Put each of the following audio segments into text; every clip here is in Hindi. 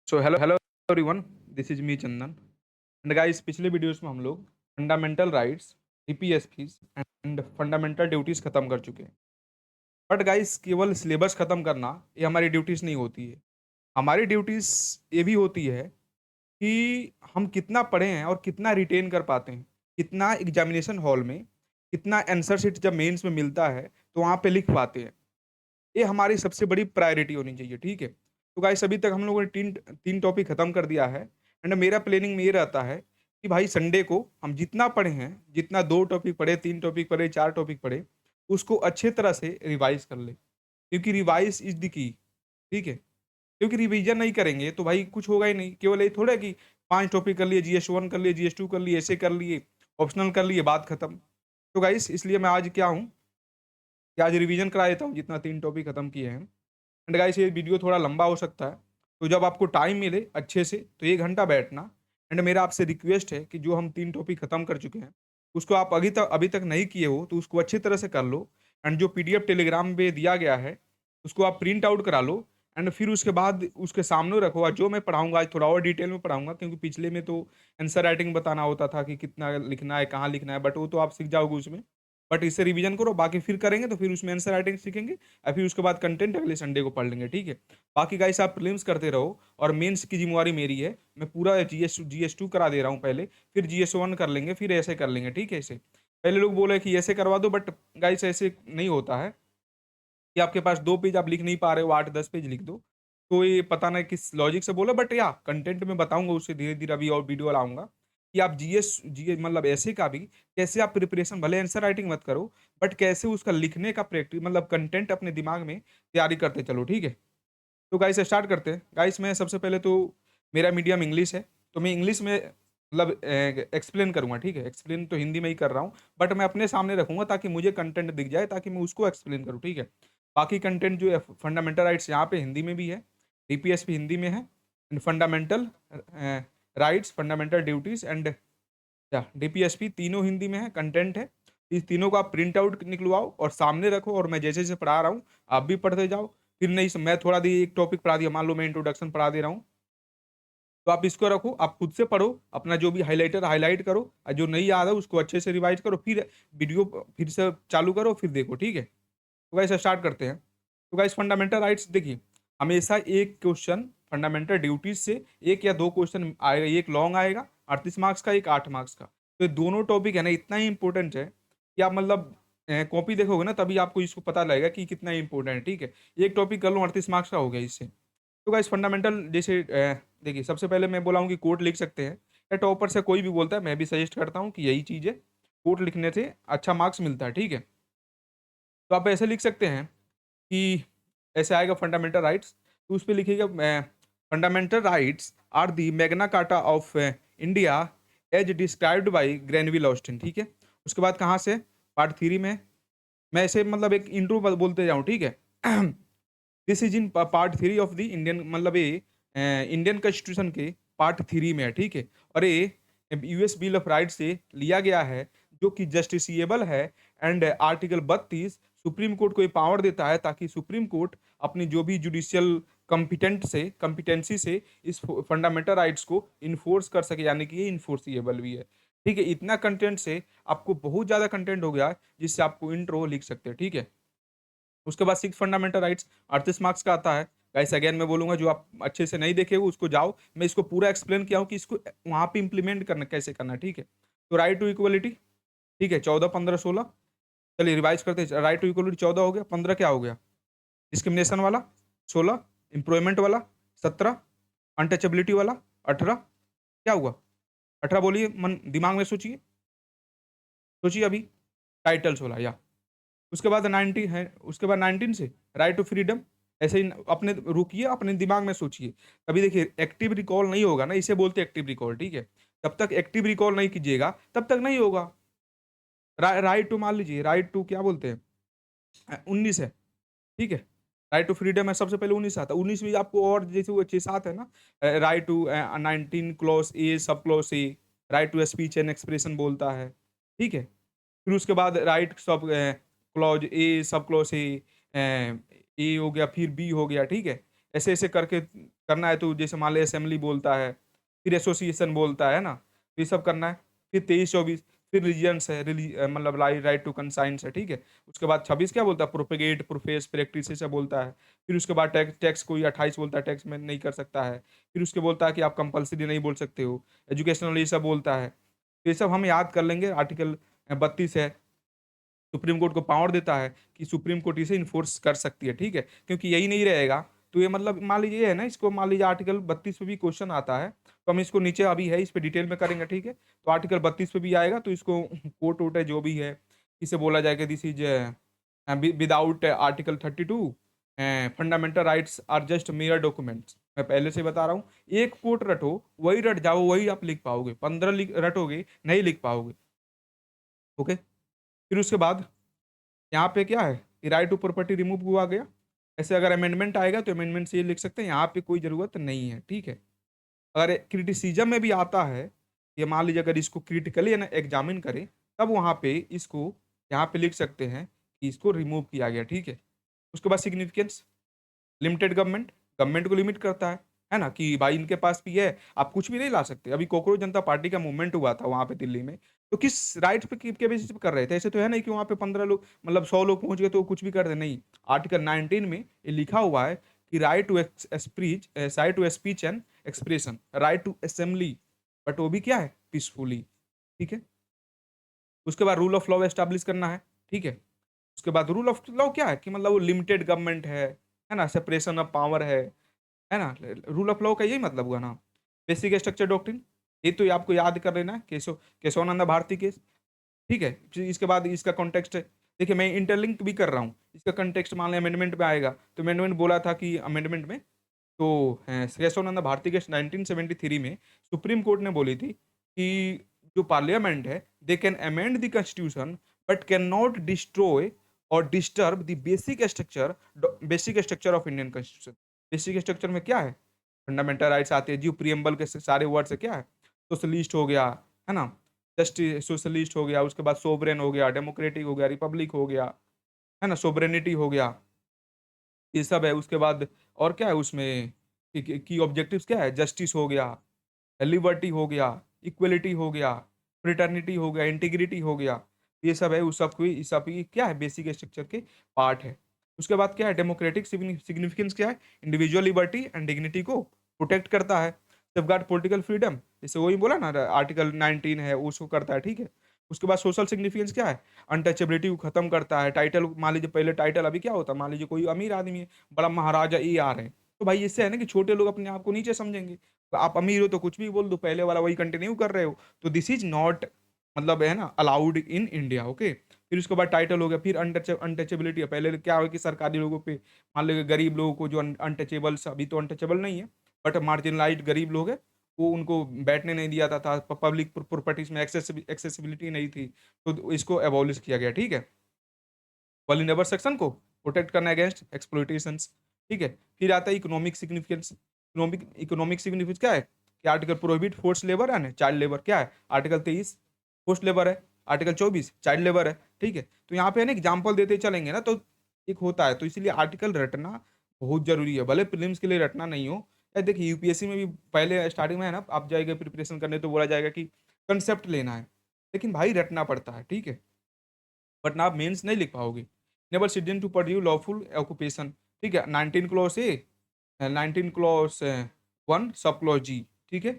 So hello hello everyone, this is me Chandan. And guys, पिछले वीडियोस में हम लोग fundamental rights, DPSPs and fundamental duties खत्म कर चुके हैं। बट गाइस, केवल सिलेबस खत्म करना ये हमारी ड्यूटीज नहीं होती है। हमारी ड्यूटीज ये भी होती है कि हम कितना पढ़े हैं और कितना रिटेन कर पाते हैं, कितना एग्जामिनेशन हॉल में, कितना आंसर शीट जब मेंस में मिलता है तो वहाँ पे लिख पाते हैं। ये हमारी सबसे बड़ी प्रायोरिटी होनी चाहिए, ठीक है। तो गाइस, अभी तक हम लोगों ने तीन तीन टॉपिक खत्म कर दिया है। एंड मेरा प्लानिंग में ये रहता है कि भाई संडे को हम जितना पढ़े हैं, जितना 2 टॉपिक पढ़े, 3 टॉपिक पढ़े, 4 टॉपिक पढ़े, उसको अच्छे तरह से रिवाइज कर ले, क्योंकि रिवाइज इज द की। ठीक है, क्योंकि रिवीजन नहीं करेंगे तो भाई कुछ होगा ही नहीं। केवल ये थोड़ा कि 5 टॉपिक कर लिए, GS1 कर लिए, GS2 कर लिए, ऐसे कर लिए, ऑप्शनल कर लिए, बात खत्म। तो गाइस, इसलिए मैं आज क्या हूँ कि आज रिवीजन करा देता हूँ जितना 3 टॉपिक खत्म किए हैं। एंड गाइस, ये वीडियो थोड़ा लंबा हो सकता है, तो जब आपको टाइम मिले अच्छे से तो 1 घंटा बैठना। एंड मेरा आपसे रिक्वेस्ट है कि जो हम 3 टॉपिक खत्म कर चुके हैं, उसको आप अभी तक नहीं किए हो तो उसको अच्छी तरह से कर लो। एंड जो PDF टेलीग्राम में दिया गया है, उसको आप प्रिंट आउट करा लो। एंड फिर उसके बाद उसके सामने रखो। आज जो मैं पढ़ाऊंगा, आज थोड़ा और डिटेल में पढ़ाऊंगा, क्योंकि पिछले में तो आंसर राइटिंग बताना होता था कि कितना लिखना है, कहाँ लिखना है, बट वो तो आप सीख जाओगे उसमें। बट इससे रिवीजन करो, बाकी फिर करेंगे तो फिर उसमें आंसर राइटिंग सीखेंगे, और फिर उसके बाद कंटेंट अगले संडे को पढ़ लेंगे, ठीक है। बाकी गाइस, आप प्रीलिम्स करते रहो और मेंस की जिम्मेवारी मेरी है। मैं पूरा GS2 करा दे रहा हूँ पहले, फिर GS1 कर लेंगे, फिर ऐसे कर लेंगे, ठीक है। ऐसे पहले लोग बोले कि ऐसे करवा दो, बट गाइस ऐसे नहीं होता है कि आपके पास 2 पेज आप लिख नहीं पा रहे हो, 8-10 पेज लिख दो। तो ये पता नहीं किस लॉजिक से बोला, बट या कंटेंट में बताऊंगा उससे धीरे धीरे, अभी और वीडियो लाऊंगा कि आप जीएस मतलब ऐसे का भी कैसे आप प्रिपरेशन, भले आंसर राइटिंग मत करो, बट कैसे उसका लिखने का प्रैक्टिस, मतलब कंटेंट अपने दिमाग में तैयारी करते चलो, ठीक है। तो गाइस स्टार्ट करते हैं। गाइस, मैं सबसे पहले तो, मेरा मीडियम इंग्लिश है, तो मैं इंग्लिश में मतलब एक्सप्लेन करूंगा, ठीक है। एक्सप्लेन तो हिंदी में ही कर रहा हूँ, बट मैं अपने सामने रखूंगा ताकि मुझे कंटेंट दिख जाए, ताकि मैं उसको एक्सप्लेन करूँ, ठीक है। बाकी कंटेंट जो है, फंडामेंटल राइट्स यहाँ पे हिंदी में भी है, DPS भी हिंदी में है, and fundamental rights, fundamental duties and या DPSP तीनों हिंदी में है, कंटेंट है। इस तीनों को आप प्रिंट आउट निकलवाओ और सामने रखो, और मैं जैसे जैसे पढ़ा रहा हूँ आप भी पढ़ते जाओ। फिर नहीं, मैं थोड़ा दी एक टॉपिक पढ़ा दिया, मान लो मैं इंट्रोडक्शन पढ़ा दे रहा हूँ, तो आप इसको रखो, आप खुद से पढ़ो, अपना जो भी हाइलाइटर हाईलाइट करो, और जो नहीं याद है उसको अच्छे से रिवाइज करो, फिर वीडियो फिर से चालू करो, फिर देखो, ठीक है। तो गाइस स्टार्ट करते हैं। तो गाइस, फंडामेंटल राइट्स देखिए, हमेशा एक क्वेश्चन फंडामेंटल ड्यूटीज से, एक या दो क्वेश्चन आएगा, एक लॉन्ग आएगा 38 मार्क्स का, एक 8 मार्क्स का। तो ये दोनों टॉपिक है ना, इतना ही इंपॉर्टेंट है कि आप मतलब कॉपी देखोगे ना, तभी आपको इसको पता लगेगा कि कितना इंपॉर्टेंट है, ठीक है। एक टॉपिक कर लो, 38 मार्क्स का हो गया इससे। तो गाइस, फंडामेंटल जैसे देखिए, सबसे पहले मैं बोला हूँ कि कोट लिख सकते हैं, या टॉपर से कोई भी बोलता है, मैं भी सजेस्ट करता हूँ कि यही चीज़ है, कोट लिखने से अच्छा मार्क्स मिलता है, ठीक है। तो आप ऐसे लिख सकते हैं कि ऐसे आएगा फंडामेंटल राइट्स, तो उस पर लिखिएगा fundamental rights are the Magna Carta of India as described by Granville Austin, ठीक है। उसके बाद कहाँ से, पार्ट 3 में, मैं ऐसे मतलब एक इंट्रो बोलते जाऊँ, ठीक है। This is in part 3 of the Indian, मतलब ये इंडियन कॉन्स्टिट्यूशन के पार्ट 3 में है, ठीक है। और ये US बिल ऑफ राइट से लिया गया है, जो कि जस्टिसिएबल है। एंड आर्टिकल 32 सुप्रीम कोर्ट को ये पावर देता है, ताकि सुप्रीम कोर्ट अपनी जो भी जुडिशियल कंपिटेंसी से इस फंडामेंटल राइट्स को इन्फोर्स कर सके, यानी कि ये इन्फोर्सिएबल भी है, ठीक है। इतना कंटेंट से आपको बहुत ज़्यादा कंटेंट हो गया, जिससे आपको इंट्रो लिख सकते हैं, ठीक है। उसके बाद 6 फंडामेंटल राइट्स 38 मार्क्स का आता है। गाइस अगेन मैं बोलूंगा, जो आप अच्छे से नहीं देखे हो उसको जाओ, मैं इसको पूरा एक्सप्लेन किया हूँ कि इसको वहां पे इंप्लीमेंट करना कैसे करना है, ठीक है। तो राइट टू इक्वलिटी, ठीक है, 14, 15, 16। चलिए रिवाइज करते हैं। राइट टू इक्वलिटी 14 हो गया, 15 क्या हो गया, डिस्क्रिमिनेशन वाला, 16 एम्प्लॉयमेंट वाला, 17 अनटचेबिलिटी वाला, 18 क्या हुआ, 18 बोलिए, मन दिमाग में सोचिए, सोचिए अभी, टाइटल्स वाला या। उसके बाद 19 है, उसके बाद 19 से राइट टू फ्रीडम। ऐसे ही अपने रुकिए, अपने दिमाग में सोचिए। अभी देखिए, एक्टिव रिकॉल नहीं होगा ना, इसे बोलते हैं एक्टिव रिकॉल, ठीक है। जब तक एक्टिव रिकॉल नहीं कीजिएगा तब तक नहीं होगा। राइट टू मान लीजिए, राइट टू क्या बोलते हैं, 19 है, ठीक है। राइट टू फ्रीडम है, सबसे पहले 19 आता है। 19 भी आपको और जैसे वो अच्छे साथ है ना, right to 19 clause A sub clause A, right to speech and expression बोलता है, ठीक है। फिर उसके बाद right sub clause A sub clause A, A हो गया, फिर बी हो गया, ठीक है। ऐसे ऐसे करके करना है तो जैसे मान लो असेंबली बोलता है, फिर एसोसिएशन बोलता है ना, तो ये सब करना है। फिर 23-24 फिर रिलीजन्स है, मतलब राइट टू कंसाइंस है, ठीक है। उसके बाद 26 क्या बोलता है, प्रोपेगेट प्रोफेस प्रैक्टिस से बोलता है। फिर उसके बाद टैक्स टैक्स कोई 28 बोलता है, टैक्स में नहीं कर सकता है। फिर उसके बोलता है कि आप कंपलसरी नहीं बोल सकते हो। एजुकेशनल ये सब बोलता है, तो ये सब हम याद कर लेंगे। आर्टिकल 32 है, सुप्रीम कोर्ट को पावर देता है कि सुप्रीम कोर्ट इसे इन्फोर्स कर सकती है, ठीक है। क्योंकि यही नहीं रहेगा तो ये मतलब मान लीजिए ये है ना, इसको मान लीजिए आर्टिकल 32 पे भी क्वेश्चन आता है, तो हम इसको नीचे अभी है इस पे डिटेल में करेंगे, ठीक है। तो आर्टिकल 32 पे भी आएगा, तो इसको कोर्ट वोट है जो भी है, इसे बोला जाएगा this is without article 32 fundamental rights are just mere documents. मैं पहले से बता रहा हूँ, एक कोट रटो, वही रट जाओ, वही आप लिख पाओगे। 15 रटोगे नहीं लिख पाओगे, ओके। फिर उसके बाद यहाँ पे क्या है कि राइट टू प्रॉपर्टी रिमूव हुआ गया। ऐसे अगर अमेंडमेंट आएगा तो अमेंडमेंट से ये लिख सकते हैं, यहाँ पे कोई ज़रूरत नहीं है, ठीक है। अगर क्रिटिसिज्म में भी आता है, ये मान लीजिए अगर इसको क्रिटिकली है ना एग्जामिन करें, तब वहाँ पे इसको यहाँ पे लिख सकते हैं कि इसको रिमूव किया गया, ठीक है। उसके बाद सिग्निफिकेंस, लिमिटेड गवर्नमेंट, गवर्नमेंट को लिमिट करता है ना, कि भाई इनके पास भी है, आप कुछ भी नहीं ला सकते। अभी कोकरोच जनता पार्टी का मूवमेंट हुआ था वहां पे दिल्ली में, तो किस राइट पे के बेसिस पे कर रहे थे? ऐसे तो है नहीं कि वहां पे 15 लोग मतलब 100 लोग पहुंच गए तो वो कुछ भी कर दे, नहीं। आर्टिकल 19 में ये लिखा हुआ है कि right to speech and expression, right to assembly, but वो भी क्या है, पीसफुली, ठीक है। उसके बाद रूल ऑफ लॉ एस्टैब्लिश करना है, ठीक है। उसके बाद रूल ऑफ लॉ क्या है कि मतलब वो लिमिटेड गवर्नमेंट है ना, सेपरेशन ऑफ पावर है ना। रूल ऑफ लॉ का यही मतलब हुआ ना। बेसिक स्ट्रक्चर डॉक्ट्रिन, ये तो आपको याद कर लेना है, केशवानंद भारती केस, ठीक है। फिर इसके बाद इसका कॉन्टेक्स्ट है, देखिए मैं इंटरलिंक भी कर रहा हूँ। इसका कंटेक्स्ट मान लें अमेंडमेंट में आएगा, तो अमेंडमेंट बोला था कि अमेंडमेंट में तो केशवानंद भारती केस 1973 में सुप्रीम कोर्ट ने बोली थी कि जो पार्लियामेंट है they can amend the constitution but can not destroy और disturb the basic structure of Indian constitution. Basic structure में क्या है, फंडामेंटल राइट्स आते हैं, जो प्रियम्बल के सारे वर्ड्स है, क्या है, सोशलिस्ट हो गया, है ना, जस्टिस सोशलिस्ट हो गया, उसके बाद सोवरेन हो गया, डेमोक्रेटिक हो गया, रिपब्लिक हो गया, है ना, सोवरेनिटी हो गया, ये सब है। उसके बाद और क्या है उसमें की ऑब्जेक्टिव्स क्या है, जस्टिस हो गया, लिबर्टी हो गया, इक्वलिटी हो गया, फ्रिटर्निटी हो गया, इंटीग्रिटी हो गया, ये सब है। उस सब को इस सब की क्या है, बेसिक स्ट्रक्चर के पार्ट है। उसके बाद क्या है, डेमोक्रेटिक सिग्निफिकेंस क्या है, इंडिविजुअल लिबर्टी एंड डिग्निटी को प्रोटेक्ट करता है। सेफगार्ड पॉलिटिकल फ्रीडम, जैसे वही बोला ना आर्टिकल 19 है, उसको करता है, ठीक है। उसके बाद सोशल सिग्निफिकेंस क्या है, अनटचेबिलिटी को खत्म करता है। टाइटल मान लीजिए, पहले टाइटल अभी क्या होता, मान लीजिए कोई अमीर आदमी है, बड़ा महाराजा ये आ रहे हैं, तो भाई इससे है ना कि छोटे लोग अपने आप को नीचे समझेंगे। तो आप अमीर हो तो कुछ भी बोल दो, पहले वाला वही कंटिन्यू कर रहे हो, तो दिस इज नॉट मतलब है ना अलाउड इन इंडिया, ओके। फिर उसके बाद टाइटल हो गया, फिर अनटचेबिलिटी है। पहले क्या हो कि सरकारी लोगों पे, मान लो गरीब लोगों को जो अनटचेबल्स, अभी तो अनटचेबल नहीं है, बट मार्जिनलाइज्ड गरीब लोग है, वो उनको बैठने नहीं दिया था पब्लिक प्रॉपर्टीज में एक्सेसिबिलिटी नहीं थी, तो इसको एबॉलिश किया गया, ठीक है। वल्नरेबल सेक्शन को प्रोटेक्ट करना अगेंस्ट एक्सप्लॉइटेशंस, ठीक है। फिर आता है इकोनॉमिक सिग्निफिकेंस। इकोनॉमिक सिग्निफिकेंस क्या है कि आर्टिकल प्रोहिबिट फोर्स लेबर है ना, चाइल्ड लेबर, क्या है आर्टिकल 23 फोर्स लेबर है, आर्टिकल 24 चाइल्ड लेबर है, ठीक है। तो यहाँ पे है ना एग्जाम्पल देते चलेंगे ना, तो एक होता है, तो इसलिए आर्टिकल रटना बहुत जरूरी है, भले प्रीलिम्स के लिए रटना नहीं हो। या देखिए यूपीएससी में भी पहले स्टार्टिंग में है ना, आप जाएंगे प्रिपरेशन करने तो बोला जाएगा कि कंसेप्ट लेना है, लेकिन भाई रटना पड़ता है, ठीक है। बट ना आप मेंस नहीं लिख पाओगे। Enable citizen to pursue lawful occupation, ठीक है, 19 clause A, 19 clause 1 sub clause जी, ठीक है।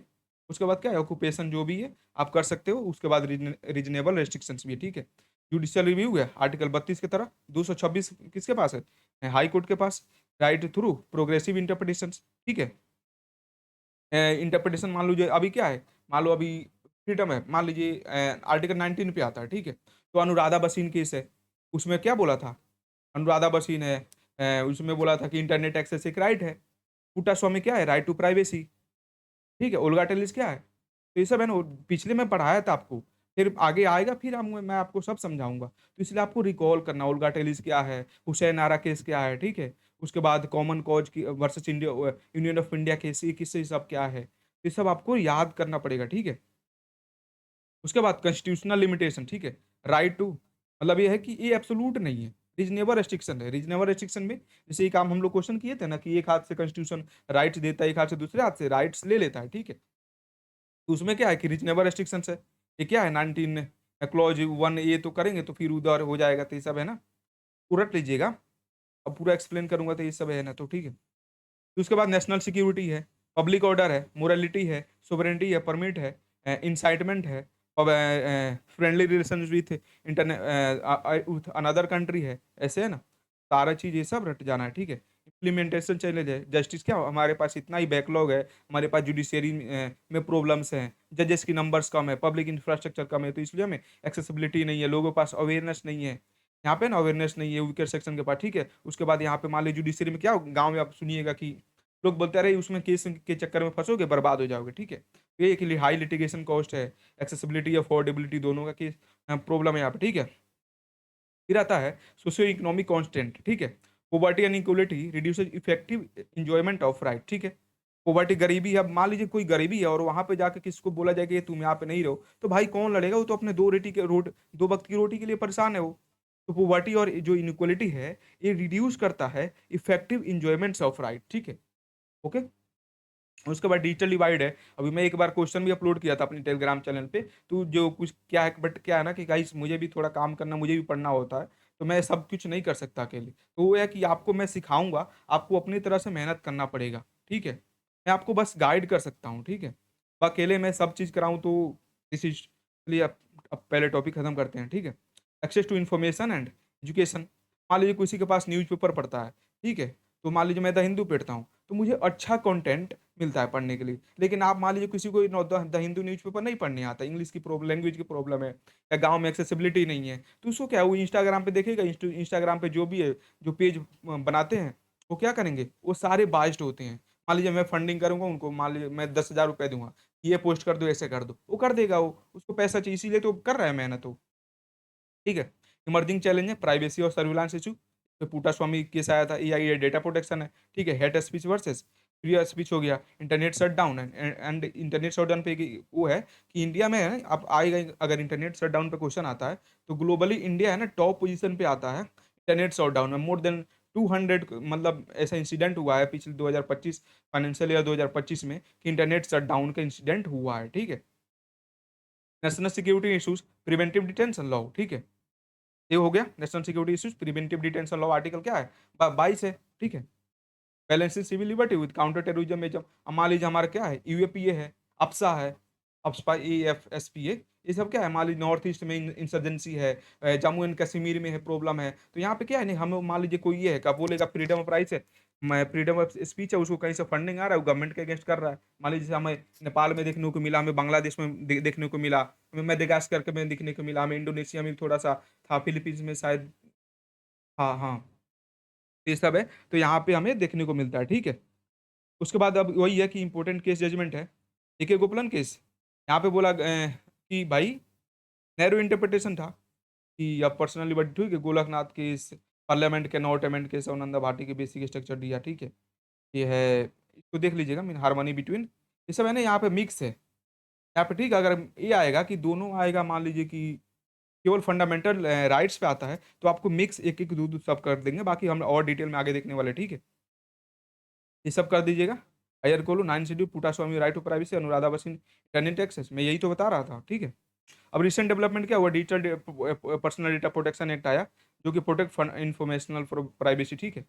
उसके बाद क्या है, ऑक्यूपेशन जो भी है आप कर सकते हो। उसके बाद रीजनेबल रेस्ट्रिक्शंस भी है, ठीक है। जुडिशियल रिव्यू है आर्टिकल 32 की तरह। 226 किसके पास है, हाई कोर्ट के पास, राइट थ्रू प्रोग्रेसिव इंटरप्रिटेशन, ठीक है। इंटरप्रिटेशन मान लीजिए अभी क्या है, मान लो अभी फ्रीडम है, मान लीजिए आर्टिकल 19 पे आता है, ठीक है। तो अनुराधा बसीन केस है, उसमें क्या बोला था, अनुराधा बसीन है, उसमें बोला था कि इंटरनेट एक्सेस एक राइट है। फूटा स्वामी क्या है, राइट टू प्राइवेसी, ठीक है। ओल्गा टेलिस क्या है, तो ये सब है ना, पिछले में पढ़ाया था आपको, फिर आगे आएगा, फिर मैं आपको सब समझाऊंगा, तो इसलिए आपको रिकॉल करना ओल्गा टेलिस क्या है, हुसैन आरा केस क्या है, ठीक है। उसके बाद कॉमन कॉज की versus India, union of India case, ये किससे सब क्या है, तो ये सब आपको याद करना पड़ेगा, ठीक है। उसके बाद कॉन्स्टिट्यूशनल लिमिटेशन, ठीक है, राइट टू, मतलब ये है कि ये एब्सोलूट नहीं है, रीजनेबल रेस्ट्रिक्शन है। रीजनेबल रेस्ट्रिक्शन में जैसे ये काम हम लोग क्वेश्चन किए थे ना कि एक हाथ से कॉन्स्टिट्यूशन राइट्स देता है, एक हाथ से दूसरे हाथ से राइट्स ले लेता है, ठीक है? तो उसमें क्या है कि रीजनेबल रेस्ट्रिक्शंस है। ये क्या है 19 क्लॉज 1 ये तो करेंगे तो फिर उधर हो जाएगा, तो ये सब है ना, पूरा रट लीजिएगा। अब पूरा एक्सप्लेन करूँगा तो ये सब है ना, तो ठीक है। फिर उसके बाद नेशनल सिक्योरिटी है, पब्लिक ऑर्डर है, मोरालिटी है, सोवरेनिटी है, परमिट है, इंसाइटमेंट है, और friendly relation with with another country है, ऐसे है ना, सारा चीज़ ये सब रट जाना है, ठीक है। इम्प्लीमेंटेशन चले जाए, जस्टिस क्या हमारे पास इतना ही बैकलॉग है, हमारे पास जुडिशियरी में प्रॉब्लम्स हैं, जजेस की नंबर्स कम है, पब्लिक इंफ्रास्ट्रक्चर कम है, तो इसलिए हमें एक्सेसिबिलिटी नहीं है, लोगों के पास अवेयरनेस नहीं है, यहाँ पे ना अवेयरनेस नहीं है वीकर सेक्शन के पास, ठीक है। उसके बाद यहाँ पे मान लीजिए जुडिशरी में क्या गांव में आप सुनिएगा कि लोग बोलते रहे उसमें केस के चक्कर में फंसोगे, बर्बाद हो जाओगे, ठीक है। तो ये कि हाई लिटिगेशन कॉस्ट है, एक्सेसिबिलिटी अफोर्डेबिलिटी दोनों का केस प्रॉब्लम है यहाँ पे, ठीक है। फिर आता है सोशियो इकोनॉमिक कॉन्स्टेंट, ठीक है। Poverty and equality reduces effective enjoyment of right, ठीक है। पोवर्टी गरीबी है, अब मान लीजिए कोई गरीबी है और वहां पे जाके किसको बोला जाए कि तुम यहाँ पे नहीं रहो, तो भाई कौन लड़ेगा? वो तो अपने दो वक्त की रोटी के लिए परेशान है वो। तो पोवर्टी और जो इनक्वलिटी है, ये रिड्यूस करता है इफेक्टिव इंजॉयमेंट्स ऑफ राइट, ठीक है। ओके। उसके बाद डिजिटल डिवाइड है। अभी मैं एक बार क्वेश्चन भी अपलोड किया था अपने टेलीग्राम चैनल पे, तो जो कुछ क्या है, बट क्या है ना कि गाइस मुझे भी थोड़ा काम करना, मुझे भी पढ़ना होता है, तो मैं सब कुछ नहीं कर सकता अकेले। तो वो है कि आपको मैं सिखाऊंगा, आपको अपनी तरह से मेहनत करना पड़ेगा, ठीक है। मैं आपको बस गाइड कर सकता हूँ, ठीक है। अकेले मैं सब चीज़ कराऊँ तो दिस इज, चलिए अब पहले टॉपिक खत्म करते हैं, ठीक है। Access to information and education. मान लीजिए किसी के पास न्यूज़पेपर पढ़ता है, ठीक है। तो मान लीजिए मैं द हिंदू पढ़ता हूँ, तो मुझे अच्छा कंटेंट मिलता है पढ़ने के लिए। लेकिन आप मान लीजिए किसी को द हिंदू न्यूज़पेपर नहीं पढ़ने आता, इंग्लिश की प्रॉब्लम, लैंग्वेज की प्रॉब्लम है, या गांव में एक्सेसिबिलिटी नहीं है, तो उसको क्या है, वो इंस्टाग्राम पे देखेगा। इंस्टाग्राम पे जो भी है, जो पेज बनाते हैं, वो क्या करेंगे, वो सारे बाइस्ड होते हैं। मान लीजिए मैं फंडिंग करूंगा उनको, मान लीजिए मैं 10,000 रुपये दूंगा, ये पोस्ट कर दो, ऐसे कर दो, वो कर देगा, वो उसको पैसा चाहिए, इसीलिए तो कर रहा है मेहनत वो, ठीक है। इमर्जिंग चैलेंज है प्राइवेसी और सर्विलांस इशू, तो पूटा स्वामी केस आया था, एआई डेटा प्रोटेक्शन है, ठीक है। Hate speech versus free speech हो गया, internet shutdown and internet shutdown पे वो है कि इंडिया में है ना, आप आएगा अगर इंटरनेट शटडाउन पे क्वेश्चन आता है, तो ग्लोबली इंडिया है ना टॉप पोजीशन पे आता है इंटरनेट शटडाउन में। मोर देन 200 मतलब ऐसा इंसिडेंट हुआ है पिछले 2025 फाइनेंशियल ईयर 2025 में कि इंटरनेट शटडाउन का इंसिडेंट हुआ है, ठीक है। National security issues preventive detention law, ठीक है। ये हो गया national security issues preventive detention law, article क्या है 22 है, ठीक है। Balancing civil liberty with counter terrorism में, जब मान लीजिए हमारा क्या है यूएपीए है, अप्सा है, अप्सपा एएफएसपीए, ये सब क्या है, मान लीजिए नॉर्थ ईस्ट में इंसर्जेंसी है, जम्मू एंड कश्मीर में है प्रॉब्लम है, तो यहाँ पे क्या है नहीं, हम मान लीजिए कोई ये है क्या बोलेगा फ्रीडम ऑफ राइट्स है, मैं फ्रीडम ऑफ स्पीच है, उसको कहीं से फंडिंग आ रहा है, वो गवर्नमेंट के अगेंस्ट कर रहा है। मान लीजिए हमें नेपाल में देखने को मिला, हमें बांग्लादेश में देखने को मिला, हमें मेडागास्कर के में देखने को मिला, हमें इंडोनेशिया में थोड़ा सा था, फिलीपींस में शायद, हाँ हाँ, ये सब है। तो यहाँ पे हमें देखने को मिलता है, ठीक है। उसके बाद अब वही है कि इंपॉर्टेंट केस जजमेंट है, एक गोपलन केस। यहाँ पे बोला कि भाई नैरो इंटरप्रिटेशन था कि अब पर्सनली बट ठीक है, गोलकनाथ केस, पार्लियामेंट के नॉट अमेंड केस और नंदा भाटी के बेसिक स्ट्रक्चर दिया, ठीक है। ये है, इसको देख लीजिएगा, मीन हार्मनी बिटवीन, ये सब है ना, यहाँ पे मिक्स है। यहाँ पे ठीक है, अगर ये आएगा कि दोनों आएगा, मान लीजिए कि केवल फंडामेंटल राइट्स पे आता है, तो आपको मिक्स एक एक दो दो सब कर देंगे, बाकी हम और डिटेल में आगे देखने वाले, ठीक है। ये सब कर दीजिएगा। I R Coelho 9 schedule Puttaswamy right to privacy, Anuradha Bhasin internet access, मैं यही तो बता रहा था, ठीक है। अब रिसेंट डेवलपमेंट क्या हुआ, digital personal data protection act आया, जो कि प्रोटेक्ट इन्फॉर्मेशनल फॉर प्राइवेसी, ठीक है।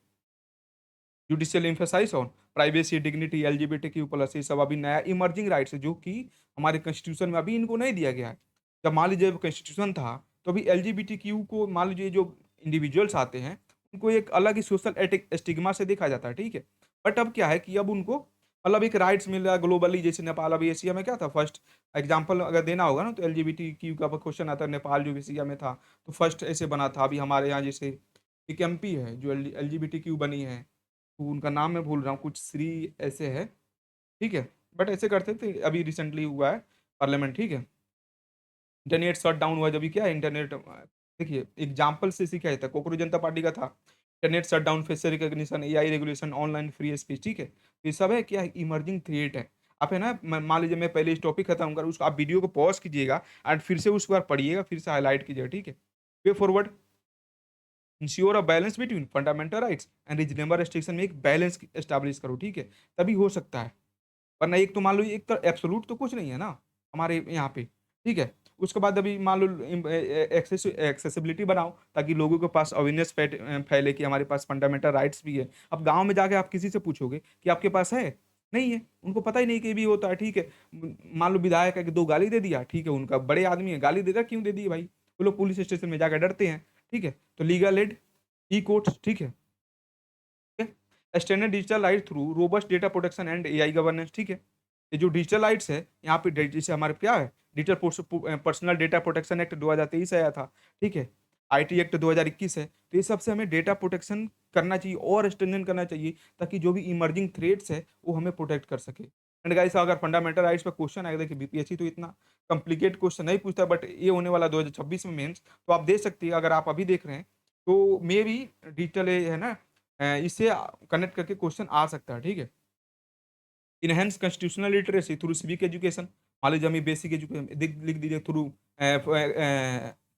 Judicial emphasise on privacy, dignity, LGBT plus, ये सब अभी नया इमर्जिंग राइट्स है, जो कि हमारे कॉन्स्टिट्यूशन में अभी इनको नहीं दिया गया है। जब मान लीजिए कॉन्स्टिट्यूशन था, तो अभी एलजीबीटी को मान लीजिए जो इंडिविजुअल्स आते हैं, उनको एक अलग ही सोशल स्टिग्मा से देखा जाता है, ठीक है। बट अब क्या है कि अब उनको मतलब एक राइट्स मिल रहा है ग्लोबली, जैसे नेपाल अभी एशिया में क्या था फर्स्ट एग्जाम्पल अगर देना होगा ना, तो एलजीबीटी का क्वेश्चन आता है, नेपाल जो एशिया में था, तो फर्स्ट ऐसे बना था। अभी हमारे यहाँ जैसे एक एमपी है जो एलजीबीटी बनी है, तो उनका नाम मैं भूल रहा हूँ, कुछ श्री ऐसे है, ठीक है। बट ऐसे करते थे, अभी रिसेंटली हुआ है पार्लियामेंट, ठीक है। इंटरनेट शट डाउन हुआ, जब भी क्या है इंटरनेट, देखिए एग्जाम्पल से सीखा जाता है, कोकरोच जनता पार्टी का था internet shut down, facial recognition, AI regulation, online free speech, ठीक है। तो ये सब है क्या, इमर्जिंग थ्रेट है। आप है ना, मान लीजिए मैं पहले इस टॉपिक खत्म कर उसको, आप वीडियो को पॉज कीजिएगा एंड फिर से उसको बार पढ़िएगा, फिर से हाईलाइट कीजिएगा, ठीक है। Way forward. Ensure a balance between fundamental rights and reasonable restriction में एक बैलेंस एस्टैब्लिश करो, ठीक है? तभी हो सकता है। वरना एक तो मान लो एक तो एब्सोल्यूट तो कुछ नहीं है ना हमारे यहाँ पे, ठीक है? उसके बाद अभी मान लो एक्सेसिबिलिटी बनाओ ताकि लोगों के पास अवेयरनेस फैले कि हमारे पास फंडामेंटल राइट्स भी है। अब गाँव में जाके आप किसी से पूछोगे कि आपके पास है? नहीं है, उनको पता ही नहीं कि ये भी होता है, ठीक है? मान लो विधायक है कि 2 गाली दे दिया, ठीक है? उनका बड़े आदमी है, गाली दे दिया, क्यों दे दी भाई? वो लोग पुलिस स्टेशन में जाकर डरते हैं, ठीक है? तो लीगल एड, ई-कोर्ट्स, ठीक है? Standard digital right through robust data protection and AI governance, ठीक है? ये जो डिजिटल राइट्स है यहाँ पे जैसे हमारे क्या है digital personal data protection act 2023 आया था, ठीक है? आईटी एक्ट 2021 है, तो ये सबसे हमें डेटा प्रोटेक्शन करना चाहिए और स्ट्रेंथन करना चाहिए ताकि जो भी इमर्जिंग थ्रेट्स है वो हमें प्रोटेक्ट कर सके। एंड गाइस अगर फंडामेंटल राइट्स पर क्वेश्चन आएगा, देखिए बीपीएससी तो इतना कॉम्प्लिकेट क्वेश्चन नहीं पूछता, बट ये होने वाला 2026 में मेंस, तो आप दे सकती है अगर आप अभी देख रहे हैं तो मे बी डिजिटल है ना, इससे कनेक्ट करके क्वेश्चन आ सकता है, ठीक है? Enhance constitutional literacy through civic education, मान लीजिए हमें बेसिक एजुकेशन लिख दीजिए through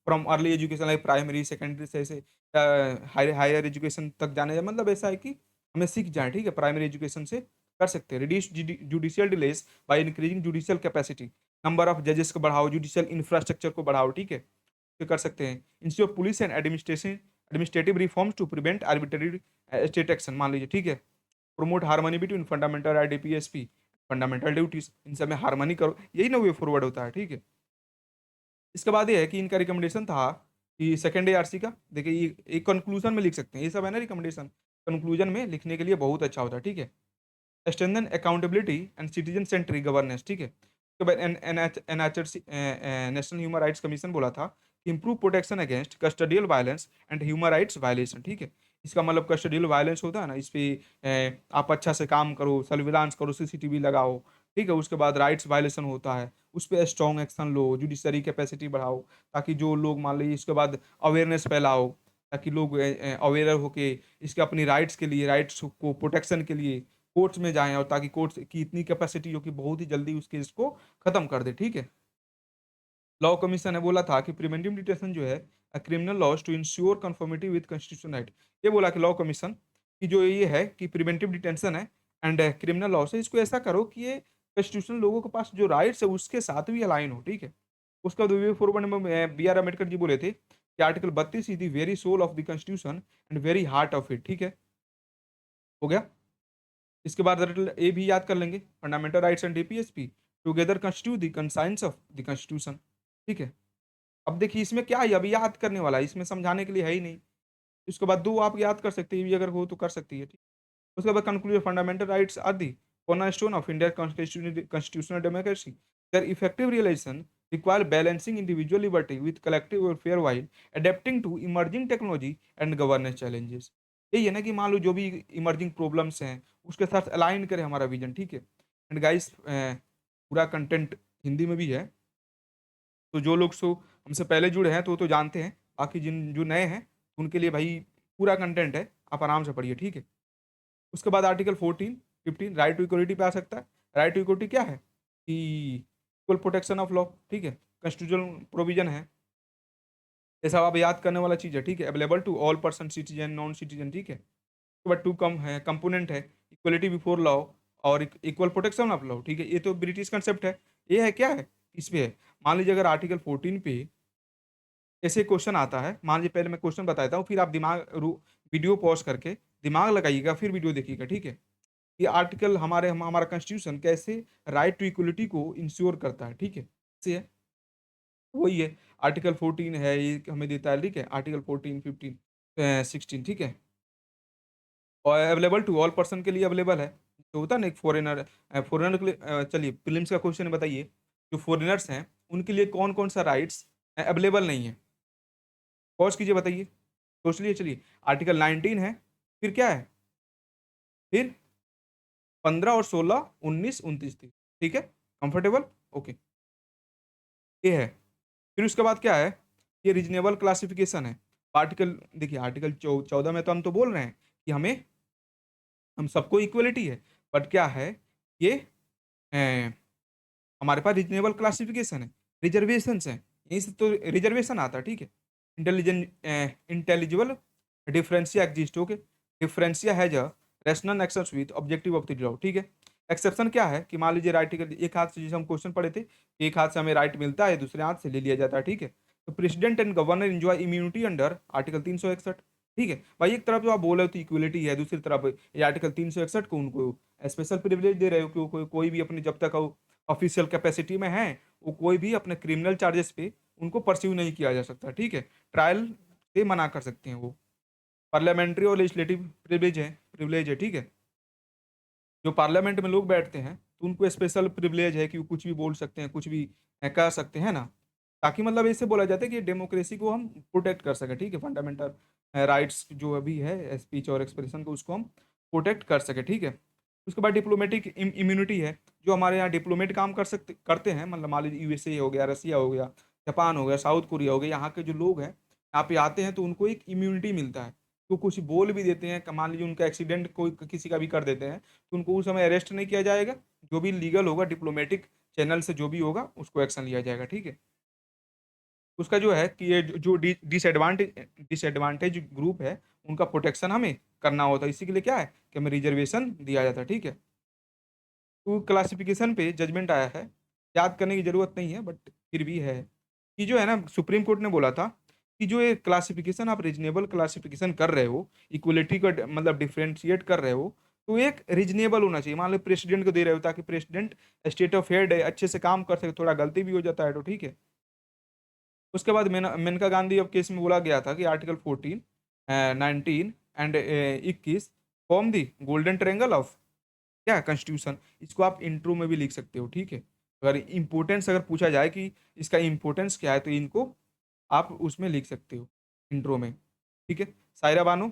from early education like primary secondary से ऐसे हायर एजुकेशन तक जाने जाए, मतलब ऐसा है कि हमें सीख जाए, ठीक है? प्राइमरी एजुकेशन से कर सकते हैं। Reduce judicial delays by increasing judicial capacity, number of जजेस को बढ़ाओ, जुडिशियल इंफ्रास्ट्रक्चर को बढ़ाओ, ठीक है? ये कर सकते हैं। Institute of police and administration administrative reforms to prevent arbitrary state action, मान लीजिए, ठीक है? Promote harmony between fundamental right DPSP fundamental duties, इन सब में हार्मनी करो, यही ना वे फॉरवर्ड होता है, ठीक है? इसके बाद ये है कि इनका रिकमेंडेशन था कि सेकेंड एआरसी का, देखिए ये एक कंक्लूजन में लिख सकते हैं, ये सब है ना रिकमेंडेशन, कंक्लूजन में लिखने के लिए बहुत अच्छा होता है, ठीक है? Strengthen accountability and citizen centric governance, ठीक है? तो NHRC national human rights commission बोला था कि improve protection against custodial violence and human rights violation, ठीक है? इसका मतलब कस्टोडियल वायलेंस होता है ना, इस पे आप अच्छा से काम करो, सर्विलांस करो, सीसीटीवी लगाओ, ठीक है? उसके बाद राइट्स वायलेशन होता है, उस पर स्ट्रॉन्ग एक्शन लो, जुडिशरी कैपेसिटी बढ़ाओ, ताकि जो लोग मान लीजिए इसके बाद अवेयरनेस फैलाओ, ताकि लोग अवेयर होके इसके अपनी राइट्स के लिए, राइट्स को प्रोटेक्शन के लिए कोर्ट्स में जाएँ, और ताकि कोर्ट्स की इतनी कैपेसिटी हो कि बहुत ही जल्दी उस केस को खत्म कर दे, ठीक है? लॉ कमीशन ने बोला था कि प्रिवेंटिव डिटेंशन जो है criminal laws to ensure conformity with constitution right. ये बोला कि लॉ कमीशन की जो ये है कि प्रिवेंटिव डिटेंशन है एंड क्रिमिनल लॉ से इसको ऐसा करो कि ये कॉन्स्टिट्यूशन लोगों के पास जो राइट्स है उसके साथ भी अलाइन हो, ठीक है? उसका वे फॉरवर्ड में बी आर अम्बेडकर जी बोले थे कि article 32 is the very soul of the constitution and very heart of it, ठीक है? हो गया। इसके बाद ये भी याद कर लेंगे, fundamental rights and DPSP together constitute the conscience of the constitution, ठीक है? अब देखिए इसमें क्या है, अभी याद करने वाला है, इसमें समझाने के लिए है ही नहीं। उसके बाद 2 आप याद कर सकते हैं, ये भी अगर हो तो कर सकती है, ठीक। उसके बाद conclusion, fundamental rights are the cornerstone of India constitutional democracy. Their effective realisation require balancing individual liberty with collective welfare while adapting to emerging technology and governance challenges. यही है ना कि मान लो जो भी इमर्जिंग प्रॉब्लम्स हैं, उसके साथ अलाइन करें हमारा विजन, ठीक है? एंड गाइस पूरा कंटेंट हिंदी में भी है, तो जो लोग हमसे पहले जुड़े हैं तो जानते हैं, बाकी जिन जो नए हैं उनके लिए भाई पूरा कंटेंट है, आप आराम से पढ़िए, ठीक है? उसके बाद आर्टिकल 14, 15 राइट टू इक्वलिटी पे आ सकता है। राइट टू इक्वलिटी क्या है कि इक्वल प्रोटेक्शन ऑफ लॉ, ठीक है? कॉन्स्टिट्यूशनल प्रोविजन है, ये सब आप याद करने वाला चीज़ है, ठीक है? Available to all person, citizen, non citizen, ठीक है? उसके बाद टू कम है कंपोनेंट है, इक्वलिटी बिफोर लॉ और इक्वल प्रोटेक्शन ऑफ लॉ, ठीक है? ये तो ब्रिटिश कंसेप्ट है। ये है क्या है, इस पे है। मान लीजिए अगर आर्टिकल 14 पे ऐसे क्वेश्चन आता है, मान लीजिए पहले मैं क्वेश्चन बता देता हूँ, फिर आप वीडियो पॉज करके दिमाग लगाइएगा, फिर वीडियो देखिएगा, ठीक है? ये आर्टिकल हमारा कॉन्स्टिट्यूशन कैसे राइट टू इक्वलिटी को इंश्योर करता है, ठीक है? से है, वही है। आर्टिकल 14 है, ये हमें देता है, ठीक है? आर्टिकल 14, 15, 16, ठीक है? और अवेलेबल टू ऑल पर्सन के लिए अवेलेबल है। जो होता है ना एक फॉरेनर, फॉरेनर के लिए चलिए प्रीलिम्स का क्वेश्चन बताइए, जो फॉरेनर्स हैं उनके लिए कौन-कौन सा राइट्स अवेलेबल नहीं है? पॉज़ कीजिए, बताइए, सोच लिए, चलिए। आर्टिकल 19 है, फिर क्या है? फिर 15 और 16, 19, 29 थी, ठीक है? कंफर्टेबल? ओके, ये है। फिर उसके बाद क्या है? ये रीज़नेबल क्लासिफिकेशन है। आर्टिकल देखिए, आर्टिकल 14 में तो हम तो बोल रहे हैं कि हम सबको इक्वलिटी है, बट क्या है ये अ, हमारे पास रीजनेबल क्लासिफिकेशन है, रिजर्वेशंस हैं, यहीं से तो रिजर्वेशन आता है, ठीक है? Intelligible differentia exist, okay. Differentia has a rational actions with objective of the law, ठीक है। एक्सेप्शन क्या है कि मान लीजिए राइट एक हाथ से, जैसे हम क्वेश्चन पढ़े थे, एक हाथ से हमें राइट मिलता है, दूसरे हाथ से ले लिया जाता है, ठीक है। तो president and governor enjoy immunity under article 361, ठीक है भाई। एक तरफ जो आप बोल रहे हो तो इक्वलिटी है, दूसरी तरफ ये आर्टिकल 361 को उनको स्पेशल प्रिविलेज दे रहे हो कि कोई भी अपने जब तक ऑफिशियल कैपेसिटी में है, वो कोई भी अपने क्रिमिनल चार्जेस पे उनको परस्यू नहीं किया जा सकता, ठीक है। ट्रायल से मना कर सकते हैं वो। पार्लियामेंट्री और लेजिस्लेटिव प्रिविलेज है, ठीक है। जो पार्लियामेंट में लोग बैठते हैं तो उनको स्पेशल प्रिविलेज है कि वो कुछ भी बोल सकते हैं, कुछ भी कह सकते हैं ना। ताकि मतलब इससे बोला जाता है कि डेमोक्रेसी को हम प्रोटेक्ट कर सकें, ठीक है। फंडामेंटल राइट्स जो अभी है स्पीच और एक्सप्रेशन को, उसको हम प्रोटेक्ट कर सके, ठीक है। उसके बाद डिप्लोमेटिक इम्यूनिटी है। जो हमारे यहाँ डिप्लोमेट काम करते हैं, मतलब मान लीजिए यूएसए हो गया, रसिया हो गया, जापान हो गया, साउथ कोरिया हो गया, यहाँ के जो लोग हैं यहाँ पे आते हैं तो उनको एक इम्यूनिटी मिलता है। तो कुछ बोल भी देते हैं, मान लीजिए उनका एक्सीडेंट कोई किसी का भी कर देते हैं, तो उनको उस समय अरेस्ट नहीं किया जाएगा। जो भी लीगल होगा डिप्लोमेटिक चैनल से जो भी होगा उसको एक्शन लिया जाएगा, ठीक है। उसका जो है कि ये जो डिसएडवांटेज ग्रुप है उनका प्रोटेक्शन हमें करना होता है। इसी के लिए क्या है कि हमें रिजर्वेशन दिया जाता है, ठीक है। तो क्लासिफिकेशन पे जजमेंट आया है, याद करने की जरूरत नहीं है बट फिर भी है कि जो है ना, सुप्रीम कोर्ट ने बोला था कि जो ये क्लासिफिकेशन आप रीजनेबल क्लासिफिकेशन कर रहे हो, इक्वलिटी का मतलब डिफ्रेंशिएट कर रहे हो, तो एक रीजनेबल होना चाहिए। मान लो प्रेसिडेंट को दे रहे हो ताकि प्रेसिडेंट स्टेट ऑफ हेड है, अच्छे से काम कर सके, थोड़ा गलती भी हो जाता है तो ठीक है। उसके बाद मेनका गांधी अब केस में बोला गया था कि article 14, 19 and 21 form the golden triangle of क्या कॉन्स्टिट्यूशन। इसको आप इंट्रो में भी लिख सकते हो, ठीक है। अगर इम्पोर्टेंस अगर पूछा जाए कि इसका इम्पोर्टेंस क्या है तो इनको आप उसमें लिख सकते हो इंट्रो में, ठीक है। सायरा बानो,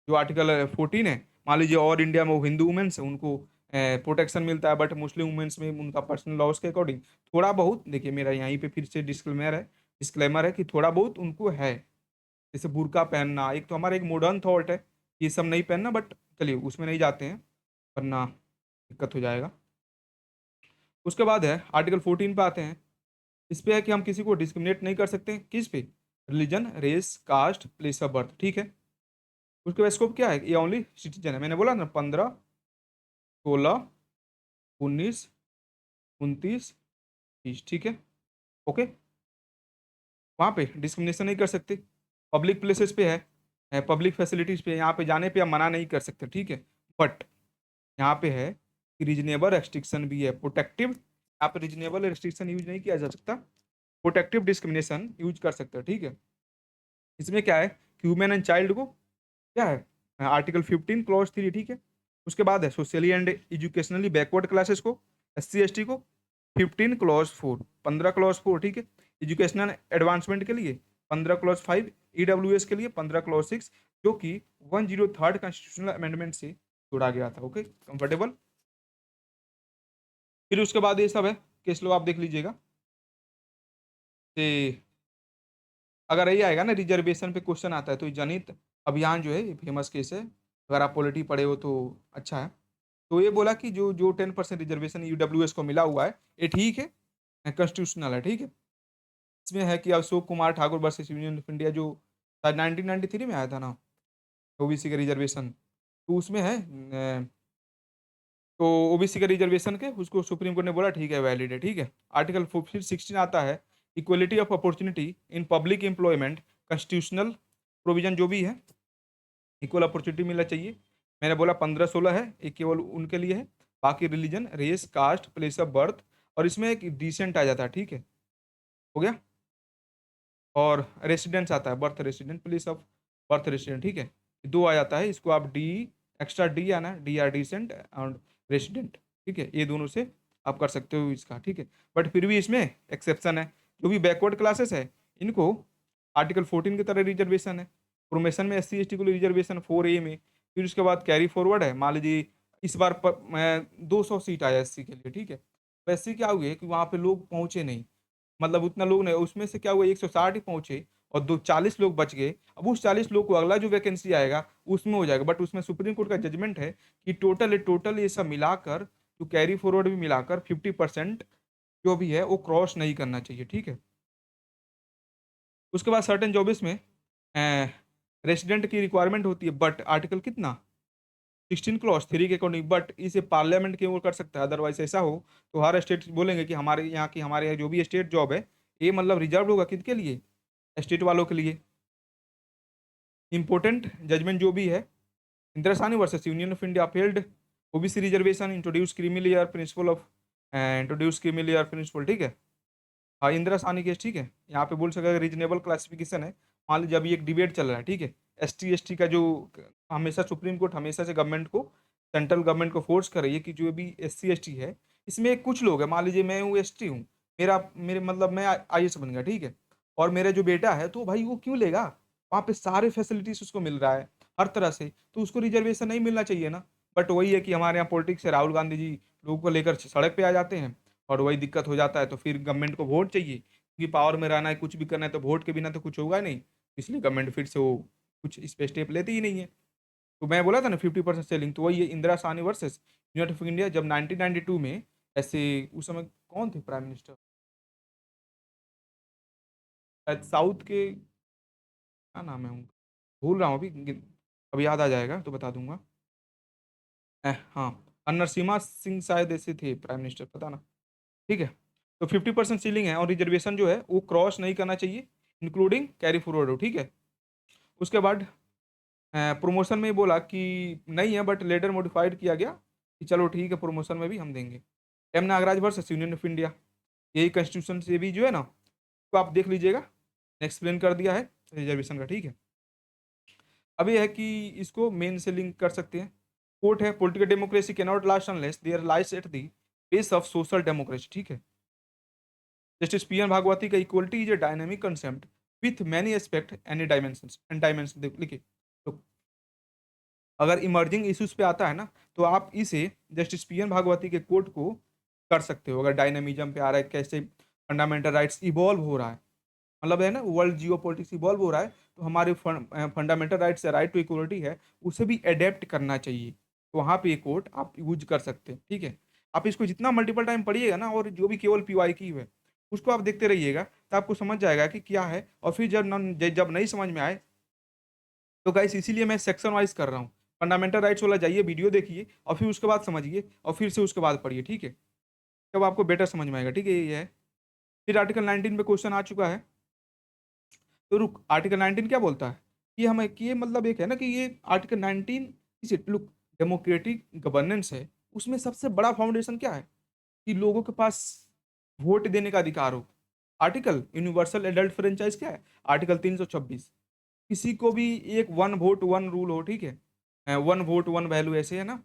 जो आर्टिकल 14 है, मान लीजिए और इंडिया में वो हिंदू वुमेन्स है उनको प्रोटेक्शन मिलता है, बट मुस्लिम वुमेन्स में उनका पर्सनल लॉस के अकॉर्डिंग थोड़ा बहुत, देखिए मेरा यहीं पे फिर से डिस्क्लेमर है कि थोड़ा बहुत उनको है। जैसे बुर्का पहनना, एक तो हमारा एक मॉडर्न थॉट है, ये सब नहीं पहनना, बट चलिए उसमें नहीं जाते हैं वरना दिक्कत हो जाएगा। उसके बाद है आर्टिकल 14 पे आते हैं। इस पे है कि हम किसी को डिस्क्रिमिनेट नहीं कर सकते, किस पे, religion, race, caste, place of birth, ठीक है। उसके बाद स्कोप क्या है, ये ओनली सिटीजन है, मैंने बोला ना 15, 16, 19, 29, 30, ठीक है, ओके। वहाँ पे डिस्क्रिमिनेशन नहीं कर सकते। पब्लिक प्लेसेस पे है, पब्लिक फैसिलिटीज पे, यहाँ पे जाने पे हम मना नहीं कर सकते, ठीक है। बट यहाँ पे है कि रीजनेबल रेस्ट्रिक्शन भी है, प्रोटेक्टिव। यहाँ पे रीजनेबल रेस्ट्रिक्शन यूज नहीं किया जा सकता, प्रोटेक्टिव डिस्क्रिमिनेशन यूज कर सकते हैं, ठीक है। इसमें क्या है कि वुमेन एंड चाइल्ड को क्या है, आर्टिकल 15 क्लॉज 3, ठीक है। उसके बाद है socially and educationally backward classes को, SC ST को 15 क्लॉज 4, 15 क्लॉज 4, ठीक है। एजुकेशनल एडवांसमेंट के लिए 15 क्लॉज 5, EWS के लिए 15 क्लॉज 6, जो कि 103rd कॉन्स्टिट्यूशनल अमेंडमेंट से जोड़ा गया था, ओके कंफर्टेबल। फिर उसके बाद ये सब है केस लो, आप देख लीजिएगा कि अगर यही आएगा ना रिजर्वेशन पे क्वेश्चन आता है तो ये जनहित अभियान जो है ये फेमस केस है। अगर आप पॉलिटी पढ़े हो तो अच्छा है। तो ये बोला कि जो जो 10% रिजर्वेशन UWS को मिला हुआ है ये ठीक है, कॉन्स्टिट्यूशनल है, ठीक है। इसमें है कि Ashok Kumar Thakur versus union of India, जो शायद 1993 में आया था ना, OBC का रिजर्वेशन, तो उसमें है तो OBC का रिजर्वेशन के उसको सुप्रीम कोर्ट ने बोला ठीक है, वैलिड है, ठीक है। आर्टिकल 16 आता है, equality of opportunity in public employment, constitutional provision जो भी है, इक्वल अपॉर्चुनिटी मिलना चाहिए। मैंने बोला 15-16 है, ये केवल उनके लिए है। बाकी religion, race, caste, place of birth, और इसमें एक डिसेंट आ जाता है, ठीक है, हो गया। और रेसिडेंस आता है, birth resident, place of birth resident, ठीक है। दो आ जाता है, इसको आप डी, एक्स्ट्रा डी आना, डी आर डिसेंट और रेसिडेंट, ठीक है। ये दोनों से आप कर सकते हो इसका, ठीक है। बट फिर भी इसमें एक्सेप्शन है, जो भी बैकवर्ड क्लासेस है इनको आर्टिकल 14 की तरह रिजर्वेशन है। प्रोमेशन में SC ST को रिजर्वेशन 4A में। फिर उसके बाद कैरी फॉरवर्ड है, मान लीजिए इस बार 200 सीट आया SC के लिए, ठीक है। तो SC क्या हुए कि वहाँ पे लोग पहुंचे नहीं, मतलब उतना लोग नहीं, उसमें से क्या हुआ 160 ही पहुंचे और दो 40 लोग बच गए। अब उस 40 लोग को अगला जो वैकेंसी आएगा उसमें हो जाएगा, बट उसमें सुप्रीम कोर्ट का जजमेंट है कि टोटल ये सब मिलाकर, जो कैरी फॉरवर्ड भी मिलाकर 50% जो भी है वो क्रॉस नहीं करना चाहिए, ठीक है। उसके बाद सर्टेन जॉब्स में रेसिडेंट की रिक्वायरमेंट होती है, बट आर्टिकल कितना 16 क्लॉज 3 के अकॉर्डिंग, बट इसे पार्लियामेंट के वो कर सकता है। अदरवाइज ऐसा हो तो हर स्टेट बोलेंगे कि हमारे यहाँ जो भी स्टेट जॉब है ये मतलब रिजर्व होगा किसके लिए, स्टेट वालों के लिए। इंपॉर्टेंट जजमेंट जो भी है, Indira Sawhney versus union of India upheld OBC reservation, introduce creamy layer principle, ठीक है। हाँ, इंदिरा साहनी केस, ठीक है। यहाँ पे बोल सके रीजनेबल क्लासिफिकेशन है। मान लीजिए अभी एक डिबेट चल रहा है, ठीक है। एसटी का जो हमेशा सुप्रीम कोर्ट हमेशा से गवर्नमेंट को, सेंट्रल गवर्नमेंट को फोर्स कर रही है कि जो भी SC ST है, इसमें कुछ लोग हैं, मान लीजिए मैं हूँ ST हूँ, मेरे मतलब मैं IAS बन गया, ठीक है। और मेरा जो बेटा है तो भाई वो क्यों लेगा, वहाँ पे सारे फैसिलिटीज उसको मिल रहा है हर तरह से, तो उसको रिजर्वेशन नहीं मिलना चाहिए ना। बट वही है कि हमारे यहाँ पॉलिटिक्स है, राहुल गांधी जी लोगों को लेकर सड़क पे आ जाते हैं, और वही दिक्कत हो जाता है। तो फिर गवर्नमेंट को वोट चाहिए, क्योंकि पावर में रहना है, कुछ भी करना है तो वोट के बिना तो कुछ होगा नहीं। इसलिए गवर्नमेंट फिर से वो कुछ इस पे स्टेप लेती ही नहीं है। तो मैं बोला था ना 50% सेलिंग, तो वही है Indira Sawhney versus United of India. जब 1992 में ऐसे, उस समय कौन थे प्राइम मिनिस्टर, शायद साउथ के, क्या नाम है उनका, भूल रहा हूँ अभी, अभी याद आ जाएगा तो बता दूंगा। हाँ, नरसिम्हा सिंह शायद ऐसे थे प्राइम मिनिस्टर, पता ना, ठीक है। तो 50% सीलिंग है, और रिजर्वेशन जो है वो क्रॉस नहीं करना चाहिए, इंक्लूडिंग कैरी फॉरवर्ड हो, ठीक है। उसके बाद प्रमोशन में बोला कि नहीं है, बट लेटर मॉडिफाइड किया गया कि चलो ठीक है, प्रमोशन में भी हम देंगे। M Nagaraj versus union of India, यही कॉन्स्टिट्यूशन से भी जो है ना, तो आप देख लीजिएगा, एक्सप्लेन कर दिया है रिजर्वेशन का, ठीक है। अब ये है कि इसको मेन से लिंक कर सकते हैं। कोर्ट है, political democracy can not last unless there lies at the base of social democracy, ठीक है। जस्टिस PN भागवती का equality is a dynamic concept with many aspect and dimension लिखे। तो अगर इमर्जिंग इश्यूज पे आता है ना, तो आप इसे जस्टिस PN भागवती के कोर्ट को कर सकते हो। अगर डायनेमिज्म पे आ रहा है, कैसे फंडामेंटल राइट्स इवॉल्व हो रहा है, मतलब है ना वर्ल्ड जियो पॉलिटिक्स इवॉल्व हो रहा है, तो हमारे fundamental rights, right to equality है, उसे भी अडेप्ट करना चाहिए। तो वहाँ पे ये कोर्ट आप यूज कर सकते हैं, ठीक है। आप इसको जितना मल्टीपल टाइम पढ़िएगा ना, और जो भी केवल PY की है उसको आप देखते रहिएगा, तो आपको समझ जाएगा कि क्या है। और फिर जब नहीं समझ में आए, तो गाइस इसीलिए मैं सेक्शन वाइज कर रहा हूँ। फंडामेंटल राइट्स वाला जाइए, वीडियो देखिए, और फिर उसके बाद समझिए, और फिर से उसके बाद पढ़िए, ठीक है। तब आपको बेटर समझ में आएगा, ठीक है। ये है। फिर आर्टिकल 19 पे क्वेश्चन आ चुका है, तो रुक, आर्टिकल 19 क्या बोलता है, कि हमें कि ये मतलब एक है ना कि ये आर्टिकल 19 इसे लुक, डेमोक्रेटिक गवर्नेंस है, उसमें सबसे बड़ा फाउंडेशन क्या है, कि लोगों के पास वोट देने का अधिकार हो। आर्टिकल यूनिवर्सल एडल्ट फ्रेंचाइज क्या है, आर्टिकल 326, किसी को भी एक वन वोट वन रूल हो, ठीक है, वन वोट वन वैल्यू ऐसे है ना,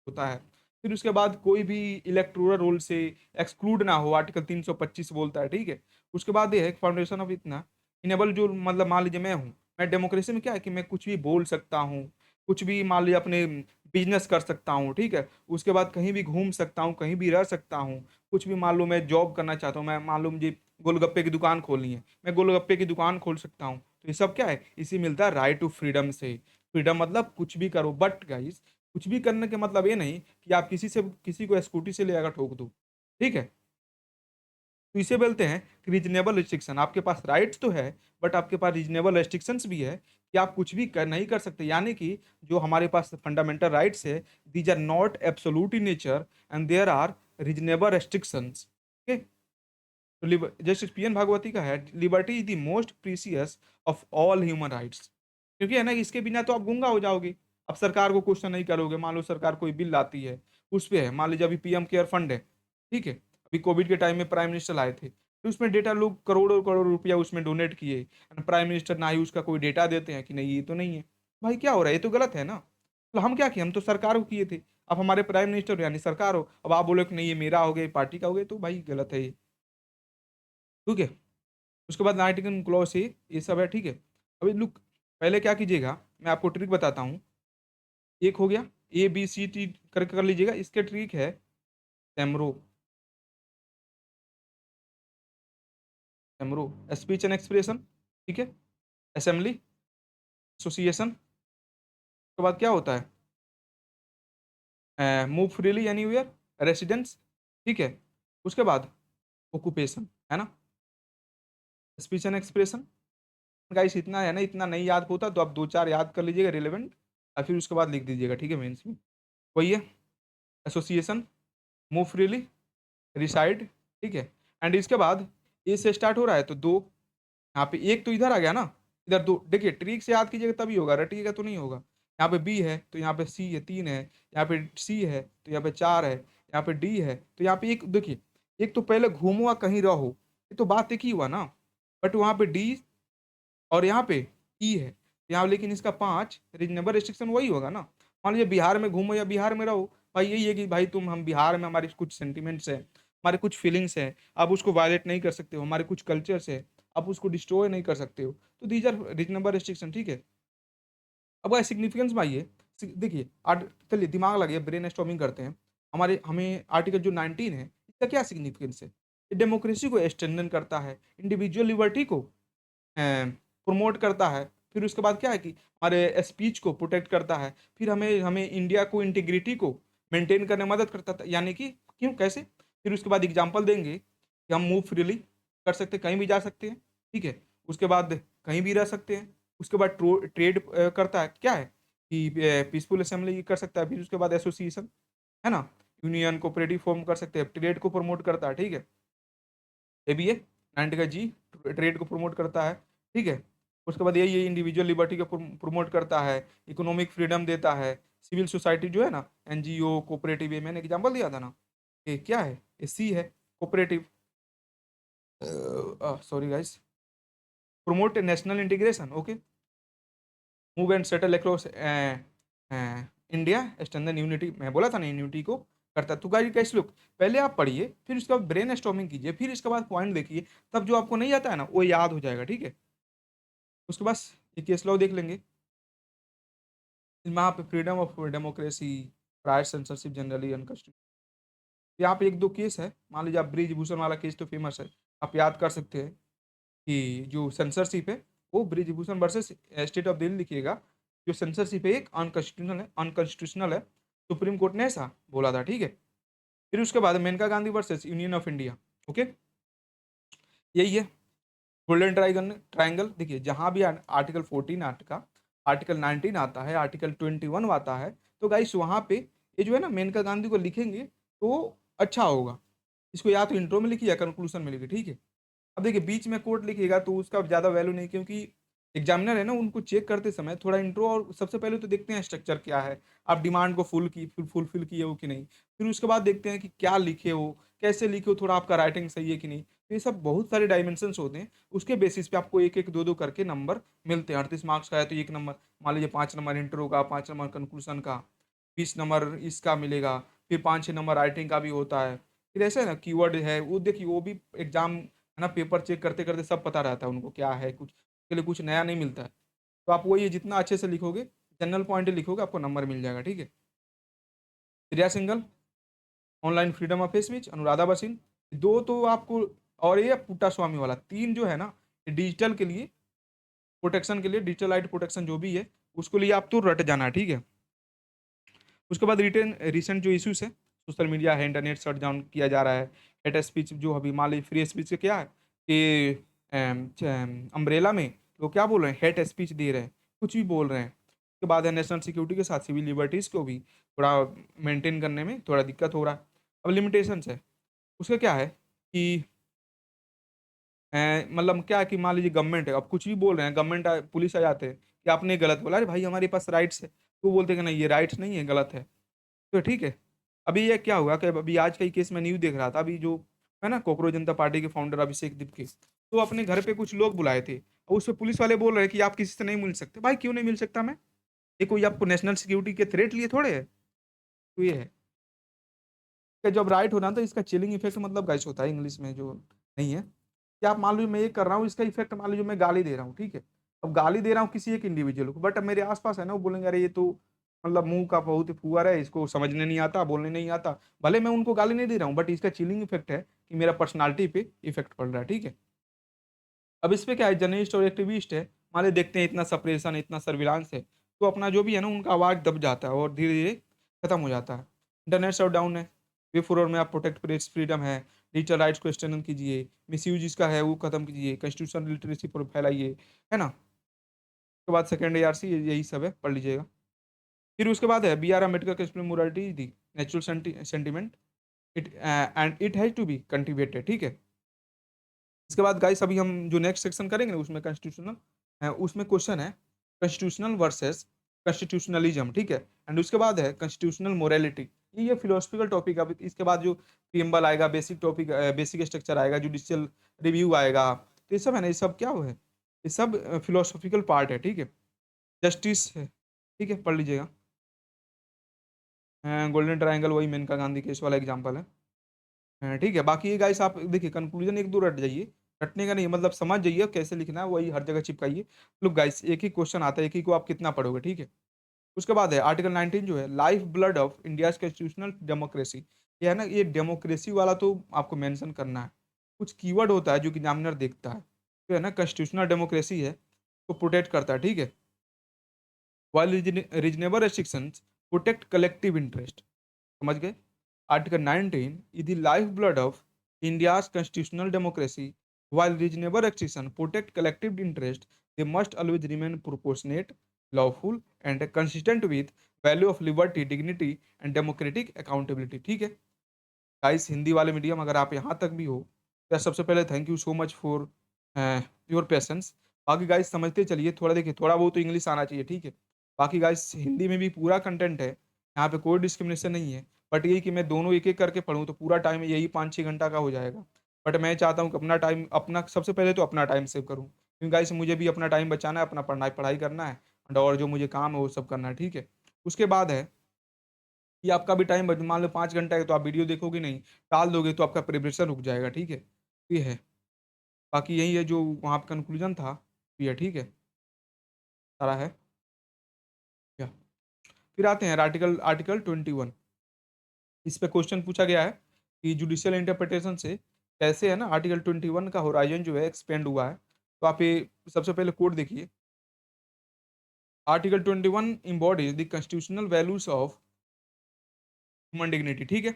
होता है। फिर उसके बाद कोई भी इलेक्टोरल रोल से एक्सक्लूड ना हो, आर्टिकल 325 बोलता है, ठीक है। उसके बाद ये है फाउंडेशन ऑफ इतना इनेबल, जो मतलब मान लीजिए मैं हूँ, मैं डेमोक्रेसी में क्या है कि मैं कुछ भी बोल सकता हूँ, कुछ भी मान लीजिए अपने बिजनेस कर सकता हूँ, ठीक है। उसके बाद कहीं भी घूम सकता हूँ, कहीं भी रह सकता हूँ। कुछ भी मान लो मैं जॉब करना चाहता हूँ, मैं मान लो मुझे गोलगप्पे की दुकान खोलनी है, मैं गोलगप्पे की दुकान खोल सकता हूँ। तो ये सब क्या है, इसी मिलता है राइट टू फ्रीडम से। फ्रीडम मतलब कुछ भी करो, बट गाइस कुछ भी करने का मतलब ये नहीं कि आप किसी को स्कूटी से ले आकर ठोक दो, ठीक है। तो इसे बोलते हैं कि रीजनेबल रिस्ट्रिक्शन। आपके पास राइट्स तो है, बट आपके पास रीजनेबल रेस्ट्रिक्शंस भी है, कि आप कुछ भी नहीं कर सकते। यानी कि जो हमारे पास फंडामेंटल राइट्स है, these are not absolute in nature, and there are reasonable restrictions, okay. तो जस्टिस PN भागवती का है, liberty is the most precious of all human rights. क्योंकि है ना, इसके बिना तो आप गूंगा हो जाओगे। अब सरकार को क्वेश्चन नहीं करोगे, मान लो सरकार कोई बिल लाती है, उस पे है, मान लीजिए अभी PM केयर फंड है, ठीक है। अभी कोविड के टाइम में प्राइम मिनिस्टर आए थे, तो उसमें डेटा लोग करोड़ों करोड़ रुपया उसमें डोनेट किए, प्राइम मिनिस्टर ना ही उसका कोई डेटा देते हैं कि नहीं ये तो नहीं है। भाई क्या हो रहा है, ये तो गलत है ना। तो हम क्या किए, हम तो सरकार को किए थे। अब हमारे प्राइम मिनिस्टर हो, यानी सरकार हो, अब आप बोलो कि नहीं ये मेरा हो गया, ये पार्टी का हो गया, तो भाई गलत है ये, ठीक है। उसके बाद नाइटिंगल क्लॉज है, ये सब है, ठीक है। अभी लुक, पहले क्या कीजिएगा, मैं आपको ट्रिक बताता हूँ। एक हो गया, ABCD करके कर लीजिएगा, इसके ट्रिक है सेमरो। सेमरो स्पीच एंड एक्सप्रेशन, ठीक है। असेंबली, एसोसिएशन, उसके बाद क्या होता है, मूव फ्रीली एनीवेयर, रेसिडेंस, ठीक है। उसके बाद ऑक्यूपेशन, है ना, स्पीच एंड एक्सप्रेशन, गाइस इतना है ना, इतना नहीं याद होता तो आप 2-4 याद कर लीजिएगा रिलेवेंट और फिर उसके बाद लिख दीजिएगा, ठीक है, मेंस में। वही है, एसोसिएशन, मूव फ्रीली, रिसाइड, ठीक है। एंड इसके बाद ए से स्टार्ट हो रहा है तो 2, यहाँ पे 1 तो इधर आ गया ना, इधर 2, देखिए ट्रिक से याद कीजिएगा तभी होगा, रटिएगा तो नहीं होगा। यहाँ पे बी है तो यहाँ पे सी है 3 है, यहाँ पे सी है तो यहाँ पे 4 है, यहाँ पे डी है तो यहाँ पे 1, देखिए एक तो पहले घूमो या कहीं रहो, ये तो बात एक ही हुआ ना, बट वहाँ पे डी और यहाँ पे ई है, यहाँ लेकिन इसका 5 रीजनेबल रिस्ट्रिक्शन वही होगा ना। मान लीजिए बिहार में घूमो या बिहार में रहो, भाई यही है कि भाई तुम, हम बिहार में हमारे कुछ सेंटिमेंट्स है, हमारे कुछ फीलिंग्स है, आप उसको वायलेट नहीं कर सकते हो, हमारे कुछ कल्चर्स है, आप उसको डिस्ट्रॉय नहीं कर सकते हो, तो दीज आर रीजनेबल रिस्ट्रिक्शन, ठीक है। अब वह सिग्निफिकेंस में आइए, देखिए चलिए दिमाग लगे, ब्रेन स्टॉर्मिंग करते हैं। हमारे हमें आर्टिकल जो 19 है इसका क्या सिग्निफिकेंस है, ये डेमोक्रेसी को स्ट्रेंथन करता है, इंडिविजुअल लिबर्टी को प्रमोट करता है, फिर उसके बाद क्या है कि हमारे स्पीच को प्रोटेक्ट करता है, फिर हमें हमें इंडिया को इंटीग्रिटी को मेंटेन करने में मदद करता था, यानी कि क्यों कैसे, फिर उसके बाद एग्जांपल देंगे कि हम मूव फ्रीली कर सकते हैं, कहीं भी जा सकते हैं, ठीक है, उसके बाद कहीं भी रह सकते हैं, उसके बाद ट्रेड करता है, क्या है कि पीसफुल असेंबली कर सकता है, फिर उसके बाद एसोसिएशन है ना, यूनियन कोऑपरेटिव फॉर्म कर सकते हैं, ट्रेड को प्रमोट करता है, ठीक है, ये भी है 90 का जी, ट्रेड को प्रमोट करता है, ठीक है। उसके बाद यही इंडिविजुअल लिबर्टी को प्रमोट करता है, इकोनॉमिक फ्रीडम देता है, सिविल सोसाइटी जो है ना, एनजीओ कोऑपरेटिव, ये मैंने एग्जांपल दिया था ना, ये क्या है, ये सी है, cooperative, sorry guys, promote national integration, okay, move and settle across India, strengthen unity, मैं बोला था ना यूनिटी को करता है। तो गाइस कैसे लोग, पहले आप पढ़िए, फिर उसके बाद ब्रेन स्टॉर्मिंग कीजिए, फिर इसके बाद पॉइंट देखिए, तब जो आपको नहीं आता है ना वो याद हो जाएगा, ठीक है। उसके बाद ये केस लॉ देख लेंगे, यहाँ पे freedom of democracy, prior censorship generally unconstitutional, यहाँ पे एक दो केस है, मान लीजिए आप ब्रिजभूषण वाला केस तो फेमस है, आप याद कर सकते हैं कि जो सेंसरशिप है वो Brijbhushan versus state of Delhi लिखिएगा, जो सेंसरशिप है एक अनकॉन्स्टिट्यूशनल है, अनकॉन्स्टिट्यूशनल है, सुप्रीम कोर्ट ने ऐसा बोला था, ठीक है। फिर उसके बाद Maneka Gandhi versus union of India, okay, यही है गोल्डन ट्राइगन ट्राइंगल, देखिए जहां भी आर्टिकल 14 आर्ट का, आर्टिकल 19 आता है, आर्टिकल 21 आता है, तो गाइस वहां पे ये जो है ना मेनका गांधी को लिखेंगे तो अच्छा होगा, इसको या तो इंट्रो में लिखिए या कंक्लूजन में लिखिए, ठीक है। अब देखिए बीच में कोट लिखिएगा तो उसका ज़्यादा वैल्यू नहीं, क्योंकि एग्जामिनर है ना उनको चेक करते समय थोड़ा इंट्रो, और सबसे पहले तो देखते हैं स्ट्रक्चर क्या है, आप डिमांड को फुलफिल किए हो कि नहीं, फिर उसके बाद देखते हैं कि क्या लिखे हो, कैसे लिखे हो, थोड़ा आपका राइटिंग सही है कि नहीं, तो ये सब बहुत सारे डायमेंशंस होते हैं, उसके बेसिस पे आपको एक एक दो दो करके नंबर मिलते हैं। 38 मार्क्स का है तो 1 नंबर, मान लीजिए 5 नंबर इंट्रो का, 5 नंबर कंक्लूजन का, 20 नंबर इसका मिलेगा, फिर 5-6 नंबर राइटिंग का भी होता है, फिर ऐसा है ना कीवर्ड है वो, देखिए वो भी एग्जाम है ना, पेपर चेक करते करते सब पता रहता है उनको क्या है, कुछ के लिए कुछ नया नहीं मिलता है, तो आप वही जितना अच्छे से लिखोगे, जनरल पॉइंट लिखोगे, आपको नंबर मिल जाएगा, ठीक है। Shreya single, online freedom of speech, Anuradha Bassein, दो तो आपको, और ये पुट्टा स्वामी वाला, तीन जो है ना डिजिटल के लिए प्रोटेक्शन के लिए, डिजिटल राइट प्रोटेक्शन जो भी है उसको लिए आप तो रट जाना, ठीक है। उसके बाद रिटेन रिसेंट जो इश्यूज है, सोशल मीडिया है, इंटरनेट शट डाउन किया जा रहा है, हेट स्पीच जो अभी मान लीजिए फ्री स्पीच का क्या है कि अम्ब्रेला में लोग क्या बोल रहे हैं, हेट स्पीच दे रहे हैं, कुछ भी बोल रहे हैं। उसके बाद है नेशनल सिक्योरिटी के साथ सिविल लिबर्टीज़ को भी थोड़ा मेंटेन करने में थोड़ा दिक्कत हो रहा है। अब लिमिटेशंस है, उसका क्या है कि मतलब क्या है कि मान लीजिए गवर्नमेंट है, अब कुछ भी बोल रहे हैं, गवर्नमेंट पुलिस आ जाते हैं कि आपने गलत बोला, अरे भाई हमारे पास राइट्स है, तो वो बोलते हैं कि नहीं ये राइट्स नहीं है, गलत है, तो ठीक है। अभी ये क्या हुआ कि अभी आज का ही केस मैं न्यूज़ देख रहा था, अभी जो है ना कोकरोच जनता पार्टी के फाउंडर अभिषेक दीप, तो अपने घर पे कुछ लोग बुलाए थे, और उस पे पुलिस वाले बोल रहे हैं कि आप किसी से नहीं मिल सकते, भाई क्यों नहीं मिल सकता मैं, ये कोई आपको नेशनल सिक्योरिटी के थ्रेट लिए थोड़े है, तो ये है कि जब राइट हो रहा तो इसका चिलिंग इफेक्ट मतलब गाइस होता है इंग्लिश में जो नहीं है, कि आप मान लीजिए मैं ये कर रहा हूँ, इसका इफेक्ट मान लीजिए मैं गाली दे रहा हूँ, ठीक है, अब गाली दे रहा हूँ किसी एक इंडिविजुअल को, बट अब मेरे आसपास है ना वो बोलेंगे अरे ये तो मतलब मुंह का बहुत ही फुआर है, इसको समझने नहीं आता, बोलने नहीं आता, भले मैं उनको गाली नहीं दे रहा हूँ, बट इसका चिलिंग इफेक्ट है कि मेरा पर्सनालिटी पे इफेक्ट पड़ रहा है, ठीक है। अब इस पे क्या है, जर्नलिस्ट और एक्टिविस्ट है, मान लीजिए देखते हैं इतना सप्रेशन है, इतना सर्विलांस है, तो अपना जो भी है ना उनका आवाज़ दब जाता है और धीरे धीरे खत्म हो जाता है। इंटरनेट शट डाउन है, वे फॉर में आप प्रोटेक्ट प्रेस फ्रीडम है, डिजिटल राइट्स क्वेश्चन कीजिए, मिसयूज इसका है वो खत्म कीजिए, कॉन्स्टिट्यूशन लिटरेसी पर फैलाइए, है ना? उसके बाद सेकंड ARC यही सब है, पढ़ लीजिएगा। फिर उसके बाद है BR अम्बेडकर का explain morality the natural sentiment it and it has to be cultivated, ठीक है। इसके बाद गाइस अभी हम जो नेक्स्ट सेक्शन करेंगे ना उसमें कॉन्स्टिट्यूशनल उसमें क्वेश्चन है कॉन्स्टिट्यूशनल वर्सेस कॉन्स्टिट्यूशनलिज्म, ठीक है। एंड उसके बाद है कॉन्स्टिट्यूशनल मोरालिटी, ये फिलोसफिकल टॉपिक। अब इसके बाद जो प्रीएम्बल आएगा, बेसिक टॉपिक, बेसिक स्ट्रक्चर आएगा, जुडिशियल रिव्यू आएगा, तो ये सब है ना, ये सब क्या हो है, ये सब फिलोसफिकल पार्ट है, ठीक है। जस्टिस है, ठीक है, पढ़ लीजिएगा। गोल्डन ट्रायंगल वही मेनका गांधी केस वाला एग्जाम्पल है। ठीक है, बाकी ये गाइस आप देखिए कंक्लूजन एक दो रट जाइए, रटने का नहीं मतलब समझ जाइए कैसे लिखना है, वही हर जगह चिपकाइए। लुक गाइस एक ही क्वेश्चन आता है, एक ही को आप कितना पढ़ोगे, ठीक है। उसके बाद है आर्टिकल 19 जो है life blood of India constitutional democracy, ये है ना, ये डेमोक्रेसी वाला तो आपको मेंशन करना है। कुछ कीवर्ड होता है जो कि एग्जामिनर देखता है, तो है ना कॉन्स्टिट्यूशनल डेमोक्रेसी है तो प्रोटेक्ट करता है, ठीक है। While reasonable restrictions protect collective interest, समझ गए। Article 19 is the lifeblood of India's constitutional democracy. While reasonable restriction protect collective interest, they must always remain proportionate, lawful, and consistent with value of liberty, dignity, and democratic accountability. ठीक है गाइस, हिंदी वाले मीडियम अगर आप यहाँ तक भी हो तो सबसे पहले thank you so much for your patience. बाकी गाइस समझते चलिए, थोड़ा देखिए, थोड़ा बहुत तो इंग्लिश आना चाहिए, ठीक है। बाकी गाइस हिंदी में भी पूरा कंटेंट है, यहाँ पे कोई डिस्क्रिमिनेशन नहीं है। बट यही कि मैं दोनों एक एक करके पढ़ूँ तो पूरा टाइम यही 5-6 घंटा का हो जाएगा। बट मैं चाहता हूँ कि अपना टाइम, अपना सबसे पहले तो अपना टाइम सेव करूँ, क्योंकि गाइस मुझे भी अपना टाइम बचाना है, अपना पढ़ाई करना है, और जो मुझे काम है वो सब करना है, ठीक है। उसके बाद है कि आपका भी टाइम मान लो 5 घंटा है तो आप वीडियो देखोगे नहीं, टाल दोगे तो आपका प्रिपरेशन रुक जाएगा, ठीक है। तो ये है, बाकी यही है जो वहाँ पे कंक्लूजन था, तो ये ठीक है, सारा है क्या। फिर आते हैं आर्टिकल आर्टिकल 21। इस पे क्वेश्चन पूछा गया है कि जुडिशियल इंटरप्रिटेशन से कैसे है ना आर्टिकल 21 का होराइजन जो है एक्सपेंड हुआ है। तो आप ये सबसे पहले कोड देखिए, article 21 embodies the constitutional values of human dignity, ठीक है।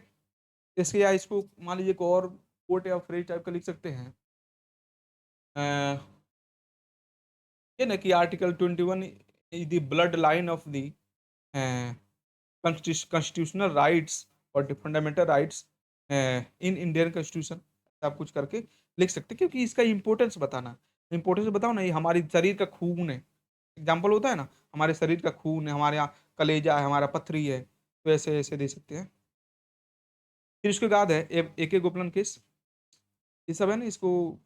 इसके या इसको मान लीजिए एक और कोट या फ्रेज टाइप का लिख सकते हैं, ये ना कि article 21 is the blood line of the constitutional rights और fundamental rights in Indian constitution. आप कुछ करके लिख सकते हैं, क्योंकि इसका इंपॉर्टेंस बताना, इंपॉर्टेंस बताओ ना, ये हमारी शरीर का खून है, एग्जाम्पल होता है ना, हमारे शरीर का खून है, हमारे यहाँ कलेजा है, हमारा पथरी है, तो ऐसे ऐसे दे सकते हैं। फिर उसके बाद है एक एक गोपलन केस, ये सब है ना, इसको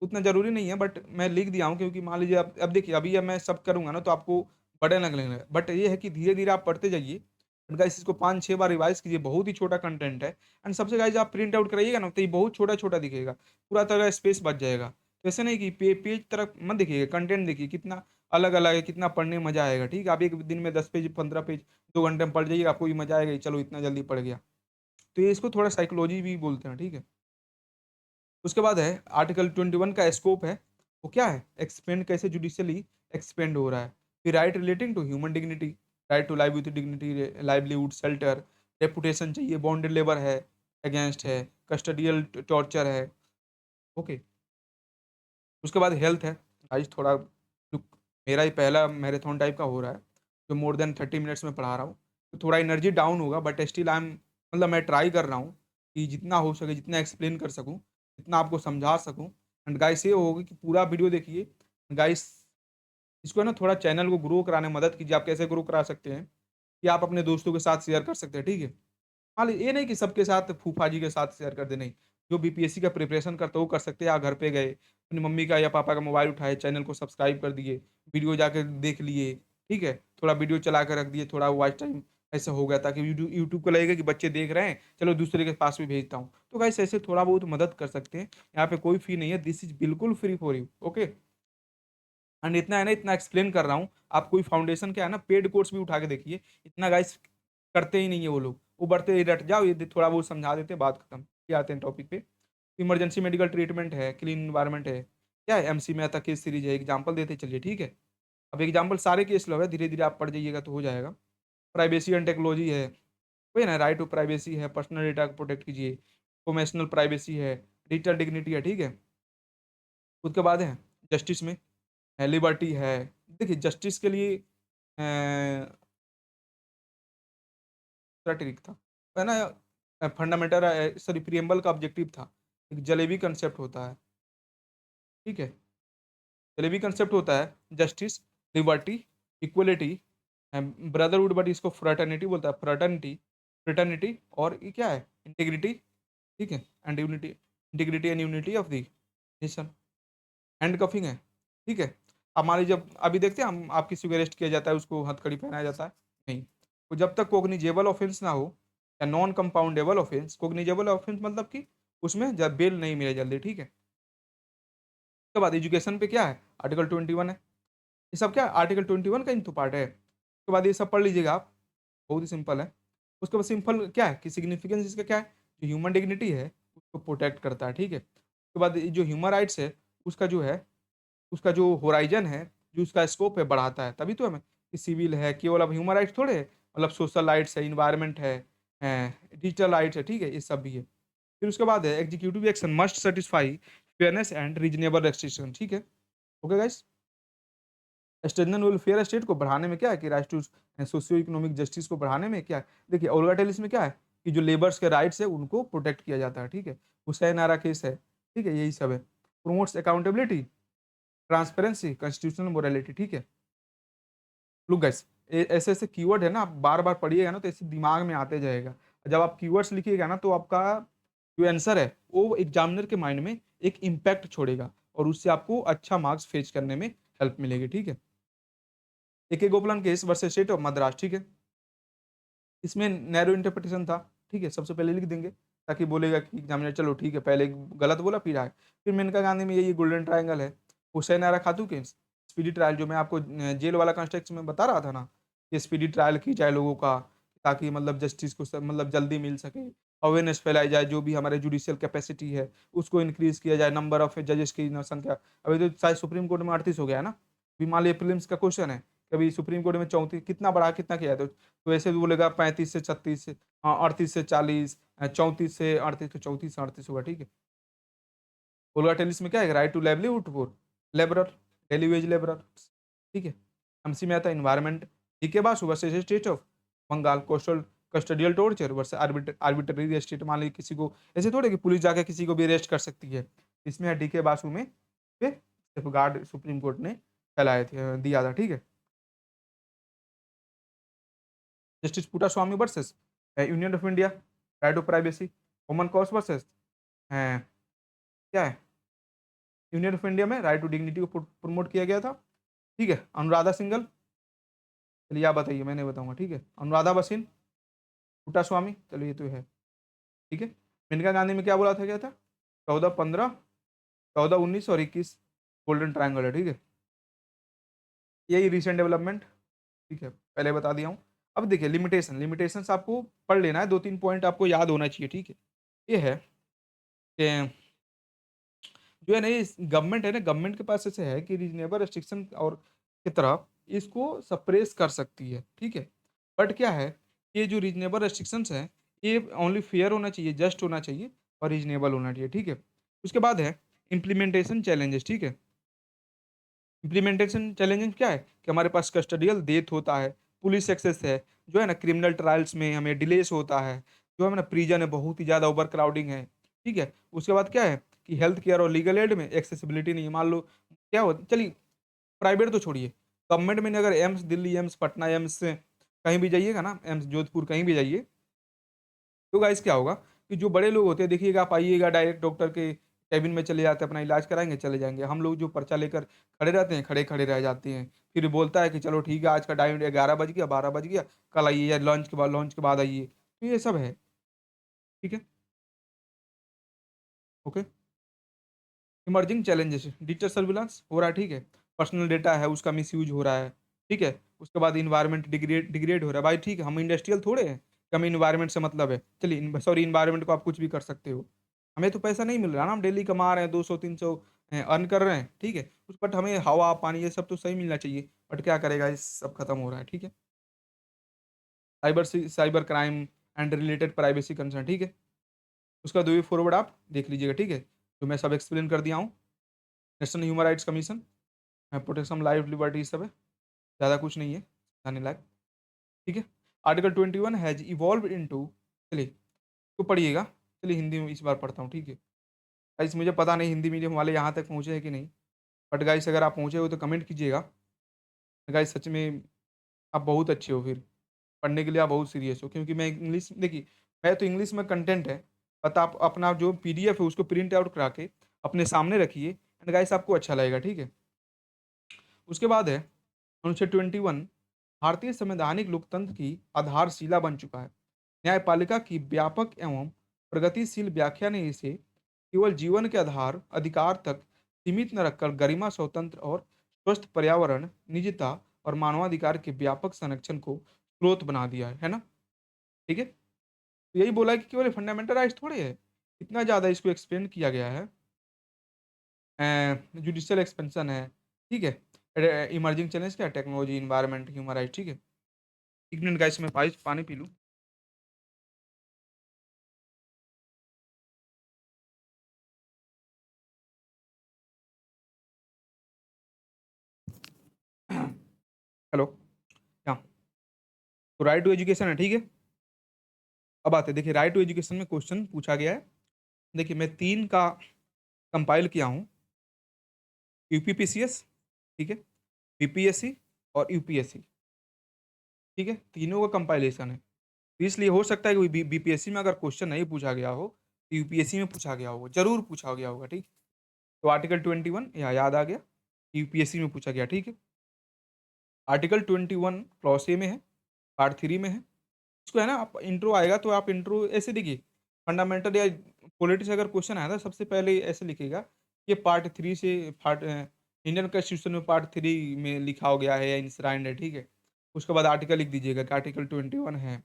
उतना जरूरी नहीं है बट मैं लिख दिया हूँ, क्योंकि मान लीजिए अब देखिए अभी अब मैं सब करूंगा ना तो आपको बड़े लगने, बट ये है कि धीरे धीरे आप पढ़ते जाइए। बट गाइस इसको 5-6 बार रिवाइज कीजिए, बहुत ही छोटा कंटेंट है। एंड सबसे गाइस आप प्रिंट आउट कराइएगा ना तो ये बहुत छोटा छोटा दिखेगा, पूरा तरह स्पेस बच जाएगा। तो ऐसे नहीं कि पेज तरफ मत देखिएगा, कंटेंट देखिए कितना अलग अलग है, कितना पढ़ने में मजा आएगा, ठीक है। आप एक दिन में 10 पेज 15 पेज 2 घंटे में पढ़ जाइएगा, आपको भी मजा आएगा, चलो इतना जल्दी पढ़ गया। तो ये इसको थोड़ा साइकोलॉजी भी बोलते हैं, ठीक है। उसके बाद है आर्टिकल 21 का स्कोप है, वो क्या है, एक्सपेंड कैसे जुडिशियली एक्सपेंड हो रहा है। फिर right relating to human dignity, right to live with dignity, livelihood, shelter, reputation चाहिए, बॉन्डेड लेबर है, अगेंस्ट है, कस्टडियल टॉर्चर है, ओके। उसके बाद हेल्थ है, आज थोड़ा मेरा ही पहला मैराथन टाइप का हो रहा है, जो मोर देन 30 मिनट्स में पढ़ा रहा हूँ, तो थोड़ा एनर्जी डाउन होगा, बट स्टिल आई एम, मतलब मैं ट्राई कर रहा हूँ कि जितना हो सके, जितना एक्सप्लेन कर सकूँ, जितना आपको समझा सकूँ। एंड गाइस ये होगा कि पूरा वीडियो देखिए गाइस, इसको है ना थोड़ा चैनल को ग्रो कराने में मदद कीजिए। आप कैसे ग्रो करा सकते हैं कि आप अपने दोस्तों के साथ शेयर कर सकते हैं, ठीक है। हाँ, ये नहीं कि सबके साथ फूफा जी के साथ शेयर कर दे, नहीं। जो बीपीएससी का प्रिपरेशन करते वो कर सकते हैं, या घर पे गए अपनी मम्मी का या पापा का मोबाइल उठाए, चैनल को सब्सक्राइब कर दिए, वीडियो जाकर देख लिए, ठीक है। थोड़ा वीडियो चला कर रख दिए, थोड़ा वॉच टाइम ऐसे हो गया, ताकि यूट्यूब यूट्यूब को लगेगा कि बच्चे देख रहे हैं, चलो दूसरे के पास भी भेजता हूँ। तो गाइस ऐसे थोड़ा बहुत मदद कर सकते हैं, यहाँ पे कोई फी नहीं है, दिस इज बिल्कुल free for you, okay. And इतना है ना, इतना एक्सप्लेन कर रहा हूँ, आप कोई फाउंडेशन क्या है ना पेड कोर्स भी उठा के देखिए, इतना गाइस करते ही नहीं है वो लोग, वो बढ़ते ही रट जाओ, ये थोड़ा बहुत समझा देते, बात खत्म। ये आते हैं टॉपिक पे, इमरजेंसी मेडिकल ट्रीटमेंट है, क्लीन इन्वायरमेंट है, क्या है, एमसी मेहता केस सीरीज है, एग्जाम्पल देते चलिए, ठीक है। अब एग्जाम्पल सारे केस लो है, धीरे धीरे आप पढ़ जाइएगा तो हो जाएगा। प्राइवेसी एंड टेक्नोलॉजी है, वही ना, राइट टू प्राइवेसी है, पर्सनल डेटा को प्रोटेक्ट कीजिए, इंफॉर्मेशनल प्राइवेसी है, डिजिटल डिग्निटी है, ठीक है। उसके बाद है जस्टिस में है, लिबर्टी है। देखिए जस्टिस के लिए ट्रिक था, है ना, फंडामेंटल सॉरी प्रियम्बल का ऑब्जेक्टिव था, एक जलेबी कंसेप्ट होता है, ठीक है। जलेबी कंसेप्ट होता है justice, liberty, equality, brotherhood, but इसको फ्रेटर्निटी बोलता है, फ्रेटर्निटी, फ्रेटर्निटी, और ये क्या है, इंटीग्रिटी, ठीक है, and unity, integrity and unity of the nation. Hand coughing है, ठीक है। अब मान लीजिए, जब अभी देखते हैं हम, आप किसी को अरेस्ट किया जाता है, उसको हथकड़ी पहनाया जाता है, नहीं, तो जब तक कोग्निजेबल ऑफेंस ना हो, या non compoundable offence, cognisable offence मतलब कि उसमें जब बेल नहीं मिले जल्दी, ठीक है। उसके बाद एजुकेशन पे क्या है, आर्टिकल 21 है, ये सब क्या है, आर्टिकल 21 का इन तो पार्ट है। उसके बाद ये सब पढ़ लीजिएगा आप, बहुत ही सिंपल है। उसके बाद सिंपल क्या है कि सिग्निफिकेंस इसका क्या है, जो ह्यूमन डिग्निटी है उसको प्रोटेक्ट करता है, ठीक है। उसके बाद ये जो ह्यूमन राइट्स है, उसका जो है, उसका जो होराइजन है, जो उसका स्कोप है, बढ़ाता है। तभी तो हमें कि सिविल है केवल, अब ह्यूमन राइट्स थोड़े है, मतलब सोशल राइट्स है, इन्वायरमेंट है, डिजिटल राइट्स है, ठीक है, ये सब भी है। फिर उसके बाद है executive action must satisfy fairness and reasonable restriction, ठीक है। Okay guys, statement welfare state को बढ़ाने में क्या है कि राष्ट्रीय सोशियो इकोनॉमिक जस्टिस को बढ़ाने में क्या है, देखिए ओल्गा टेलिस में क्या है कि जो लेबर्स के राइट्स है उनको प्रोटेक्ट किया जाता है, ठीक है। हुसैन आरा केस है, ठीक है, यही सब है। Promotes accountability, transparency, constitutional morality, ठीक है। लुक गाइस, ऐसे ऐसे कीवर्ड है ना, आप बार बार पढ़िएगा ना तो ऐसे दिमाग में आते जाएगा। जब आप कीवर्ड्स लिखिएगा ना तो आपका जो आंसर है वो एग्जामिनर के माइंड में एक इम्पैक्ट छोड़ेगा, और उससे आपको अच्छा मार्क्स फेच करने में हेल्प मिलेगी, ठीक है। ए के गोपालन case versus state of Madras, ठीक है। इसमें नैरो इंटरप्रिटेशन था, ठीक है, सबसे पहले लिख देंगे ताकि बोलेगा कि एग्जामिनर चलो ठीक है, पहले गलत बोला फिर आए। फिर मेनका गांधी में ये गोल्डन ट्रायंगल है। हुसैन आरा खातू केस, स्पीडी ट्रायल, जो मैं आपको जेल वाला कंस्ट्रक्ट में बता रहा था ना, कि स्पीडी ट्रायल की जाए लोगों का, ताकि मतलब जस्टिस को मतलब जल्दी मिल सके, अवेयरनेस फैलाई जाए, जो भी हमारे जुडिशियल कैपेसिटी है उसको इंक्रीज किया जाए, नंबर ऑफ जजेस की संख्या। अभी तो शायद सुप्रीम कोर्ट में 38 हो गया है ना। अभी मान लिया प्रीलिम्स का क्वेश्चन है, कभी सुप्रीम कोर्ट में 34, कितना बढ़ा कितना किया है, तो ऐसे भी बोलेगा 35 से 36, 38 से 40, 34 से 38, तो 34 से 38 होगा, ठीक है। ओल्गा टेनिस में क्या है, right to livelihood for labourer, daily wage labourer, ठीक है। एमसी में आता है इन्वायरमेंट, ठीक है। बात versus state of Bengal, coastal custodial torture versus arbitrary state, मान लीजिए किसी को, ऐसे थोड़े कि पुलिस जाके किसी को भी अरेस्ट कर सकती है। इसमें है डीके बासु में पे सेफगार्ड सुप्रीम कोर्ट ने फैलाए थे, दिया था, ठीक है। Justice Puttaswamy versus union of India, right of privacy, common cause versus क्या है, यूनियन ऑफ इंडिया में राइट टू डिग्निटी को प्रमोट किया गया था, ठीक है। अनुराधा सिंगल, चलिए आप बताइए, मैं नहीं बताऊंगा, ठीक है। अनुराधा बसिन, पुटा स्वामी, चलिए ये तो है, ठीक है। मेनका गांधी में क्या बोला था, क्या था, 14, 15, 14, 19 और 21 गोल्डन ट्रायंगल है, ठीक है। यही रिसेंट डेवलपमेंट, ठीक है, पहले बता दिया हूँ। अब देखिए लिमिटेशन, लिमिटेशंस आपको पढ़ लेना है, 2-3 पॉइंट आपको याद होना चाहिए, ठीक है। ये है कि जो है ना, ये गवर्नमेंट है ना, गवर्नमेंट के पास ऐसे है कि रीजनेबल रेस्ट्रिक्शन और की तरफ इसको सप्रेस कर सकती है, ठीक है। बट क्या है, ये जो रीजनेबल रेस्ट्रिक्शंस हैं, ये ओनली फेयर होना चाहिए, जस्ट होना चाहिए, और रीजनेबल होना चाहिए, ठीक है। उसके बाद है इम्प्लीमेंटेशन चैलेंजेस, ठीक है। इम्प्लीमेंटेशन चैलेंजेस क्या है कि हमारे पास कस्टडियल डेथ होता है, पुलिस एक्सेस है, जो है ना क्रिमिनल ट्रायल्स में हमें डिलेस होता है, जो है ना प्रिजन है बहुत ही ज़्यादा ओवर क्राउडिंग है, ठीक है। उसके बाद क्या है कि हेल्थ केयर और लीगल एड में एक्सेसिबिलिटी नहीं है। मान लो क्या हो, चलिए प्राइवेट तो छोड़िए, गवर्नमेंट में अगर AIIMS Delhi AIIMS, Patna AIIMS से कहीं भी जाइएगा ना, एम्स जोधपुर कहीं भी जाइए, तो गाइस क्या होगा कि जो बड़े लोग होते हैं, देखिएगा आप आइएगा डायरेक्ट डॉक्टर के कैबिन में चले जाते हैं, अपना इलाज कराएंगे चले जाएंगे। हम लोग जो पर्चा लेकर खड़े रहते हैं, खड़े खड़े रह जाते हैं। फिर बोलता है कि चलो ठीक है, आज का टाइम 11 बज गया, 12 बज गया, कल आइए, या लॉन्च के बाद आइए, तो ये सब है, ठीक है। Okay, emerging challenges, digital surveillance हो रहा है, ठीक है। पर्सनल डेटा है उसका मिसयूज हो रहा है, ठीक है। उसके बाद इन्वायरमेंट डिग्रेड डिग्रेड हो रहा है, भाई ठीक है, हम इंडस्ट्रियल थोड़े हैं कि हमें इन्वायरमेंट से मतलब है, चलिए सॉरी, इन्वायरमेंट को आप कुछ भी कर सकते हो, हमें तो पैसा नहीं मिल रहा ना, हम डेली कमा रहे हैं 200-300 अर्न कर रहे हैं, ठीक है। उस बट हमें हवा पानी ये सब तो सही मिलना चाहिए, बट क्या करेगा, इस सब खत्म हो रहा है, ठीक है। Cyber cyber crime, and related privacy concern, ठीक है। उसका 2 फॉरवर्ड आप देख लीजिएगा, ठीक है। जो मैं सब एक्सप्लेन कर दिया हूँ। National human rights commission, protection life liberty, सब है, ज़्यादा कुछ नहीं है जाने लायक, ठीक है। आर्टिकल 21 हैज इवॉल्व इनटू, चलिए तो पढ़िएगा। चलिए हिंदी में इस बार पढ़ता हूँ, ठीक है। गाइस मुझे पता नहीं हिंदी मीडियम वाले यहाँ तक पहुँचे हैं कि नहीं, बट गाइस अगर आप पहुँचे हो तो कमेंट कीजिएगा। गाइस सच में आप बहुत अच्छे हो, फिर पढ़ने के लिए आप बहुत सीरियस हो, क्योंकि मैं इंग्लिश, देखिए मैं तो इंग्लिश में कंटेंट है, बट आप अपना जो पीडीएफ है उसको प्रिंट आउट करा के अपने सामने रखिए, एंड गाइस आपको अच्छा लगेगा, ठीक है। उसके बाद है अनुच्छेद 21, भारतीय संवैधानिक लोकतंत्र की आधारशिला बन चुका है। न्यायपालिका की व्यापक एवं प्रगतिशील व्याख्या ने इसे केवल जीवन के आधार अधिकार तक सीमित न रखकर गरिमा, स्वतंत्र और स्वस्थ पर्यावरण, निजता और मानवाधिकार के व्यापक संरक्षण को स्रोत बना दिया है ना, ठीक है। तो यही बोला है कि केवल फंडामेंटल राइट्स थोड़े है, इतना ज़्यादा इसको एक्सप्लेन किया गया है। जुडिशियल एक्सपेंशन है, ठीक है। इमर्जिंग चैलेंज क्या है, टेक्नोलॉजी, इन्वायरमेंट, ह्यूमन राइट, ठीक है। एक मिनट गाइस मैं पानी पी लूँ। हेलो, हाँ। तो राइट टू एजुकेशन है, ठीक है। अब आते हैं, देखिए राइट टू एजुकेशन में क्वेश्चन पूछा गया है। देखिए मैं 3 का कंपाइल किया हूँ, यूपीपीसीएस, ठीक है, बीपीएससी और यूपीएससी, ठीक है, तीनों का कंपाइलेशन है। तो इसलिए हो सकता है कि बीपीएससी में अगर क्वेश्चन नहीं पूछा गया हो तो यूपीएससी में पूछा गया होगा, जरूर पूछा गया होगा, ठीक। तो आर्टिकल 21 यहाँ याद आ गया, यूपीएससी में पूछा गया, ठीक है। आर्टिकल 21 क्लॉज ए में है, पार्ट 3 में है। इसको है ना, आप इंट्रो आएगा तो आप इंट्रो ऐसे देखिए, फंडामेंटल या पॉलिटिक्स अगर क्वेश्चन आया था सबसे पहले ऐसे लिखेगा, ये पार्ट 3 से, पार्ट इंडियन कॉन्स्टिट्यूशन में पार्ट 3 में लिखा हो गया है या इंश्राइंड है, ठीक है। उसके बाद आर्टिकल लिख दीजिएगा कि आर्टिकल 21 है,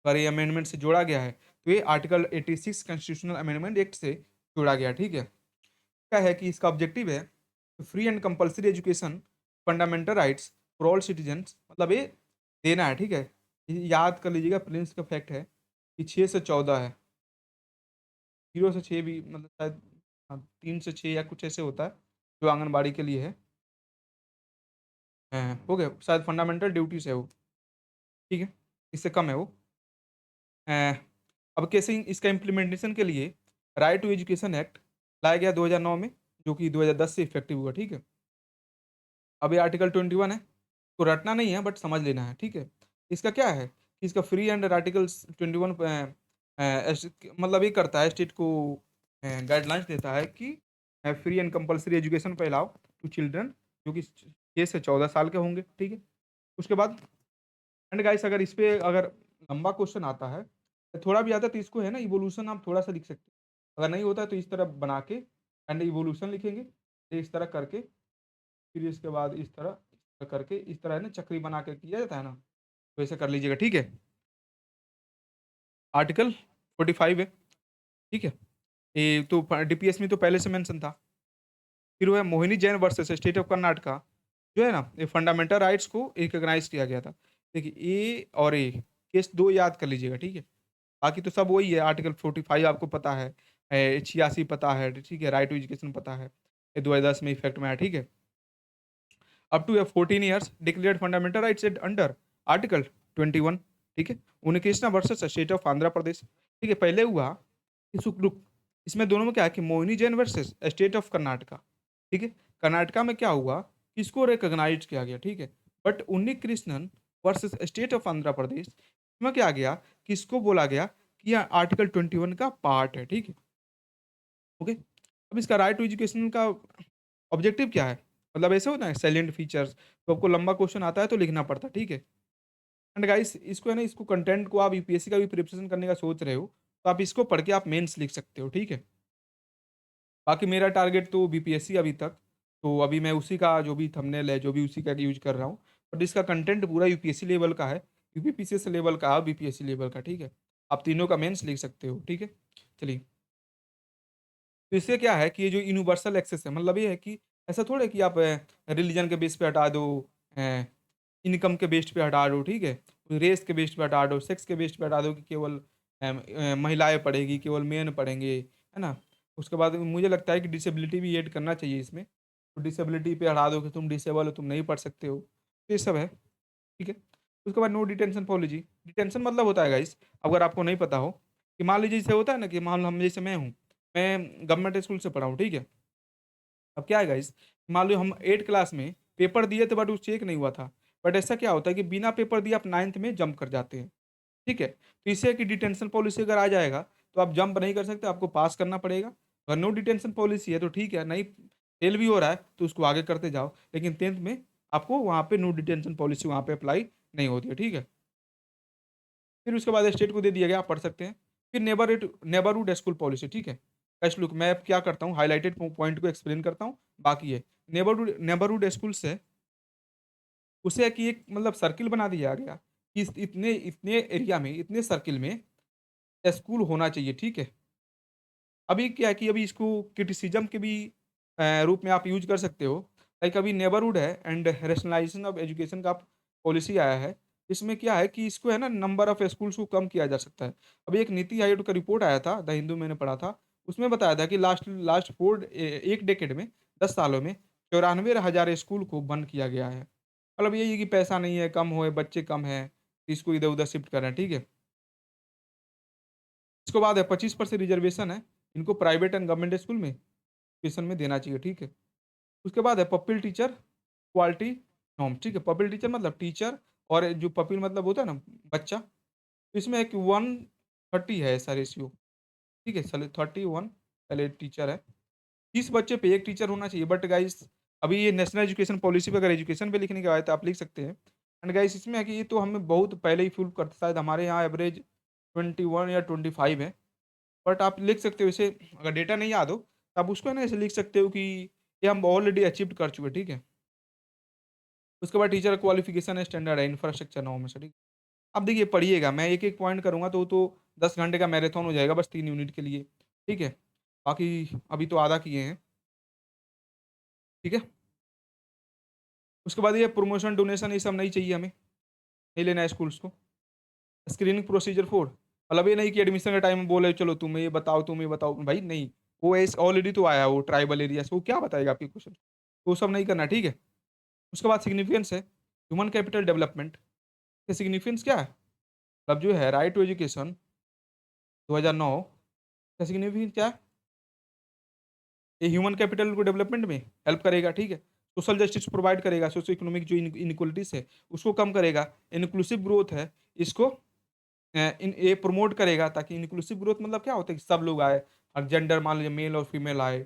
अगर ये अमेंडमेंट से जोड़ा गया है तो ये आर्टिकल 86 कॉन्स्टिट्यूशनल अमेंडमेंट एक्ट से जोड़ा गया, ठीक है। क्या है कि इसका ऑब्जेक्टिव है free and compulsory education, fundamental rights for all citizens, मतलब ये देना है, ठीक है। ये याद कर लीजिएगा, प्रिंस का फैक्ट है कि 6 से 14 है, 0 से 6 भी मतलब शायद, हाँ, 3 से 6 या कुछ ऐसे होता है जो आंगनबाड़ी के लिए है। हो गया शायद, फंडामेंटल ड्यूटीज है वो, ठीक है, इससे कम है वो। हैं, अब कैसे इसका इम्प्लीमेंटेशन के लिए राइट टू एजुकेशन एक्ट लाया गया 2009 में, जो कि 2010 से इफेक्टिव हुआ, ठीक है। अब ये आर्टिकल 21 है, तो रटना नहीं है बट समझ लेना है, ठीक है। इसका क्या है कि इसका फ्री एंड आर्टिकल 21 मतलब ये करता है, स्टेट को गाइडलाइंस देता है कि फ्री एंड कंपलसरी एजुकेशन पे अलाउ टू चिल्ड्रन जो कि 6 से 14 साल के होंगे, ठीक है। उसके बाद एंड गाइस अगर इस पे अगर लंबा क्वेश्चन आता है, थोड़ा भी आता है, तो इसको है ना इवोल्यूशन आप थोड़ा सा लिख सकते हैं, अगर नहीं होता है तो इस तरह बना के एंड इवोल्यूशन लिखेंगे, ये इस तरह करके, फिर इसके बाद इस तरह करके, इस तरह है ना चक्री बना के किया जाता है ना, वैसे कर लीजिएगा, ठीक है। आर्टिकल 45 है, ठीक है। ये तो डीपीएस में तो पहले से मेंशन था। फिर वो है Mohini Jain versus state of Karnataka, जो है ना, ये फंडामेंटल राइट्स को रिकॉग्नाइज किया गया था। देखिए ए और ए केस 2 याद कर लीजिएगा, ठीक है। बाकी तो सब वही है, आर्टिकल 45 आपको पता है, 86 पता है, ठीक है, राइट टू एजुकेशन पता है, ये 2010 में इफेक्ट में आया, ठीक है। Up to 14 years declared fundamental rights at under article 21, ठीक है। उन्हें Krishna versus state of Andhra Pradesh, ठीक है। पहले हुआ कि सुखरुक, इसमें दोनों में क्या है कि Mohini Jain versus state of Karnataka, ठीक है। कर्नाटका में क्या हुआ कि इसको रिकॉग्नाइज किया गया, ठीक है। But Unni Krishnan versus state of Andhra Pradesh में क्या गया कि इसको बोला गया कि यह आर्टिकल 21 का पार्ट है, ठीक है। ओके, अब इसका राइट टू एजुकेशन का ऑब्जेक्टिव क्या है, मतलब ऐसे होता है साइलेंट फीचर्स, तो आपको लंबा क्वेश्चन आता है तो लिखना पड़ता है, ठीक है। एंड गाइस इसको है ना, इसको कंटेंट को आप यूपीएससी का भी प्रिपरेशन करने का सोच रहे हो तो आप इसको पढ़ के आप मेंस लिख सकते हो, ठीक है। बाकी मेरा टारगेट तो बीपीएससी अभी तक, तो अभी मैं उसी का जो भी थंबनेल है जो भी उसी का यूज कर रहा हूँ, बट इसका कंटेंट पूरा यूपीएससी लेवल का है, यूपीपीसीएस लेवल का है, बीपीएससी लेवल का, ठीक है। आप तीनों का मेंस लिख सकते हो, ठीक है। चलिए, तो इससे क्या है कि ये जो यूनिवर्सल एक्सेस है, मतलब ये है कि ऐसा थोड़ा है कि आप रिलीजन के बेस पे हटा दो, इनकम के बेस पे हटा दो, ठीक है, रेस के बेस पे हटा दो, सेक्स के बेस पे हटा दो कि केवल महिलाएँ पढ़ेगी, केवल मेन पढ़ेंगे, है ना? उसके बाद मुझे लगता है कि डिसेबिलिटी भी ऐड करना चाहिए इसमें। तो डिसेबिलिटी पे हटा दो कि तुम डिसेबल हो, तुम नहीं पढ़ सकते हो। तो ये सब है, ठीक है? उसके बाद नो डिटेंशन पॉलिसी। डिटेंशन मतलब होता है गाइस, अगर आपको नहीं पता हो, कि मान लीजिए जैसे होता है ना कि मान लो हम जैसे मैं हूँ, मैं गवर्नमेंट स्कूल से पढ़ा हूँ, ठीक है? अब क्या है गाइस, मान लो हम 8 क्लास में पेपर दिए थे बट वो चेक नहीं हुआ था। बट ऐसा क्या होता है कि बिना पेपर दिए आप 9th में जंप कर जाते हैं, ठीक है? तो इससे है कि डिटेंशन पॉलिसी अगर आ जाएगा, तो आप जंप नहीं कर सकते, आपको पास करना पड़ेगा। अगर नो डिटेंशन पॉलिसी है तो ठीक है, नहीं फेल भी हो रहा है तो उसको आगे करते जाओ। लेकिन 10th में आपको वहाँ पे नो डिटेंशन पॉलिसी वहाँ पे अप्लाई नहीं होती है, ठीक है? फिर उसके बाद स्टेट को दे दिया गया, आप पढ़ सकते हैं। फिर नेबरहुड स्कूल पॉलिसी, ठीक है? गाइस लुक, मैं अब क्या करता हूँ, हाइलाइटेड पॉइंट को एक्सप्लेन करता हूँ, बाकी है। नेबरहुड स्कूल से उसे है कि एक मतलब सर्किल बना दिया गया कि इतने इतने एरिया में, इतने सर्किल में स्कूल होना चाहिए, ठीक है? अभी क्या है कि अभी इसको क्रिटिसिज़्म के भी रूप में आप यूज़ कर सकते हो। लाइक अभी नेबरहुड है एंड रैशनलाइज़ेशन ऑफ एजुकेशन का पॉलिसी आया है। इसमें क्या है कि इसको है ना नंबर ऑफ स्कूल्स को कम किया जा सकता है। अभी एक नीति आयोग का रिपोर्ट आया था, द हिंदू मैंने पढ़ा था। उसमें बताया था कि लास्ट लास्ट 1 डेकेड में 10 सालों में 94,000 स्कूल को बंद किया गया है। मतलब यही है कि पैसा नहीं है, कम हुए, बच्चे कम हैं, इसको इधर-उधर शिफ्ट कर रहे हैं, ठीक है? इसके बाद है 25% रिजर्वेशन है, इनको प्राइवेट एंड गवर्नमेंट स्कूल में ट्यूशन में देना चाहिए, ठीक है? उसके बाद है पपिल टीचर क्वालिटी नॉर्म, ठीक है? पपिल टीचर मतलब टीचर, और जो पपिल मतलब होता है ना बच्चा, तो इसमें एक 130 है ऐसा रेशियो, ठीक है? चलिए 31 पहले टीचर है, 30 बच्चे पे 1 टीचर होना चाहिए। बट गाइस अभी ये नेशनल एजुकेशन पॉलिसी पे अगर एजुकेशन पे लिखने की बात है तो आप लिख सकते हैं। एंड गाइस इसमें है कि ये तो हमें बहुत पहले ही फुल करता, शायद हमारे यहाँ एवरेज 21 या 25 है। बट आप लिख सकते हो इसे, अगर डेटा नहीं याद हो तो आप उसको है ना ऐसे लिख सकते हो कि ये हम ऑलरेडी अचीव्ड कर चुके हैं, ठीक है? उसके बाद टीचर क्वालिफिकेशन है, स्टैंडर्ड है, इंफ्रास्ट्रक्चर नॉर्म है, ठीक। अब देखिए पढ़िएगा, मैं एक-एक पॉइंट करूँगा तो वो तो 10 घंटे का मैराथन हो जाएगा बस 3 यूनिट के लिए, ठीक है? बाकी अभी तो आधा किए हैं, ठीक है? उसके बाद ये प्रमोशन, डोनेशन ये सब नहीं चाहिए हमें, नहीं लेना है स्कूल्स को। स्क्रीनिंग प्रोसीजर 4, मतलब ये नहीं कि एडमिशन के टाइम में बोले चलो तुम ये बताओ, भाई नहीं। वो एस ऑलरेडी तो आया है वो ट्राइबल एरिया से, वो क्या बताएगा आपके क्वेश्चन? तो वो सब नहीं करना है, ठीक है? उसके बाद सिग्निफिकेंस है, ह्यूमन कैपिटल डेवलपमेंट, ये सिग्निफिकेंस क्या है? मतलब जो है राइट टू एजुकेशन 2009 का सिग्निफिकेंस क्या है? ये ह्यूमन कैपिटल को डेवलपमेंट में हेल्प करेगा, ठीक है? सोशल जस्टिस प्रोवाइड करेगा, सोशो इकोनॉमिक जो इनइक्वालिटीज़ है, उसको कम करेगा। इंक्लूसिव ग्रोथ है, इसको इन ये प्रमोट करेगा, ताकि इंक्लूसिव ग्रोथ मतलब क्या होता है कि सब लोग आए, हर जेंडर मान लीजिए मेल और फीमेल आए,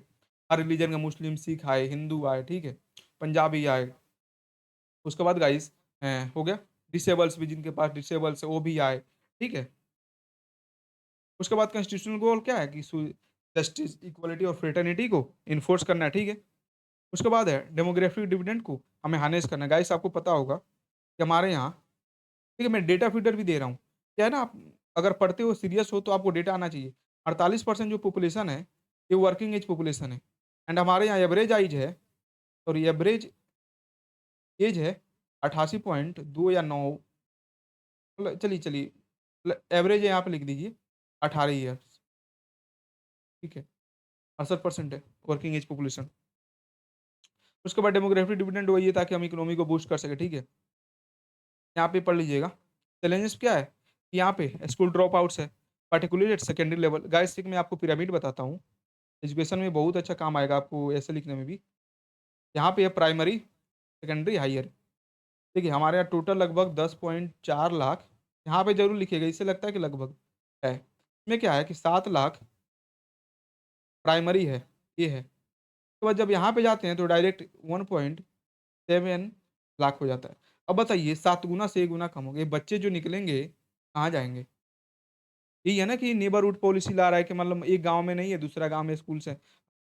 हर रिलीजन का मुस्लिम, सिख आए, हिंदू आए, ठीक है? पंजाबी आए। उसके बाद गाइस हो गया, डिसेबल्स भी जिनके पास डिसेबल्स है वो भी आए, ठीक है? उसके बाद कॉन्स्टिट्यूशनल गोल क्या है कि जस्टिस, इक्वालिटी और फ्रेटर्निटी को इन्फोर्स करना है, ठीक है? उसके बाद है डेमोग्राफिक डिविडेंड को हमें हार्नेस करना है। गाइस आपको पता होगा कि हमारे यहाँ, ठीक है, मैं डेटा फीडर भी दे रहा हूँ। क्या है ना, आप अगर पढ़ते हो, सीरियस हो तो आपको डेटा आना चाहिए। 48% जो पॉपुलेशन है, ये वर्किंग एज पॉपुलेशन है। एंड हमारे यहाँ एवरेज एज है, सॉरी एवरेज एज है 88.2 या 9, मतलब चलिए मतलब एवरेज है, यहाँ पे लिख दीजिए 18 ईयर्स, ठीक है? 68% है वर्किंग एज पॉपुलेशन। उसके बाद डेमोग्राफिक डिविडेंड वही है ताकि हम इकोनॉमी को बूस्ट कर सकें, ठीक है? यहाँ पे पढ़ लीजिएगा। चैलेंजेस क्या है कि यहाँ पे स्कूल ड्रॉप आउट्स है, particularly at secondary level. Guys एक मैं आपको पिरामिड बताता हूँ, एजुकेशन में बहुत अच्छा काम आएगा आपको ऐसे लिखने में भी। यहाँ पे है प्राइमरी, सेकेंडरी, हायर। देखिए हमारे यहाँ टोटल लगभग 10.4 लाख, यहाँ पे ज़रूर लिखिएगा, इससे लगता है कि लगभग है। इसमें क्या है कि 7 लाख प्राइमरी है, ये है। तो बाद जब यहाँ पे जाते हैं तो डायरेक्ट 1.7 लाख हो जाता है। अब बताइए 7 गुना से 1 गुना कम हो गया, ये बच्चे जो निकलेंगे कहाँ जाएँगे? यही है ना कि नेबरहुड पॉलिसी ला रहा है कि मतलब एक गाँव में नहीं है, दूसरा गाँव में स्कूल्स हैं,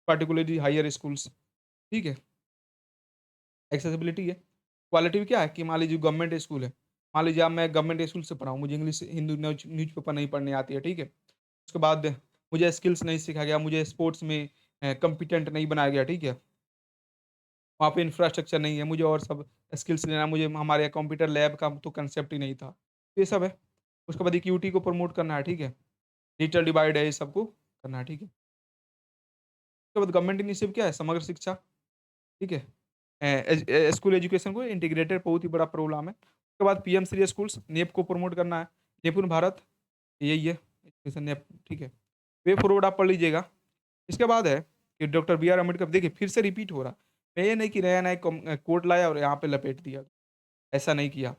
पार्टिकुलरली हायर स्कूल्स, ठीक है? एक्सेसिबिलिटी है। क्वालिटी में क्या है कि मान लीजिए गवर्नमेंट स्कूल है, मान लीजिए अब मैं गवर्नमेंट स्कूल से पढ़ा हूँ, मुझे इंग्लिश हिंदू न्यूज़पेपर नहीं पढ़नी आती है, ठीक है? उसके बाद मुझे स्किल्स नहीं सिखाया गया, मुझे स्पोर्ट्स में कॉम्पिटेंट नहीं बनाया गया, ठीक है? वहाँ पे इंफ्रास्ट्रक्चर नहीं है, मुझे और सब स्किल्स लेना है, मुझे हमारे यहाँ कंप्यूटर लैब का तो कांसेप्ट ही नहीं था। तो ये सब है। उसके बाद इक्विटी को प्रमोट करना है, ठीक है? डिजिटल डिवाइड है, ये सबको करना है, ठीक है। उसके बाद गवर्नमेंट इनिशिएटिव क्या है? समग्र शिक्षा, ठीक है। स्कूल एजुकेशन को इंटीग्रेटेड बहुत ही बड़ा प्रोग्राम है। उसके बाद पीएम श्री स्कूल्स, नेप को प्रमोट करना है, निपुण भारत, यही है एजुकेशन नेप, ठीक है। वे फॉरवर्ड आप पढ़ लीजिएगा। इसके बाद है कि डॉक्टर बी आर अम्बेडकर, देखिए फिर से रिपीट हो रहा। मैं ये नहीं कि नया नया कोड लाया और यहाँ पे लपेट दिया, ऐसा नहीं किया,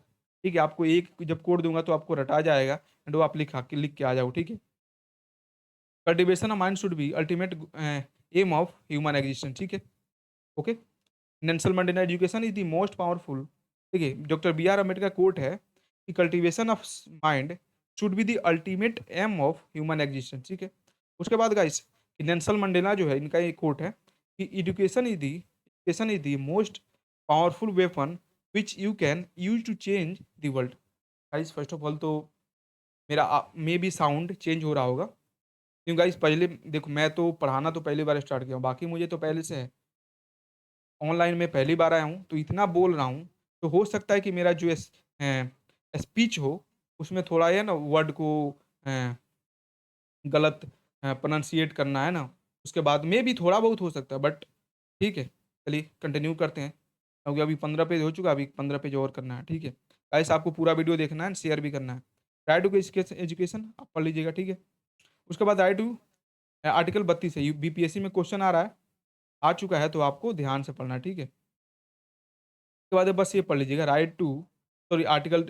ठीक है। आपको एक जब कोड दूंगा तो आपको रटा जाएगा एंड वो आप लिख के आ जाओ, ठीक है। Cultivation of mind should be ultimate aim of human existence, ठीक है, okay. Nelson Mandela, education is the most powerful, देखिए doctor B R Ambedkar quote है कि cultivation of mind should be the ultimate aim of human existence, ठीक है। उसके बाद गाइस नेल्सन मंडेला जो है, इनका एक कोट है कि education is the most powerful weapon which you can use to change the world. Guys first of all तो मेरा मे बी साउंड चेंज हो रहा होगा, क्यों गाइस, पहले देखो मैं तो पढ़ाना तो पहली बार स्टार्ट किया हूँ, बाकी मुझे तो पहले से है, ऑनलाइन में पहली बार आया हूँ, तो इतना बोल रहा हूँ, तो हो सकता है कि मेरा जो स्पीच हो उसमें थोड़ा है ना वर्ड को अ, गलत प्रोनाउंसिएट करना है ना, उसके बाद में भी थोड़ा बहुत हो सकता है, बट ठीक है। चलिए कंटिन्यू करते हैं, क्योंकि अभी 15 पेज हो चुका, अभी 15 पेज और करना है, ठीक है। गाइस आपको पूरा वीडियो देखना है, शेयर भी करना है। राइट टू एजुकेशन आप पढ़ लीजिएगा, ठीक है। उसके बाद राइट टू आर्टिकल 32 है, बीपीएससी में क्वेश्चन आ रहा है, आ चुका है, तो आपको ध्यान से पढ़ना है, ठीक है। उसके बाद बस ये पढ़ लीजिएगा, राइट टू सॉरी आर्टिकल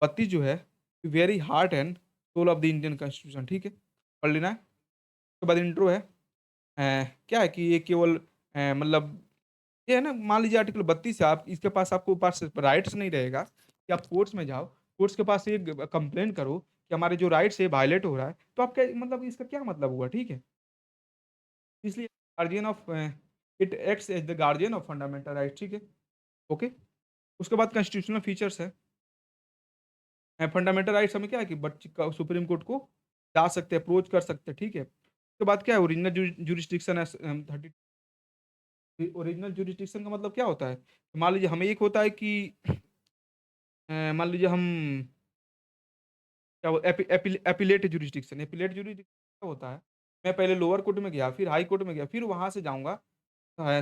32 जो है, very heart and soul of the Indian constitution, ठीक है, पढ़ लेना है। उसके बाद इंट्रो है, क्या है कि ये केवल मतलब ये है ना, मान लीजिए आर्टिकल 32 है, आप इसके पास आपको पास राइट्स नहीं रहेगा कि आप कोर्ट्स में जाओ, कोर्ट्स के पास ये कंप्लेन करो कि हमारे जो राइट्स है वायलेट हो रहा है, तो आप क्या मतलब, इसका क्या मतलब हुआ, ठीक है। इसलिए guardian of it acts as the guardian of fundamental right, ठीक है, ओके। उसके बाद कॉन्स्टिट्यूशनल फीचर्स है, फंडामेंटल राइट्स हमें क्या है कि बच्चे का सुप्रीम कोर्ट को जा सकते हैं, अप्रोच कर सकते हैं, ठीक है। उसके बाद क्या है, ओरिजिनल जुरिस्डिक्शन है 30। ओरिजिनल जुरिस्डिक्शन का मतलब क्या होता है, मान लीजिए हमें एक होता है कि मान लीजिए हम क्या एपिलेट जुरिस्डिक्शन, एपिलेट जुरिस्डिक्शन क्या होता है, मैं पहले लोअर कोर्ट में गया, फिर हाई कोर्ट में गया, फिर वहां से जाऊंगा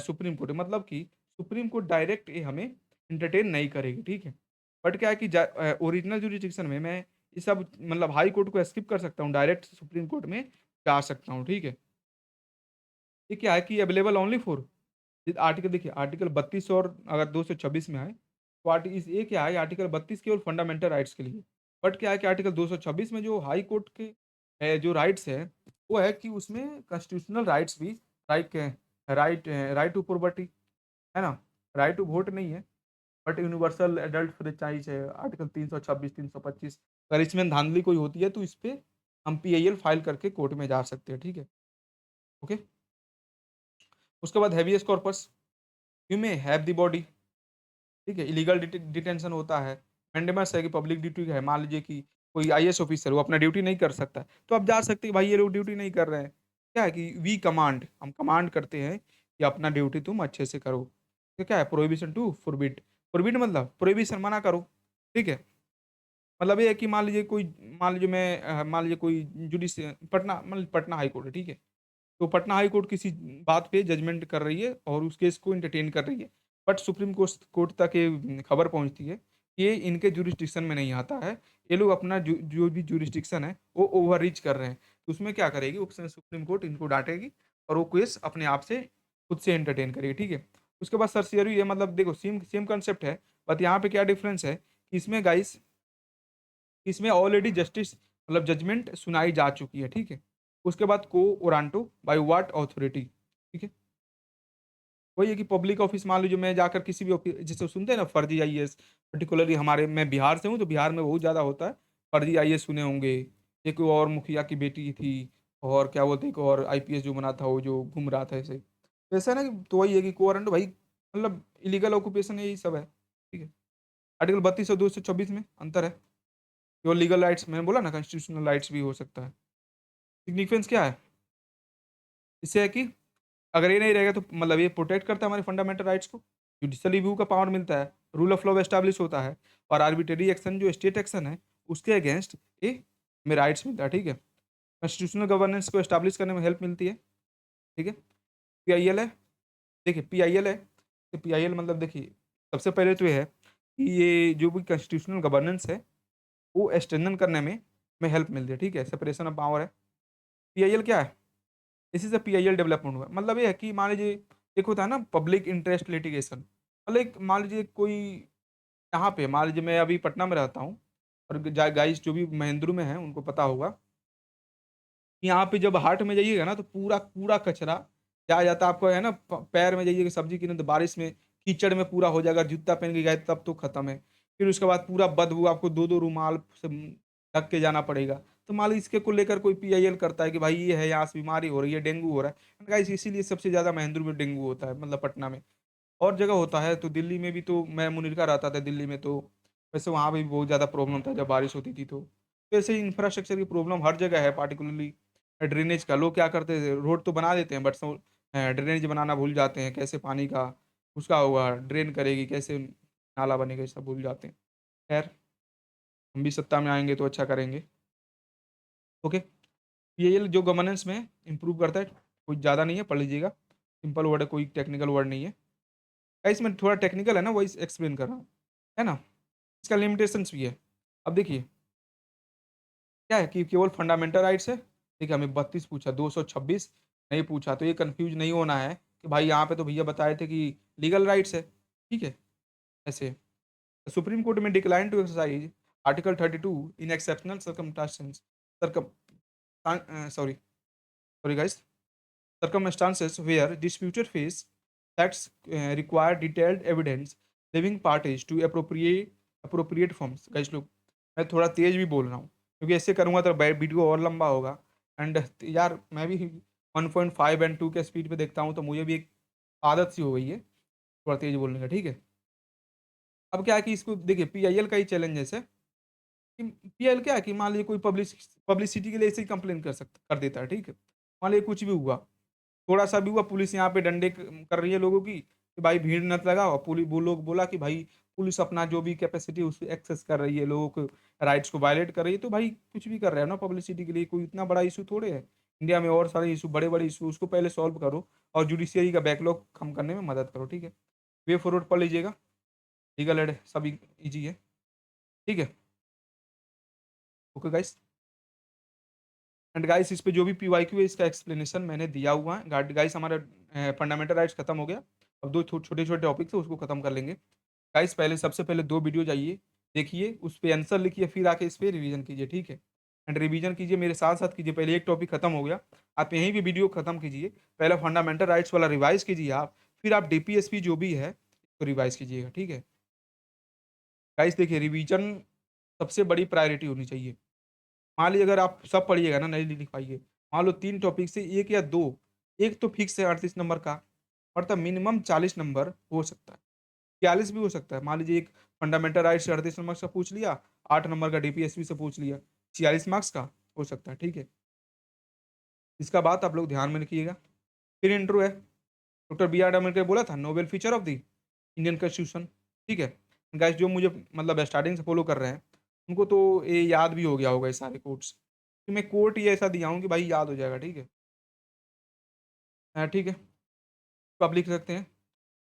सुप्रीम कोर्ट, मतलब कि सुप्रीम कोर्ट डायरेक्ट ये हमें इंटरटेन नहीं करेगी, ठीक है। बट क्या है कि ओरिजिनल जुरिस्डिक्शन में मैं ये सब मतलब हाई कोर्ट को स्किप कर सकता हूँ, डायरेक्ट सुप्रीम कोर्ट में जा सकता हूँ, ठीक है। ये क्या है कि अवेलेबल ओनली फॉर आर्टिकल, देखिए आर्टिकल 32 और अगर 226 में आए तो इस ये क्या है, आर्टिकल 32 केवल फंडामेंटल राइट्स के लिए। बट क्या है कि आर्टिकल 226 में जो हाई कोर्ट के जो राइट्स है, वो है कि उसमें कॉन्स्टिट्यूशनल राइट्स भी, लाइक राइट टू प्रॉपर्टी, है ना, राइट टू वोट नहीं है, बट यूनिवर्सल एडल्ट फ्रेंचाइज है, आर्टिकल 326 325। अगर इसमें धांधली कोई होती है तो इस पे हम पीआईएल फाइल करके कोर्ट में जा सकते हैं, ठीक है, ओके। उसके बाद habeas corpus, you may have the body, ठीक है। इलीगल डिटेंशन होता है, मैंडेमस है कि पब्लिक ड्यूटी है, मान लीजिए कि कोई आईएएस ऑफिसर वो अपना ड्यूटी नहीं कर सकता, तो आप जा सकते हैं भाई ये लोग ड्यूटी नहीं कर रहे हैं, क्या है कि वी कमांड, हम कमांड करते हैं कि अपना ड्यूटी तुम अच्छे से करो, तो क्या है प्रोहिबिशन टू फॉरबिड, फॉरबिड मतलब प्रोहिबिशन, मना करो, ठीक है। मतलब ये है कि मान लीजिए कोई, मान लीजिए मैं मान लीजिए कोई जुडिस पटना, मतलब पटना हाई कोर्ट है, ठीक है। तो पटना हाई कोर्ट किसी बात पे जजमेंट कर रही है और उस केस को एंटरटेन कर रही है, बट सुप्रीम कोर्ट कोर्ट तक ये खबर पहुंचती है कि ये इनके जुरिस्डिक्शन में नहीं आता है, ये लोग अपना जो भी जुरिस्डिक्शन है वो ओवर रीच कर रहे हैं, तो उसमें क्या करेगी, उसमें सुप्रीम कोर्ट इनको डांटेगी और वो केस अपने आप से खुद से एंटरटेन करेगी, ठीक है। उसके बाद सर्सियरी, ये मतलब देखो सेम सेम कंसेप्ट है, बट यहाँ पे क्या डिफरेंस है कि इसमें गाइस, इसमें ऑलरेडी जस्टिस मतलब जजमेंट सुनाई जा चुकी है, ठीक है। उसके बाद को ओरांटो बाय व्हाट अथॉरिटी, ठीक है। वही है कि पब्लिक ऑफिस, मान लीजिए मैं जाकर किसी भी ऑफिस, जैसे सुनते हैं ना फर्जी आईएएस, पर्टिकुलरली हमारे, मैं बिहार से हूँ तो बिहार में बहुत ज़्यादा होता है, फर्जी आईएएस सुने होंगे, एक और मुखिया की बेटी थी, और क्या बोलते हैं, एक और आईपीएस जो बना था वो जो घूम रहा था ऐसे, तो ऐसा है ना तो वही है कि कोअरेंट भाई मतलब इलीगल ऑक्यूपेशन यही सब है, ठीक है। आर्टिकल 32 और 226 में अंतर है, जो लीगल राइट्स मैंने बोला ना, कॉन्स्टिट्यूशनल राइट्स भी हो सकता है। सिग्निफिकेंस क्या है, इससे है कि अगर ये नहीं रहेगा तो मतलब ये प्रोटेक्ट करता है हमारे फंडामेंटल राइट्स को, जुडिशियल रिव्यू का पावर मिलता है, रूल ऑफ लॉ एस्टैब्लिश होता है, और आर्बिट्रेरी एक्शन जो स्टेट एक्शन है उसके अगेंस्ट ये हमें राइट्स मिलता है, ठीक है। कॉन्स्टिट्यूशनल गवर्नेंस को एस्टैब्लिश करने में हेल्प मिलती है, ठीक है। पीआईएल है, देखिए पीआईएल है, तो पीआईएल मतलब देखिए सबसे पहले तो ये है कि ये जो भी कॉन्स्टिट्यूशनल गवर्नेंस है वो स्ट्रेंथन करने में हेल्प मिलती है, ठीक है। सेपरेशन ऑफ पावर है। पीआईएल क्या है? इसी से पीआईएल डेवलपमेंट हुआ। मतलब ये है कि मान लीजिए एक होता है ना पब्लिक इंटरेस्ट लिटिगेशन, मतलब एक मान लीजिए कोई यहाँ पे मान लीजिए मैं अभी पटना में रहता हूँ और गाइस जो भी महेंद्रू में है उनको पता होगा कि यहाँ पे जब हाट में जाइएगा ना तो पूरा कूड़ा कचरा क्या जाता है आपको है ना, पैर में जाइएगा सब्जी किने तो बारिश में कीचड़ में पूरा हो जाएगा, जूता पहन के गए तब तो खत्म है। फिर उसके बाद पूरा बदबू, आपको दो दो रूमाल से ढक के जाना पड़ेगा। तो मान लीजिए इसके को लेकर कोई पीआईएल करता है कि भाई ये है यहाँ से बीमारी हो रही है, डेंगू हो रहा है गाइस, इसीलिए सबसे ज्यादा महेंद्र में डेंगू होता है, मतलब पटना में। और जगह होता है तो दिल्ली में भी, तो मैं मुनिरका रहता था दिल्ली में, तो वैसे वहाँ भी बहुत ज़्यादा प्रॉब्लम था जब बारिश होती थी। तो ऐसे ही इंफ्रास्ट्रक्चर की प्रॉब्लम हर जगह है, पार्टिकुलरली ड्रेनेज का। लोग क्या करते हैं, रोड तो बना देते हैं बट ड्रेनेज बनाना भूल जाते हैं, कैसे पानी का उसका होगा, ड्रेन करेगी कैसे, नाला बनेगा, ये सब भूल जाते हैं। खैर, हम भी सत्ता में आएंगे तो अच्छा करेंगे। ओके, ये जो गवर्नेंस में इम्प्रूव करता है, कुछ ज़्यादा नहीं है, पढ़ लीजिएगा, सिंपल वर्ड है, कोई टेक्निकल वर्ड नहीं है। इसमें थोड़ा टेक्निकल है ना, वही एक्सप्लेन कर रहा हूँ, है ना। इसका लिमिटेशंस भी है। अब देखिए क्या है कि केवल फंडामेंटल राइट्स है। देखिए हमें 32 पूछा, 226 नहीं पूछा, तो ये कंफ्यूज नहीं होना है कि भाई यहाँ पे तो भैया बताए थे कि लीगल राइट्स है, ठीक है। ऐसे सुप्रीम कोर्ट में decline to exercise article 32 in exceptional circumstances, sorry sorry guys, circumstances where disputed face facts require detailed evidence, leaving parties to appropriate forms। Guys लोग, मैं थोड़ा तेज भी बोल रहा हूँ क्योंकि ऐसे करूंगा तो वीडियो और लंबा होगा। एंड यार मैं भी 1.5 एंड 2 के स्पीड पे देखता हूँ, तो मुझे भी एक आदत सी हो गई है थोड़ा तेज बोलने का, ठीक है। अब क्या है कि इसको देखिए पीआईएल का ही चैलेंज है कि पीआईएल क्या है कि मान लीजिए कोई पब्लिसिटी के लिए ऐसे ही कंप्लेन कर देता है, ठीक है। मान लीजिए कुछ भी हुआ, थोड़ा सा भी हुआ, पुलिस यहाँ पे डंडे कर रही है लोगों की कि भाई भीड़ मत लगाओ, पुलिस वो लोग बोला कि भाई पुलिस अपना जो भी कैपेसिटी उससे एक्सेस कर रही है, लोगों को राइट्स को वायलेट कर रही है, तो भाई कुछ भी कर रहे हैं ना पब्लिसिटी के लिए, कोई इतना बड़ा इशू थोड़े है। इंडिया में और सारे इशू, बड़े बड़े इशू, उसको पहले सॉल्व करो और जुडिशियरी का बैकलॉग कम करने में मदद करो, ठीक है। वे फॉरवर्ड पढ़ लीजिएगा, लीगल एड सब इजी है, ठीक है। ओके गाइस, एंड गाइस इस पे जो भी पीवाईक्यू है इसका एक्सप्लेनेशन मैंने दिया हुआ है। गाइस हमारा फंडामेंटल राइट्स खत्म हो गया, अब दो छोटे छोटे टॉपिक है उसको खत्म कर लेंगे। गाइस पहले सबसे पहले दो वीडियो जाइए, देखिए उस पे आंसर लिखिए, फिर आके इस पे रिवीजन कीजिए, ठीक है। एंड रिवीजन कीजिए मेरे साथ साथ कीजिए, पहले एक टॉपिक खत्म हो गया, आप यहीं भी वीडियो खत्म कीजिए, पहले फंडामेंटल राइट्स वाला रिवाइज कीजिए आप, फिर आप डीपीएसपी जो भी है तो रिवाइज कीजिएगा, ठीक है। गाइस देखिए रिवीजन सबसे बड़ी प्रायोरिटी होनी चाहिए। मान लीजिए अगर आप सब पढ़िएगा ना, नहीं लिख पाइए, मान लो 3 टॉपिक से 1 या 2, एक तो फिक्स है 38 नंबर का, मतलब मिनिमम 40 नंबर हो सकता है, 42 भी हो सकता है। मान लीजिए एक फंडामेंटल राइट से 38 नंबर से पूछ लिया, 8 नंबर का डीपीएसपी से पूछ लिया, 46 मार्क्स का हो सकता है, ठीक है। इसका बात आप लोग ध्यान में रखिएगा। फिर इंट्रो है, डॉक्टर बी आर अम्बेडकर बोला था Nobel feature of the Indian constitution, ठीक है। गाइस जो मुझे मतलब स्टार्टिंग से फॉलो कर रहे हैं उनको तो ये याद भी हो गया होगा ये सारे कोट्स, कि मैं कोट ही ऐसा दिया हूँ कि भाई याद हो जाएगा, ठीक है। ठीक है, तो आप लिख सकते हैं।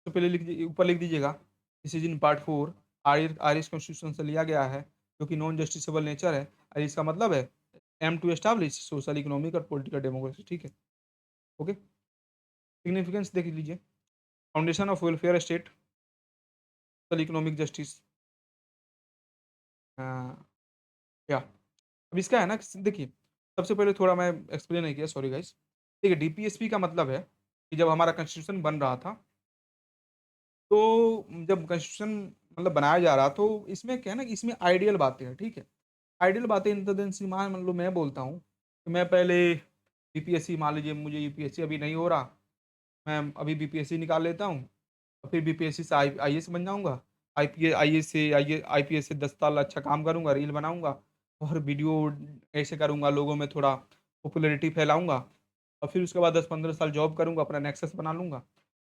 तो पहले लिख ऊपर लिख दीजिएगा, this is in part 4, Irish constitution से लिया गया है, जो कि नॉन जस्टिसेबल नेचर है, और इसका मतलब है aim to establish social economic और पॉलिटिकल डेमोक्रेसी, ठीक है। ओके, सिग्निफिकेंस देख लीजिए, foundation of welfare state, social economic justice, क्या। अब इसका है ना देखिए, सबसे पहले थोड़ा मैं एक्सप्लेन नहीं किया, सॉरी गाइस। देखिए डीपीएसपी का मतलब है कि जब हमारा कॉन्स्टिट्यूशन बन रहा था, तो जब कॉन्स्टिट्यूशन मतलब बनाया जा रहा, तो इसमें क्या है ना कि इसमें आइडियल बातें हैं, ठीक है। आइडियल बातें इन द सेंस, मान लो मैं बोलता हूँ कि मैं पहले बीपीएससी, मान लीजिए मुझे यूपीएससी अभी नहीं हो रहा, मैं अभी बीपीएससी निकाल लेता हूँ और फिर बीपीएससी से आईएएस बन जाऊंगा, आईपीएस से 10 साल अच्छा काम करूंगा, रील बनाऊंगा और वीडियो ऐसे करूंगा, लोगों में थोड़ा पॉपुलैरिटी फैलाऊंगा, और फिर उसके बाद 10-15 साल जॉब करूंगा, अपना नेक्सस बना लूंगा।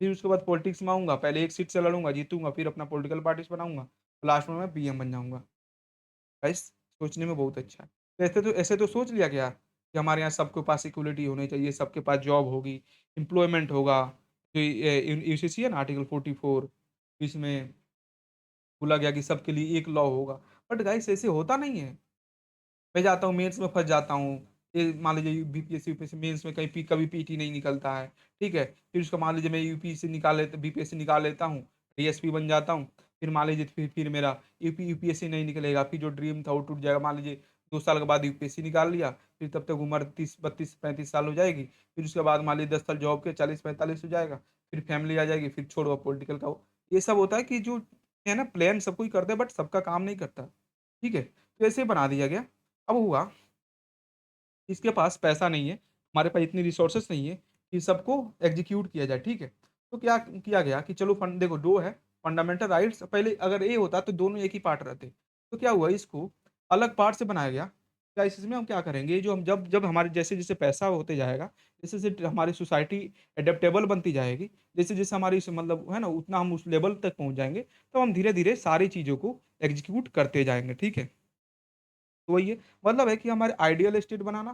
फिर उसके बाद पॉलिटिक्स में आऊंगा, पहले एक सीट से लड़ूंगा, जीतूंगा, फिर अपना पॉलिटिकल पार्टीज बनाऊंगा, लास्ट में मैं पीएम बन जाऊंगा। गाइस सोचने में बहुत अच्छा है। तो ऐसे तो सोच लिया क्या कि हमारे यहाँ सबके पास इक्वलिटी होनी चाहिए, सबके पास जॉब होगी, एम्प्लॉयमेंट होगा। तो यूसीसी है ना आर्टिकल 44, इसमें बोला गया कि सबके लिए एक लॉ होगा। बट गाइस ऐसे होता नहीं है। मैं जाता हूँ मेंस में फँस जाता हूँ। ये मान लीजिए बीपीएससी यूपीएससी मेंस में कहीं कभी पीटी नहीं निकलता है, ठीक है? फिर उसको मान लीजिए मैं यूपीएससी निकाल लेता बीपीएससी निकाल लेता हूँ, डीएसपी बन जाता हूँ। फिर मान लीजिए फिर मेरा यूपीएससी नहीं निकलेगा, फिर जो ड्रीम था वो टूट जाएगा। मान लीजिए 2 साल के बाद यूपीएससी निकाल लिया, फिर तब तक उम्र 30 32 35 साल हो जाएगी। फिर उसके बाद मान लीजिए 10 साल जॉब के 40-45 हो जाएगा, फिर फैमिली आ जाएगी, फिर छोड़ो अब पॉलिटिकल का वो। ये सब होता है कि जो है ना प्लान सब कोई करता है बट सबका काम नहीं करता, ठीक है? तो ऐसे बना दिया गया। अब हुआ इसके पास पैसा नहीं है, हमारे पास इतनी रिसोर्सेस नहीं है कि सबको एग्जीक्यूट किया जाए, ठीक है? तो क्या किया गया कि चलो फंड देखो 2 है, फंडामेंटल राइट्स पहले अगर ए होता तो दोनों एक ही पार्ट रहते। तो क्या हुआ इसको अलग पार्ट से बनाया गया। क्या इसमें हम क्या करेंगे, ये जो हम जब जब हमारे जैसे-जैसे पैसा होते जाएगा, जैसे-जैसे हमारी सोसाइटी एडैप्टेबल बनती जाएगी, जैसे-जैसे हमारी मतलब है ना उतना हम उस लेवल तक पहुँच जाएँगे, तो हम धीरे-धीरे सारी चीज़ों को एग्जीक्यूट करते जाएँगे, ठीक है? तो वही है, मतलब है कि हमारे आइडियल स्टेट बनाना,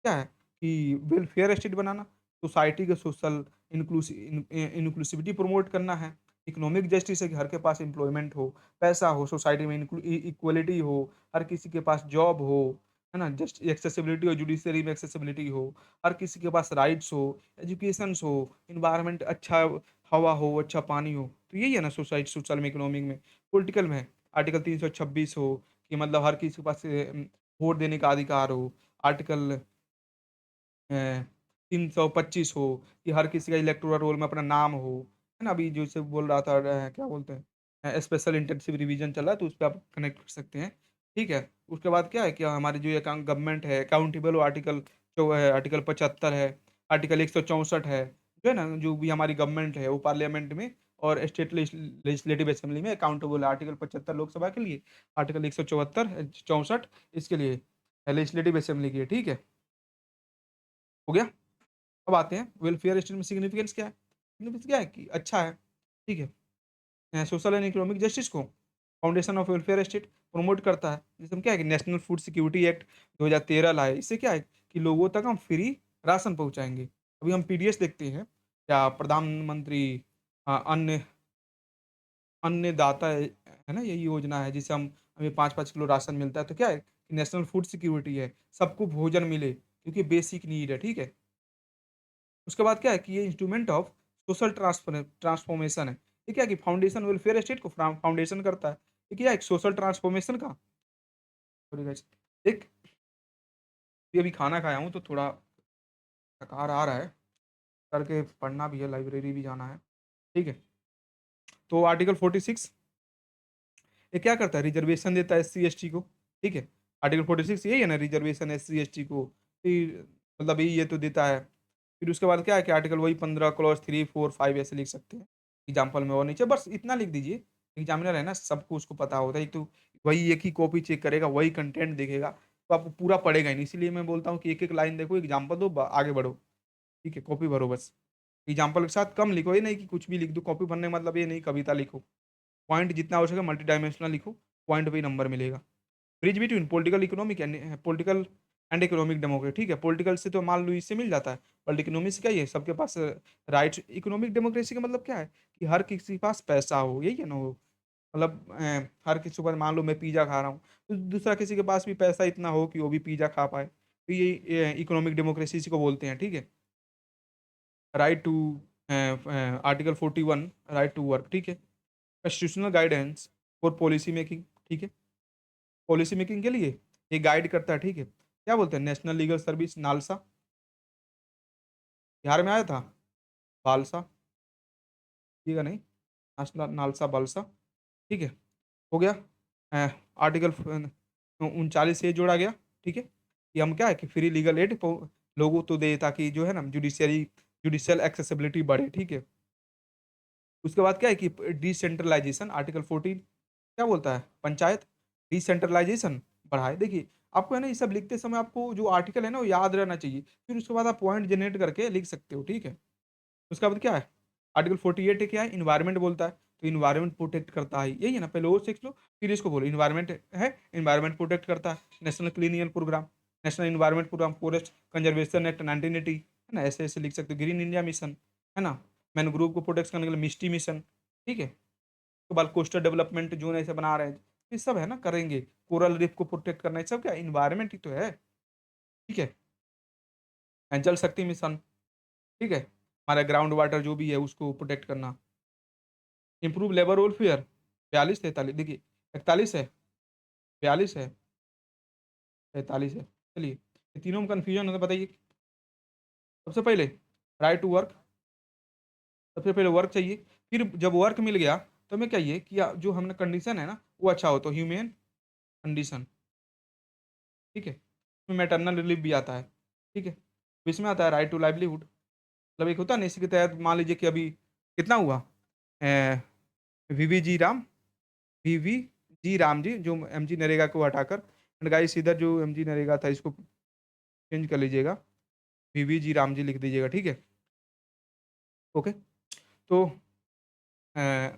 क्या है कि वेलफेयर स्टेट बनाना, सोसाइटी के सोशल इंक्लूसिविटी प्रमोट करना है, इकोनॉमिक जस्टिस है कि हर के पास एम्प्लॉयमेंट हो, पैसा हो, सोसाइटी में इक्वलिटी हो, हर किसी के पास जॉब हो, है ना? जस्ट एक्सेसिबिलिटी हो, जुडिशरी में एक्सेसिबिलिटी हो, हर किसी के पास राइट्स हो, एजुकेशंस हो, एनवायरनमेंट अच्छा हवा हो, अच्छा पानी हो। तो यही है ना सोसाइटी सोशल में, इकोनॉमिक में। पॉलिटिकल में आर्टिकल 326 हो कि मतलब हर किसी के पास वोट देने का अधिकार हो। आर्टिकल 325 हो कि हर किसी का इलेक्टोरल रोल में अपना नाम हो, है ना? अभी जैसे बोल रहा था क्या बोलते हैं स्पेशल इंटेंसिव रिवीजन चल रहा है तो उसपे आप कनेक्ट कर सकते हैं, ठीक है? उसके बाद क्या है कि हमारी जो गवर्नमेंट है अकाउंटेबल हो आर्टिकल जो है आर्टिकल 75 है, आर्टिकल 164 है, जो है ना जो भी हमारी गवर्नमेंट है वो पार्लियामेंट में और स्टेट लेजिस्लेटिव असेंबली में अकाउंटेबल है। आर्टिकल 75 लोकसभा के लिए, आर्टिकल 174 64 इसके लिए लेजिस्लेटिव असेंबली के लिए, ठीक है? हो गया? अब आते हैं वेलफेयर स्टेट में सिग्निफिकेंस क्या है? सिग्निफिकेंस क्या है कि अच्छा है, ठीक है? सोशल एंड इकोनॉमिक जस्टिस को foundation of welfare state promote करता है। जैसे हम क्या है कि नेशनल फूड सिक्योरिटी एक्ट 2013 लाए। इससे क्या है कि लोगों तक हम फ्री राशन पहुँचाएँगे। अभी हम पीडीएस देखते हैं, क्या प्रधानमंत्री अन्न अन्नदाता है ना, यही योजना है जिससे हम हमें 5-5 किलो राशन मिलता है। तो क्या है कि नेशनल फूड सिक्योरिटी है, सबको भोजन मिले क्योंकि बेसिक नीड है, ठीक है? उसके बाद क्या है कि ये इंस्ट्रूमेंट ऑफ सोशल ट्रांसफॉर्मेशन है। ये क्या है कि फाउंडेशन वेलफेयर स्टेट को फाउंडेशन करता है। ये क्या है एक सोशल ट्रांसफॉर्मेशन का सॉरी गाइस एक ये अभी खाना खाया हूँ तो थोड़ा थकार आ रहा है, करके पढ़ना भी है, लाइब्रेरी भी जाना है, ठीक है? तो आर्टिकल 46 ये क्या करता है रिजर्वेशन देता है एससी-एसटी को, ठीक है? आर्टिकल 46 यही है ना रिजर्वेशन एससी-एसटी को, फिर मतलब ये तो देता है। फिर उसके बाद क्या है कि आर्टिकल वही 15 क्लॉज़ 3, 4, 5 ऐसे लिख सकते हैं। एग्ज़ाम्पल में और नीचे बस इतना लिख दीजिए, एग्ज़ामिनर है ना सबको उसको पता होता है। एक तो वही एक ही कॉपी चेक करेगा, वही कंटेंट देखेगा, तो आपको पूरा पढ़ेगा ही नहीं। इसीलिए मैं बोलता हूँ कि एक-एक लाइन देखो, एग्ज़ाम्पल दो, ब आगे बढ़ो, ठीक है? कॉपी भरो बस। एग्ज़ाम्पल के साथ कम लिखो, ये नहीं कि कुछ भी लिख दो। कॉपी भरने का मतलब ये नहीं कविता लिखो। पॉइंट जितना हो सके मल्टी डायमेंशनल लिखो, पॉइंट पे ही नंबर मिलेगा। Bridge between political and economic democracy, ठीक है? पॉलिटिकल से तो मान लो इससे मिल जाता है, बट इकोनॉमी से क्या है, ये सबके पास राइट्स। इकोनॉमिक डेमोक्रेसी का मतलब क्या है कि हर किसी के पास पैसा हो, यही है ना वो। मतलब हर किसी के पास मान लो मैं पिज़्ज़ा खा रहा हूँ, तो दूसरा किसी के पास भी पैसा इतना हो कि वो भी पिज़्ज़ा खा पाए। तो ये इकोनॉमिक डेमोक्रेसी इसी को बोलते हैं, ठीक है? Right to article 41 right to work, ठीक है? Constitutional guidance for policy making, ठीक है? पॉलिसी मेकिंग के लिए ये गाइड करता है, ठीक है? क्या बोलते हैं national legal service NALSA, Bihar में आया था, बालसा, ठीक है नहीं, नेशनल नालसा बालसा, ठीक है? हो गया। आर्टिकल 39 से जोड़ा गया, ठीक है? कि हम क्या है कि फ्री लीगल एड लोगों को दे ताकि जो है ना जुडिशियल एक्सेसिबिलिटी बढ़े, ठीक है? उसके बाद क्या है कि डिसेंट्रलाइजेशन आर्टिकल 14 क्या बोलता है पंचायत डिसेंट्रलाइजेशन बढ़ाए। देखिए आपको है ना ये सब लिखते समय आपको जो आर्टिकल है ना वो याद रहना चाहिए, फिर उसके बाद आप पॉइंट जनरेट करके लिख सकते हो, ठीक है? उसके बाद क्या है आर्टिकल 48 है क्या है इन्वायरमेंट बोलता है, तो इन्वायरमेंट प्रोटेक्ट करता है, यही है ना? पहले वो सीख लो फिर इसको बोलो। इन्वायरमेंट है, इन्वायरमेंट प्रोटेक्ट करता है, national clean air programme. National environment programme, forest conservation act 1980, है ना, ऐसे ऐसे लिख सकते हो। ग्रीन इंडिया मिशन, है ना, मैनग्रोव को प्रोटेक्ट करने के लिए मिस्टी मिशन, ठीक है। उसके बाद कोस्टल डेवलपमेंट जोन ऐसे बना रहे हैं, ये सब है ना करेंगे। कोरल रीफ को प्रोटेक्ट करना, ये सब क्या इन्वायरमेंट ही तो है, ठीक है। एंड जल शक्ति मिशन, ठीक है, हमारा ग्राउंड वाटर जो भी है उसको प्रोटेक्ट करना। इंप्रूव लेबर वेलफेयर, 42 43, देखिए 41 है, 42 है, 43 है, चलिए ये तीनों में कन्फ्यूजन होता है, बताइए। सबसे पहले राइट टू वर्क, सबसे पहले वर्क चाहिए, फिर जब वर्क मिल गया तो हमें चाहिए कि जो हमने कंडीशन है ना वो अच्छा हो, तो ह्यूमेन कंडीशन, ठीक है। इसमें मैटरनल रिलीफ भी आता है, ठीक है। तो इसमें आता है राइट टू लाइवलीहुड, मतलब एक होता है ना, इसी के तहत मान लीजिए कि अभी कितना हुआ, वीवी जी राम, वीवी जी राम जी, जो एम जी नरेगा को हटाकर, एंड गाइस इधर जो एम जी नरेगा था इसको चेंज कर लीजिएगा, वीवी जी राम जी लिख दीजिएगा, ठीक है। ओके, तो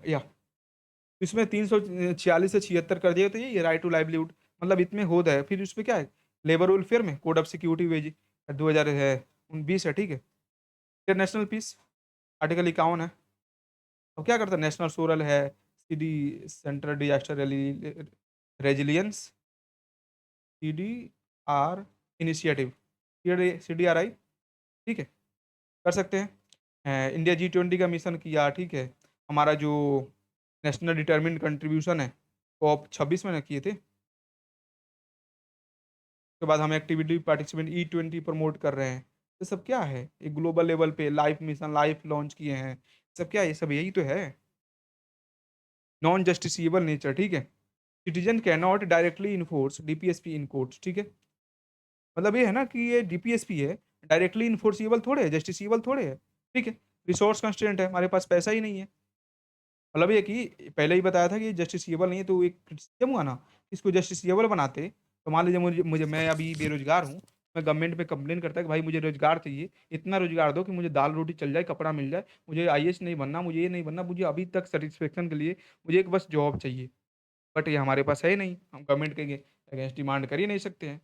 या इसमें 346 से 76 कर दिया, तो ये राइट टू लाइवलीहुड, मतलब इतने होद है। फिर उसमें क्या है, लेबर वेलफेयर में कोड ऑफ सिक्योरिटी वेज 2020 है, ठीक है। इंटरनेशनल पीस आर्टिकल 51 है। अब क्या करता है, नेशनल सोरल है, CD centre disaster resilience, CD are initiative, CDRI, ठीक है, कर सकते हैं। इंडिया G20 का मिशन किया, ठीक है। हमारा जो नेशनल डिटर्मिन्ड कंट्रीब्यूशन है COP 26 में ना किए थे। उसके बाद हम एक्टिविटी पार्टिसिपेंट E20 प्रमोट कर रहे हैं। ये सब क्या है, एक ग्लोबल लेवल पे लाइफ मिशन लाइफ लॉन्च किए हैं, सब क्या है, ये सब यही तो है। नॉन जस्टिसिएबल नेचर, ठीक है। Citizen can not directly enforce DPSP in courts, ठीक है। मतलब ये है ना कि ये DPSP है, डायरेक्टली इन्फोर्सिबल थोड़े है, जस्टिसिएबल थोड़े है, ठीक है। रिसोर्स कंस्ट्रेंट है, हमारे पास पैसा ही नहीं है। मतलब ये कि पहले ही बताया था कि जस्टिसिएबल नहीं है, तो एक क्रिटिसिज्म हुआ ना, इसको जस्टिसिएबल बनाते। तो मान लीजिए मुझे मुझे मैं अभी बेरोजगार हूँ, मैं गवर्नमेंट पे कंप्लेन करता है कि भाई मुझे रोजगार चाहिए, इतना रोजगार दो कि मुझे दाल रोटी चल जाए, कपड़ा मिल जाए, मुझे IAS नहीं बनना, मुझे ये नहीं बनना, मुझे अभी तक सेटिस्फेक्शन के लिए मुझे एक बस जॉब चाहिए। बट ये हमारे पास है ही नहीं, हम गवर्नमेंट के अगेंस्ट डिमांड कर ही नहीं सकते हैं,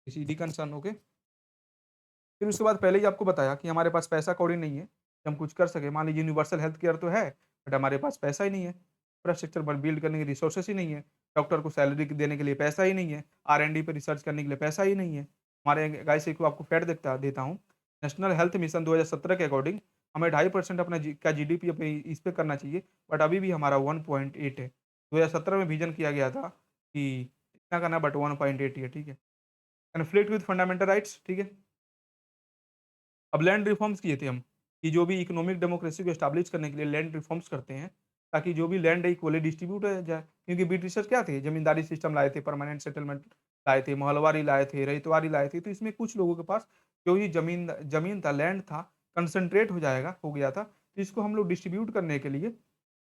सीधी कंसर्न, ओके। फिर उसके बाद पहले ही आपको बताया कि हमारे पास पैसा कौड़ी नहीं है कि हम कुछ कर सके। मान लीजिए यूनिवर्सल हेल्थ केयर तो है, बट हमारे पास पैसा ही नहीं है, इंफ्रास्ट्रक्चर पर बिल्ड करने के रिसोर्सेस ही नहीं है, डॉक्टर को सैलरी देने के लिए पैसा ही नहीं है, R&D पर रिसर्च करने के लिए पैसा ही नहीं है। हमारे गाइस को आपको फैक्ट देता देता हूँ, नेशनल हेल्थ मिशन 2017 के अकॉर्डिंग हमें 2.5% अपना का GDP अपने इस पे करना चाहिए, बट अभी भी हमारा 1.8 है। 2017 में विजन किया गया था कि इतना करना, बट 1.8 ही है, ठीक है। कन्फ्लिक्ट विद फंडामेंटल राइट्स, ठीक है। अब लैंड रिफॉर्म्स किए थे हम, कि जो भी इकोनॉमिक डेमोक्रेसी को एस्टैब्लिश करने के लिए लैंड रिफॉर्म्स करते हैं, ताकि जो भी लैंड है इक्वली डिस्ट्रीब्यूट हो जाए। क्योंकि ब्रिटिशर्स क्या थे, जमींदारी सिस्टम लाए थे, परमानेंट सेटलमेंट लाए थे, महलवारी लाए थे, रईतवारी लाए थे। तो इसमें कुछ लोगों के पास जो ही जमीन जमीन था, लैंड था, कंसंट्रेट हो गया था। तो इसको हम लोग डिस्ट्रीब्यूट करने के लिए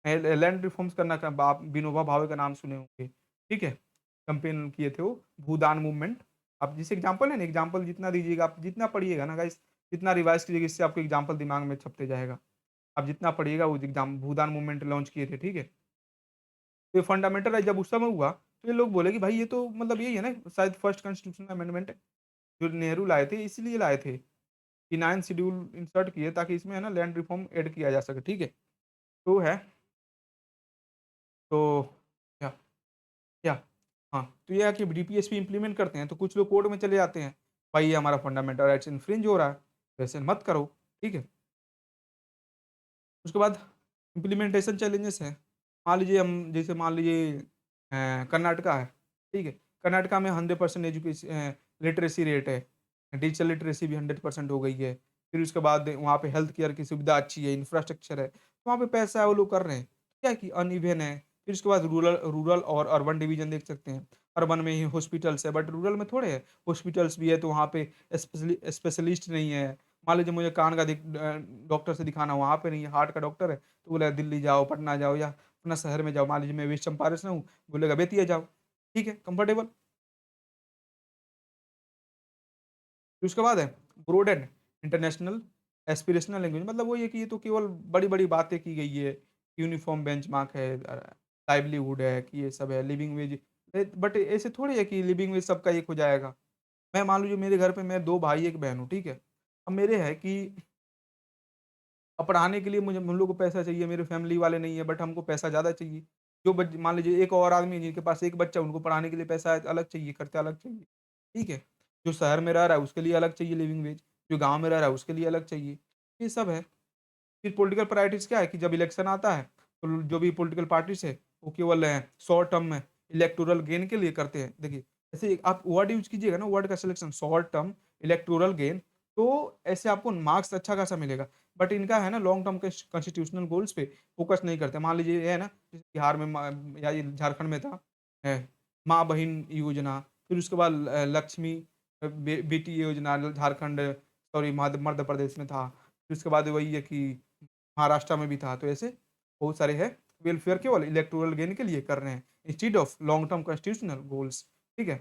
लैंड रिफॉर्म्स करना का आप विनोबा भावे का नाम सुने होंगे, ठीक है। कंपेन किए थे वो, भूदान मूवमेंट। आप जिस एग्जांपल है ना, एग्जांपल जितना दीजिएगा, आप जितना पढ़िएगा ना गाइस, जितना रिवाइज कीजिएगा, इससे आपको एग्जांपल दिमाग में छपते जाएगा। आप जितना पढ़िएगा वो एग्जाम, भूदान मूवमेंट लॉन्च किए थे, ठीक है। तो ये फंडामेंटल राइट जब उस समय हुआ, तो ये लोग बोले कि भाई ये तो मतलब यही है ना, शायद फर्स्ट कॉन्स्टिट्यूशनल अमेंडमेंट जो नेहरू लाए थे, इसलिए लाए थे कि 9 शेड्यूल इंसर्ट किए ताकि इसमें है ना लैंड रिफॉर्म ऐड किया जा सके, ठीक है। तो है, तो क्या क्या हाँ, तो ये है कि DPSP इंप्लीमेंट करते हैं तो कुछ लोग कोर्ट में चले जाते हैं, भाई ये हमारा फंडामेंटल राइट्स इन्फ्रिंज हो रहा है, तो ऐसे मत करो, ठीक है। उसके बाद इम्प्लीमेंटेशन चैलेंजेस हैं। मान लीजिए हम, जैसे मान लीजिए कर्नाटका है, ठीक है। कर्नाटका में 100% एजुकेशन लिटरेसी रेट है, डिजिटल लिटरेसी भी 100% हो गई है। फिर उसके बाद वहाँ पे हेल्थ केयर की सुविधा अच्छी है, इंफ्रास्ट्रक्चर है, तो वहाँ पे पैसा है वो लोग कर रहे हैं। क्या है कि अनइवन है। फिर उसके बाद रूरल रूरल और अर्बन डिवीजन देख सकते हैं। अर्बन में ही हॉस्पिटल्स है, बट रूरल में थोड़े है, हॉस्पिटल्स भी है तो वहाँ पे स्पेशलिस्ट नहीं है। मान लीजिए मुझे कान का डॉक्टर से दिखाना, वहाँ पे नहीं है, हार्ट का डॉक्टर है, तो बोला दिल्ली जाओ, पटना जाओ, या अपना शहर में जाओ। मान लीजिए मैं वेस्ट चंपारण से हूँ, बोलेगा बेतिया जाओ, ठीक है, कंफर्टेबल। फिर उसके बाद है broad and international aspirational language, मतलब वो ये कि ये तो केवल बड़ी बड़ी बातें की गई है, यूनिफॉर्म बेंचमार्क है, लाइवलीहुड है, कि ये सब है लिविंग वेज, बट ऐसे थोड़ी है कि लिविंग वेज सबका एक हो जाएगा। मैं मान लीजिए मेरे घर पे मैं 2 भाई 1 बहन हूँ, ठीक है? अब मेरे है कि अब पढ़ाने के लिए मुझे हम लोग को पैसा चाहिए, मेरे फैमिली वाले नहीं है बट हमको पैसा ज़्यादा चाहिए। जो बच मान लीजिए एक और आदमी है जिनके पास 1 बच्चा है, उनको पढ़ाने के लिए पैसा अलग चाहिए, खर्चा अलग चाहिए, ठीक है? जो शहर में रह रहा है उसके लिए अलग चाहिए लिविंग वेज, जो गाँव में रह रहा है उसके लिए अलग चाहिए, ये सब है। फिर पॉलिटिकल प्रायोरिटीज़ क्या है कि जब इलेक्शन आता है, तो जो भी पॉलिटिकल पार्टीज़ है, वो केवल शॉर्ट टर्म में इलेक्टोरल गेन के लिए करते हैं। देखिए, ऐसे आप वर्ड यूज़ कीजिएगा ना, वर्ड का selection short term, electoral gain, तो ऐसे आपको मार्क्स अच्छा खासा मिलेगा। बट इनका है ना लॉन्ग टर्म के कॉन्स्टिट्यूशनल गोल्स पे फ़ोकस नहीं करते। मान लीजिए ये है ना, जैसे बिहार में या ये झारखंड में था, माँ-बहिन योजना, फिर उसके बाद लक्ष्मी बेटी योजना झारखंड सॉरी मध्य प्रदेश में था। फिर उसके बाद वही है कि महाराष्ट्र में भी था, तो ऐसे बहुत सारे हैं, वेलफेयर केवल इलेक्टोरल गेन के लिए कर रहे हैं, instead of long term constitutional goals, ठीक है?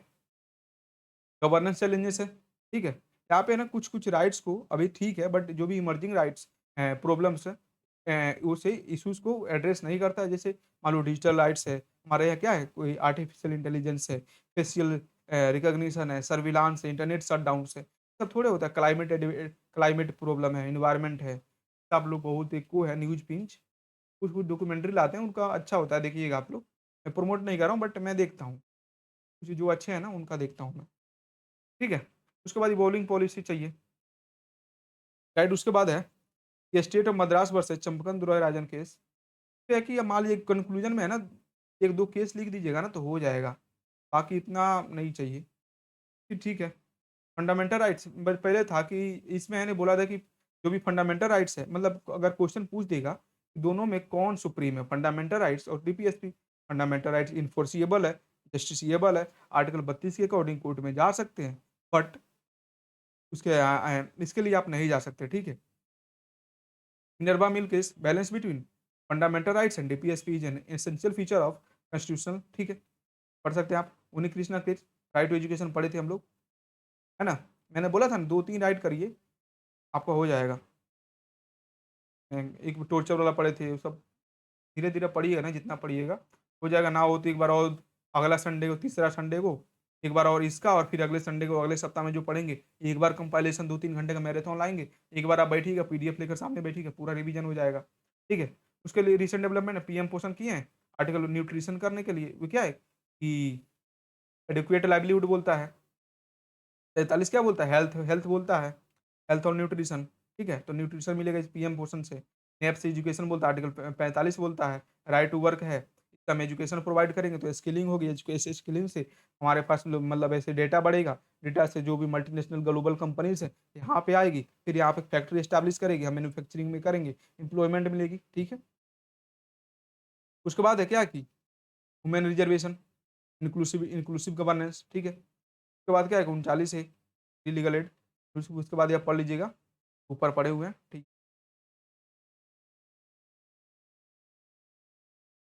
गवर्नेंस चैलेंजेस है, ठीक है? यहाँ पे ना कुछ-कुछ राइट्स को अभी ठीक है बट जो भी इमर्जिंग राइट्स हैं, प्रॉब्लम्स हैं उसे इश्यूज़ को एड्रेस नहीं करता है। जैसे मान लो डिजिटल राइट्स है, हमारे यहाँ क्या है कोई आर्टिफिशियल इंटेलिजेंस है, फेशियल रिकॉग्निशन है, सर्विलांस है, इंटरनेट शटडाउन्स है, सब थोड़े होता है। क्लाइमेट प्रॉब्लम है, एनवायरनमेंट है, सब लोग बहुत एक वो है न्यूज़ पिंच, कुछ-कुछ डॉक्यूमेंट्री लाते हैं, उनका अच्छा होता है देखिएगा आप लोग। मैं प्रमोट नहीं कर रहा हूँ बट मैं देखता हूँ, मुझे जो अच्छे हैं ना उनका देखता हूँ मैं, ठीक है? उसके बाद इवॉल्विंग पॉलिसी चाहिए, राइट? उसके बाद है ये state of Madras versus Champakam Dorairajan case. क्या है कि अब मान लीजिए कंक्लूजन में है ना 1-2 केस लिख दीजिएगा ना तो हो जाएगा, बाकी इतना नहीं चाहिए। फिर ठीक है, फंडामेंटल राइट्स ब पहले था कि इसमें मैंने बोला था कि जो भी फंडामेंटल राइट्स है मतलब अगर क्वेश्चन पूछ देगा, कि दोनों में कौन सुप्रीम है, फंडामेंटल राइट्स और डीपीएसपी। फंडामेंटल राइट्स इन्फोर्सिएबल है, जस्टिसिएबल है, आर्टिकल 32 के अकॉर्डिंग कोर्ट में जा सकते हैं, बट इसके लिए आप नहीं जा सकते, ठीक है? Minerva mill case balance between fundamental rights and DPSP is an essential feature of constitutional, ठीक है? पढ़ सकते हैं आप। उन्हीं Krishna case right to education पढ़े थे हम लोग, है ना? मैंने बोला था ना 2-3 राइट करिए, आपका हो जाएगा। एक टॉर्चर वाला पढ़े थे, वो सब धीरे-धीरे पढ़िएगा ना जितना पढ़िएगा, हो जाएगा। ना हो तो एक बार और अगला संडे को, तीसरा संडे को, एक बार और इसका और फिर अगले संडे को, अगले सप्ताह में जो पढ़ेंगे, एक बार कंपाइलेशन 2-3 घंटे का मैराथन लाएँगे, एक बार आप बैठिएगा पीडीएफ लेकर सामने बैठिएगा, पूरा रिवीजन हो जाएगा, ठीक है? उसके लिए रिसेंट डेवलपमेंट है, पीएम पोषण किए हैं, आर्टिकल न्यूट्रिशन करने के लिए, वो क्या है कि एडेक्वेट लाइवलीहुड बोलता है, 43 क्या बोलता है? हेल्थ हेल्थ बोलता है, हेल्थ और न्यूट्रिशन, ठीक है? तो न्यूट्रिशन मिलेगा इस पीएम पोषण से। नेप से एजुकेशन बोलता है, आर्टिकल 45 बोलता है, राइट टू वर्क है, हम एजुकेशन प्रोवाइड करेंगे तो स्किलिंग होगी, स्किलिंग से हमारे पास मतलब ऐसे डेटा बढ़ेगा, डेटा से जो भी मल्टीनेशनल ग्लोबल कंपनीज़ है, यहाँ पे आएगी, फिर यहाँ पे फैक्ट्री एस्टैब्लिश करेगी, हम मैन्युफैक्चरिंग में करेंगे, एम्प्लॉयमेंट मिलेगी, ठीक है? उसके बाद है क्या कि women reservation, inclusive inclusive governance, ठीक है? उसके बाद क्या है 39 है, इलीगल एड, उसके बाद ये आप पढ़ लीजिएगा, ऊपर पढ़े हुए हैं, ठीक।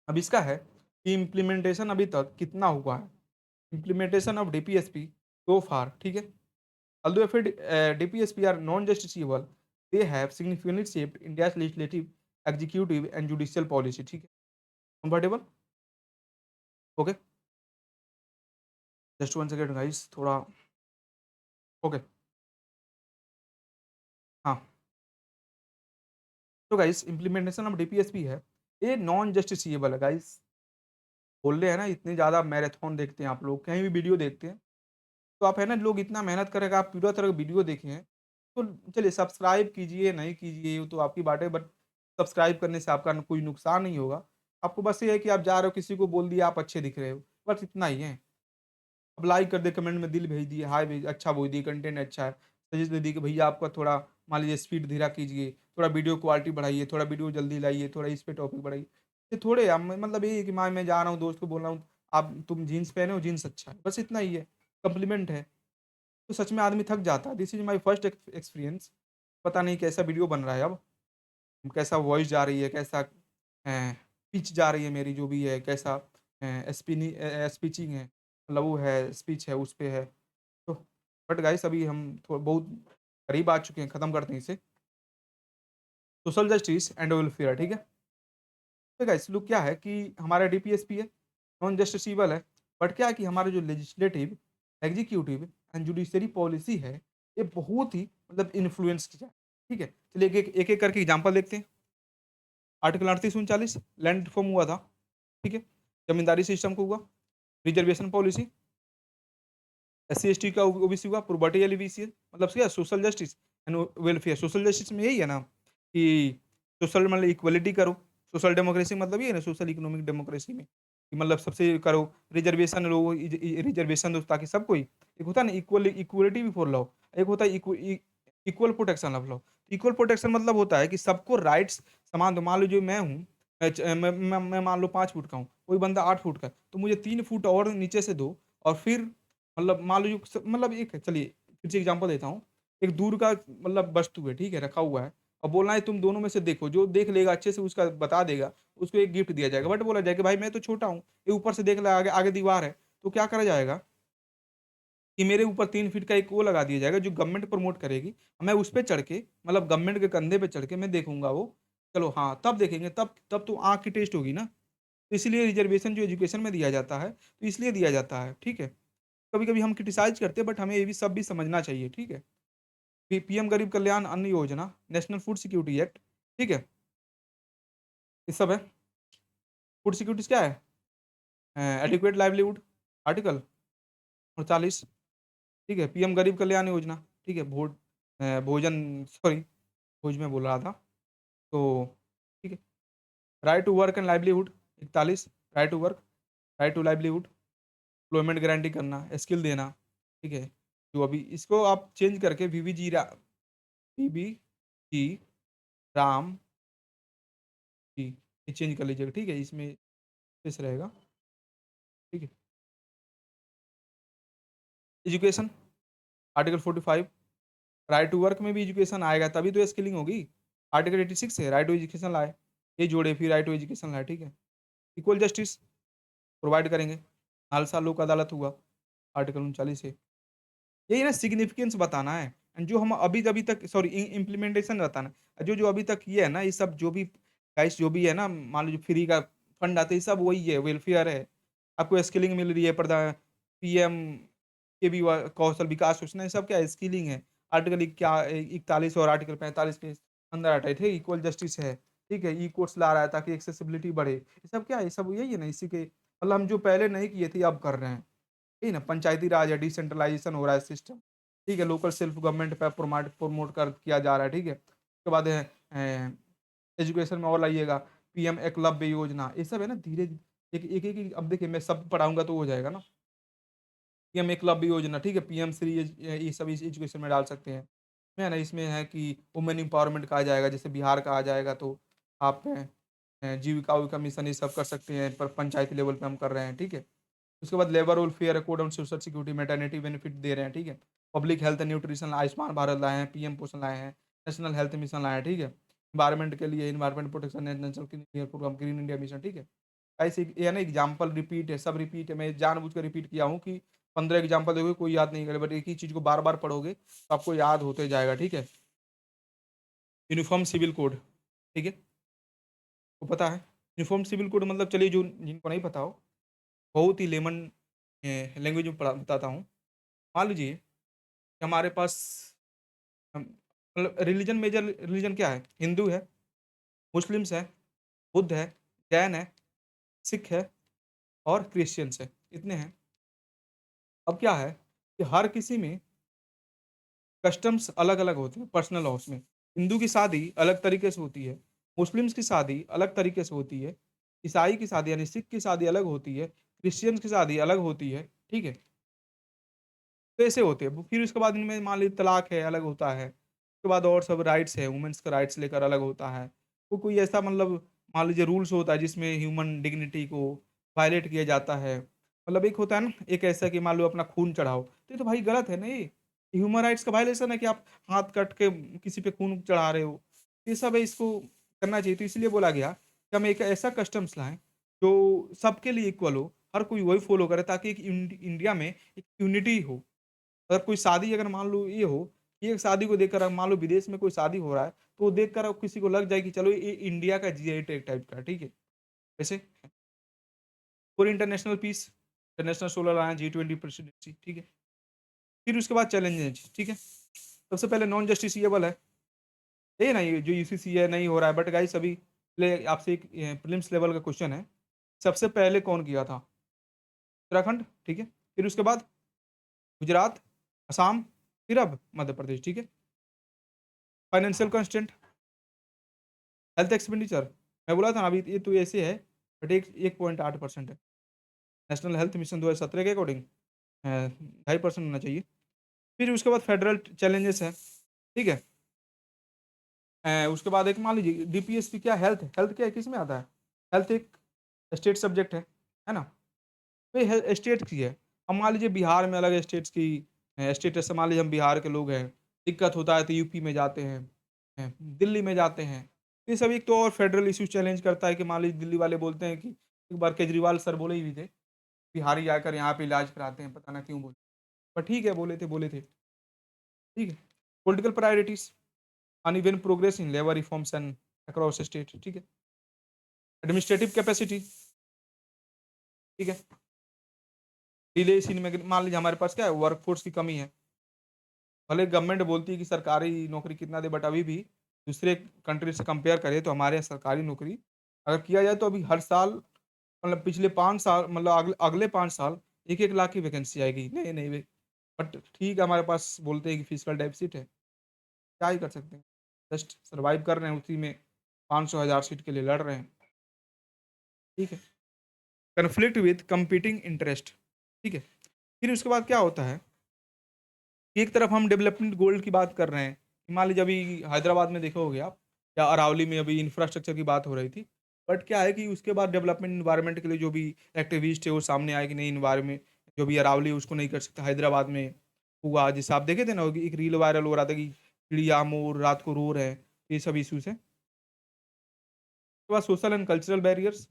अब इसका है कि इम्प्लीमेंटेशन अभी तक कितना हुआ है, इम्प्लीमेंटेशन ऑफ डीपीएसपी सो फार, ठीक है? Although DPSP are non-justiciable, they have significantly shaped India's legislative, executive and judicial policy, ठीक है? Comfortable? Okay? Just 1 second guys, थोड़ा ओके, हाँ। तो गाइस इम्प्लीमेंटेशन ऑफ डीपीएसपी है, ये नॉन जस्टिसिएबल है गाइस। बोल रहे हैं ना इतनी ज़्यादा मैराथन देखते हैं आप लोग, कहीं भी वीडियो देखते हैं, तो आप है ना लोग इतना मेहनत करेगा, आप पूरा तरह वीडियो देखे हैं, तो चलिए सब्सक्राइब कीजिए, नहीं कीजिए वो तो आपकी बात है, बट सब्सक्राइब करने से आपका कोई नुकसान नहीं होगा। आपको बस ये है कि आप जा रहे हो, किसी को बोल दिया आप अच्छे दिख रहे हो, बस इतना ही है। अब लाइक कर दिए, कमेंट में दिल भेज दिए, हाय भेज अच्छा बोल दिए, कंटेंट अच्छा है, सजेस्ट दे दिए कि भैया आपका थोड़ा मान लीजिए स्पीड धीरा कीजिए, थोड़ा वीडियो क्वालिटी बढ़ाइए, थोड़ा वीडियो जल्दी लाइए, थोड़ा इस पे टॉपिक बढ़ाइए। ये थोड़े मतलब ये है कि मैं जा रहा हूँ दोस्त को बोल रहा हूँ, आप तुम जीन्स पहने हो, जीन्स अच्छा है, बस इतना ही है, कम्प्लीमेंट है। तो सच में आदमी थक जाता है। This is my first experience. पता नहीं कैसा वीडियो बन रहा है अब, कैसा वॉइस जा रही है, कैसा पिच जा रही है मेरी जो भी है, कैसा स्पीचिंग है, मतलब वो है, स्पीच है, उस पे है। तो बट गाइस अभी हम बहुत करीब आ चुके हैं, खत्म करते हैं इसे। सोशल जस्टिस एंड वेलफेयर, ठीक है? तो गाइस लुक क्या है कि हमारा डीपीएसपी है, नॉन जस्टिसेबल है, बट क्या है कि हमारा जो legislative, executive and judiciary policy है, ये बहुत ही मतलब इन्फ्लुएंस्ड है, ठीक है? चलिए एक-एक करके एग्ज़ाम्पल देखते हैं। आर्टिकल 38-39 लैंड रिफॉर्म हुआ था, ठीक है? ज़मींदारी सिस्टम को हुआ, रिजर्वेशन पॉलिसी, एससी-एसटी का ओबीसी हुआ, प्रॉपर्टी एलिवेशन मतलब क्या social justice and welfare. Social justice में यही है ना कि सोशल मतलब इक्वालिटी करो, सोशल डेमोक्रेसी मतलब ये है ना सोशल इकोनॉमिक डेमोक्रेसी में कि मतलब सबसे करो, रिजर्वेशन लो, रिजर्वेशन दो ताकि सब कोई एक होता है ना इक्वलिटी बिफोर लॉ, एक होता है equal protection of law. Equal protection मतलब होता है कि सबको राइट्स समान दो। मान लो जो मैं हूँ, मैं मान लो 5 फुट का हूँ, कोई बंदा 8 फुट का है, तो मुझे 3 फुट और नीचे से दो और फिर मतलब मान लो मतलब एक चलिए फिर से एग्जांपल देता हूँ। एक दूर का मतलब वस्तु है, ठीक है? रखा हुआ है और बोलना है तुम दोनों में से देखो, जो देख लेगा अच्छे से उसका बता देगा, उसको एक गिफ्ट दिया जाएगा। बट बोला जाएगा भाई मैं तो छोटा हूँ, ये ऊपर से देख ले आगे आगे दीवार है, तो क्या करा जाएगा कि मेरे ऊपर 3 फीट का एक वो लगा दिया जाएगा जो गवर्नमेंट प्रमोट करेगी। मैं उस पे चढ़ के मतलब गवर्नमेंट के कंधे पे चढ़ के मैं देखूँगा वो। चलो हाँ, तब देखेंगे तब तो आँख की टेस्ट होगी ना। तो इसीलिए रिज़र्वेशन जो एजुकेशन में दिया जाता है, तो इसलिए दिया जाता है, ठीक है? कभी-कभी हम क्रिटिसाइज़ करते हैं बट हमें ये भी सब भी समझना चाहिए, ठीक है? पीएम गरीब कल्याण अन्न योजना, नेशनल फूड सिक्योरिटी एक्ट, ठीक है? ये सब है। फूड सिक्योरिटीज़ क्या है? एडिक्वेट लाइवलीहुड आर्टिकल 39, ठीक है? पीएम गरीब कल्याण योजना, ठीक है? भोजन सॉरी भोज में बोल रहा था। तो ठीक है, right to work and livelihood 41, right to work, right to livelihood, employment guarantee करना, स्किल देना, ठीक है? जो अभी इसको आप चेंज करके वीबीजी राम जी, ये चेंज कर लीजिएगा, ठीक है? इसमें स्पेस रहेगा, ठीक है? Education article 45 right to work में भी एजुकेशन आएगा तभी तो स्किलिंग होगी। आर्टिकल 86 है राइट टू एजुकेशन लाए, ये जोड़े फिर राइट टू एजुकेशन लाए, ठीक है? इक्वल जस्टिस प्रोवाइड करेंगे। नालसा लोक अदालत हुआ, आर्टिकल 39 है। यही ना सिग्निफिकेंस बताना है एंड जो हम अभी तक सॉरी इम्प्लीमेंटेशन बताना है। जो अभी तक ये है ना ये सब जो भी गाइस जो भी है ना मान लीजिए फ्री का फंड आते हैं सब वही है वेलफेयर है। आपको स्किलिंग मिल रही है प्रधान पीएम के भी कौशल विकास योजना ये सब क्या है स्किलिंग है। आर्टिकल 41 और आर्टिकल 45 के अंदर आता है ठीक है इक्वल जस्टिस है ठीक है ई कोर्ट्स ला रहा है ताकि एक्सेसिबिलिटी बढ़े ये सब क्या है ये सब यही है ना इसी के मतलब हम जो पहले नहीं किए थे अब कर रहे हैं ठीक है ना, पंचायती राज है, डिसेंट्रलाइजेशन हो रहा है सिस्टम, ठीक है, लोकल सेल्फ गवर्नमेंट पे प्रमोट प्रमोट कर किया जा रहा है, ठीक है। उसके बाद है एजुकेशन में और लाइएगा, पीएम एकलव्य योजना, ये सब है ना धीरे एक अब देखिए मैं सब पढ़ाऊँगा तो हो जाएगा ना। पीएम एकलव्य योजना, ठीक है, पीएम श्री ये सब इस एजुकेशन में डाल सकते हैं। है ना, इसमें है कि वुमेन एम्पावरमेंट कहा जाएगा, जैसे बिहार कहा जाएगा तो आप जीविका-उविका मिशन ये सब कर सकते हैं, पर पंचायती लेवल पे हम कर रहे हैं, ठीक है। उसके बाद labour welfare code on social security maternity benefit दे रहे हैं, ठीक है। Public health and nutrition Ayushman Bharat लाए हैं, पीएम पोषण लाए हैं, नेशनल हेल्थ मिशन लाए हैं, ठीक है। एनवायरनमेंट के लिए environment protection national clean air programme, green India mission, ठीक है। ऐसे ये है ना एग्जाम्पल रिपीट है, सब रिपीट है। मैं जानबूझ कर रिपीट किया हूँ कि 15 एग्जाम्पल दोगे कोई याद नहीं करे, बट एक ही चीज़ को बार-बार पढ़ोगे तो आपको याद होते जाएगा, ठीक है। यूनिफॉर्म सिविल कोड, ठीक है, तो पता है? यूनिफॉर्म सिविल कोड मतलब चलिए जो जिनको नहीं पता हो, बहुत ही लेमन लैंग्वेज में पढ़ा बताता हूँ। मान लीजिए कि हमारे पास हम मतलब रिलीजन मेजर रिलीजन क्या है? हिंदू है, मुस्लिम्स है, बुद्ध है, जैन है, सिख है और क्रिश्चियंस है, इतने हैं। अब क्या है कि हर किसी में कस्टम्स अलग-अलग होते हैं पर्सनल लॉज़ में। हिंदू की शादी अलग तरीके से होती है, मुस्लिम्स की शादी अलग तरीके से होती है, ईसाई की शादी यानी सिख की शादी अलग होती है, क्रिश्चियंस की शादी अलग होती है, ठीक है? तो ऐसे होते हैं। फिर उसके बाद इनमें मान लीजिए तलाक है, अलग होता है। उसके बाद और सब राइट्स है, वुमेन्स का राइट्स लेकर अलग होता है। तो कोई ऐसा मतलब मान लीजिए रूल्स होता है जिसमें ह्यूमन डिग्निटी को वायलेट किया जाता है। मतलब एक होता है ना, एक ऐसा कि मान लो अपना खून चढ़ाओ, तो ये तो भाई गलत है ना ये। ह्यूमन राइट्स का वायलेशन है कि आप हाथ कट के किसी पे खून चढ़ा रहे हो। ये सब है इसको करना चाहिए। तो इसलिए बोला गया कि हम एक ऐसा कस्टम्स लाएँ जो सबके लिए इक्वल हो, हर कोई वही फॉलो करे ताकि एक इंडिया में एक यूनिटी हो। अगर कोई शादी अगर मान लो ये हो कि एक शादी को देखकर अब मान लो विदेश में कोई शादी हो रहा है, तो वो देखकर अब किसी को लग जाए कि चलो ये इंडिया का जीआई टैग टाइप का है, ठीक है? वैसे for international peace, international solar आया G20 प्रेसिडेंसी, ठीक है? फिर उसके बाद चैलेंजेस, ठीक है। सबसे पहले नॉन जस्टिसिएबल है, ये ना, ये जो यूसीसी है नहीं हो रहा है, बट गाइस अभी पहले आपसे एक प्रीलिम्स लेवल का क्वेश्चन है। सबसे पहले कौन किया था? उत्तराखंड, ठीक है। फिर उसके बाद गुजरात, असम, फिर अब मध्य प्रदेश, ठीक है। फाइनेंशियल कंस्टेंट, हेल्थ एक्सपेंडिचर, मैं बोला था ना अभी, ये तो ऐसे है, बट 1.8% है। नेशनल हेल्थ मिशन 2017 के अकॉर्डिंग 2.5% होना चाहिए। फिर उसके बाद फेडरल चैलेंजेस है, ठीक है। उसके बाद एक मान लीजिए डीपीएसपी क्या, हेल्थ, हेल्थ क्या है, किस में आता है? हेल्थ एक स्टेट सब्जेक्ट है ना। तो ये स्टेट की है। अब मान लीजिए बिहार में अलग स्टेट्स की स्टेट से, मान लीजिए हम बिहार के लोग हैं, दिक्कत होता है तो यूपी में जाते हैं, दिल्ली में जाते हैं। ये सब एक तो और फेडरल इशू चैलेंज करता है कि मान लीजिए दिल्ली वाले बोलते हैं कि एक बार केजरीवाल सर बोले ही भी थे, बिहारी आकर यहाँ पे इलाज कराते हैं, पता ना क्यों बोले, पर ठीक है, बोले थे, ठीक है। Political priorities, uneven progress in labour reforms and across state, ठीक है। एडमिनिस्ट्रेटिव कैपेसिटी, ठीक है। डिले इन में, मान लीजिए हमारे पास क्या है, वर्कफोर्स की कमी है। भले गवर्नमेंट बोलती है कि सरकारी नौकरी कितना दे, बट अभी भी दूसरे कंट्री से कंपेयर करें तो हमारे यहाँ सरकारी नौकरी अगर किया जाए तो अभी हर साल, मतलब पिछले 5 साल, मतलब अगले 5 साल 1-1 लाख की वैकेंसी आएगी, नहीं नहीं। बट ठीक है, हमारे पास बोलते हैं कि फिजिकल डेफिसिट है, क्या ही कर सकते हैं, जस्ट सर्वाइव कर रहे हैं उसी में, 500,000 सीट के लिए लड़ रहे हैं, ठीक है। कन्फ्लिक्ट विथ कंपीटिंग इंटरेस्ट, ठीक है। फिर उसके बाद क्या होता है कि एक तरफ हम डेवलपमेंट गोल की बात कर रहे हैं, मान लीजिए अभी हैदराबाद में देखा होगे आप, या अरावली में अभी इंफ्रास्ट्रक्चर की बात हो रही थी, बट क्या है कि उसके बाद डेवलपमेंट इन्वायरमेंट के लिए जो भी एक्टिविस्ट है वो सामने आए कि नहीं, इन्वायरमेंट जो भी अरावली है, उसको नहीं कर सकता, हैदराबाद में हुआ। जैसे आप देखे थे ना कि एक रील वायरल हो रहा था कि चिड़िया मोर रात को रो रहे हैं, ये सब इश्यूज है। उसके बाद social and cultural barriers,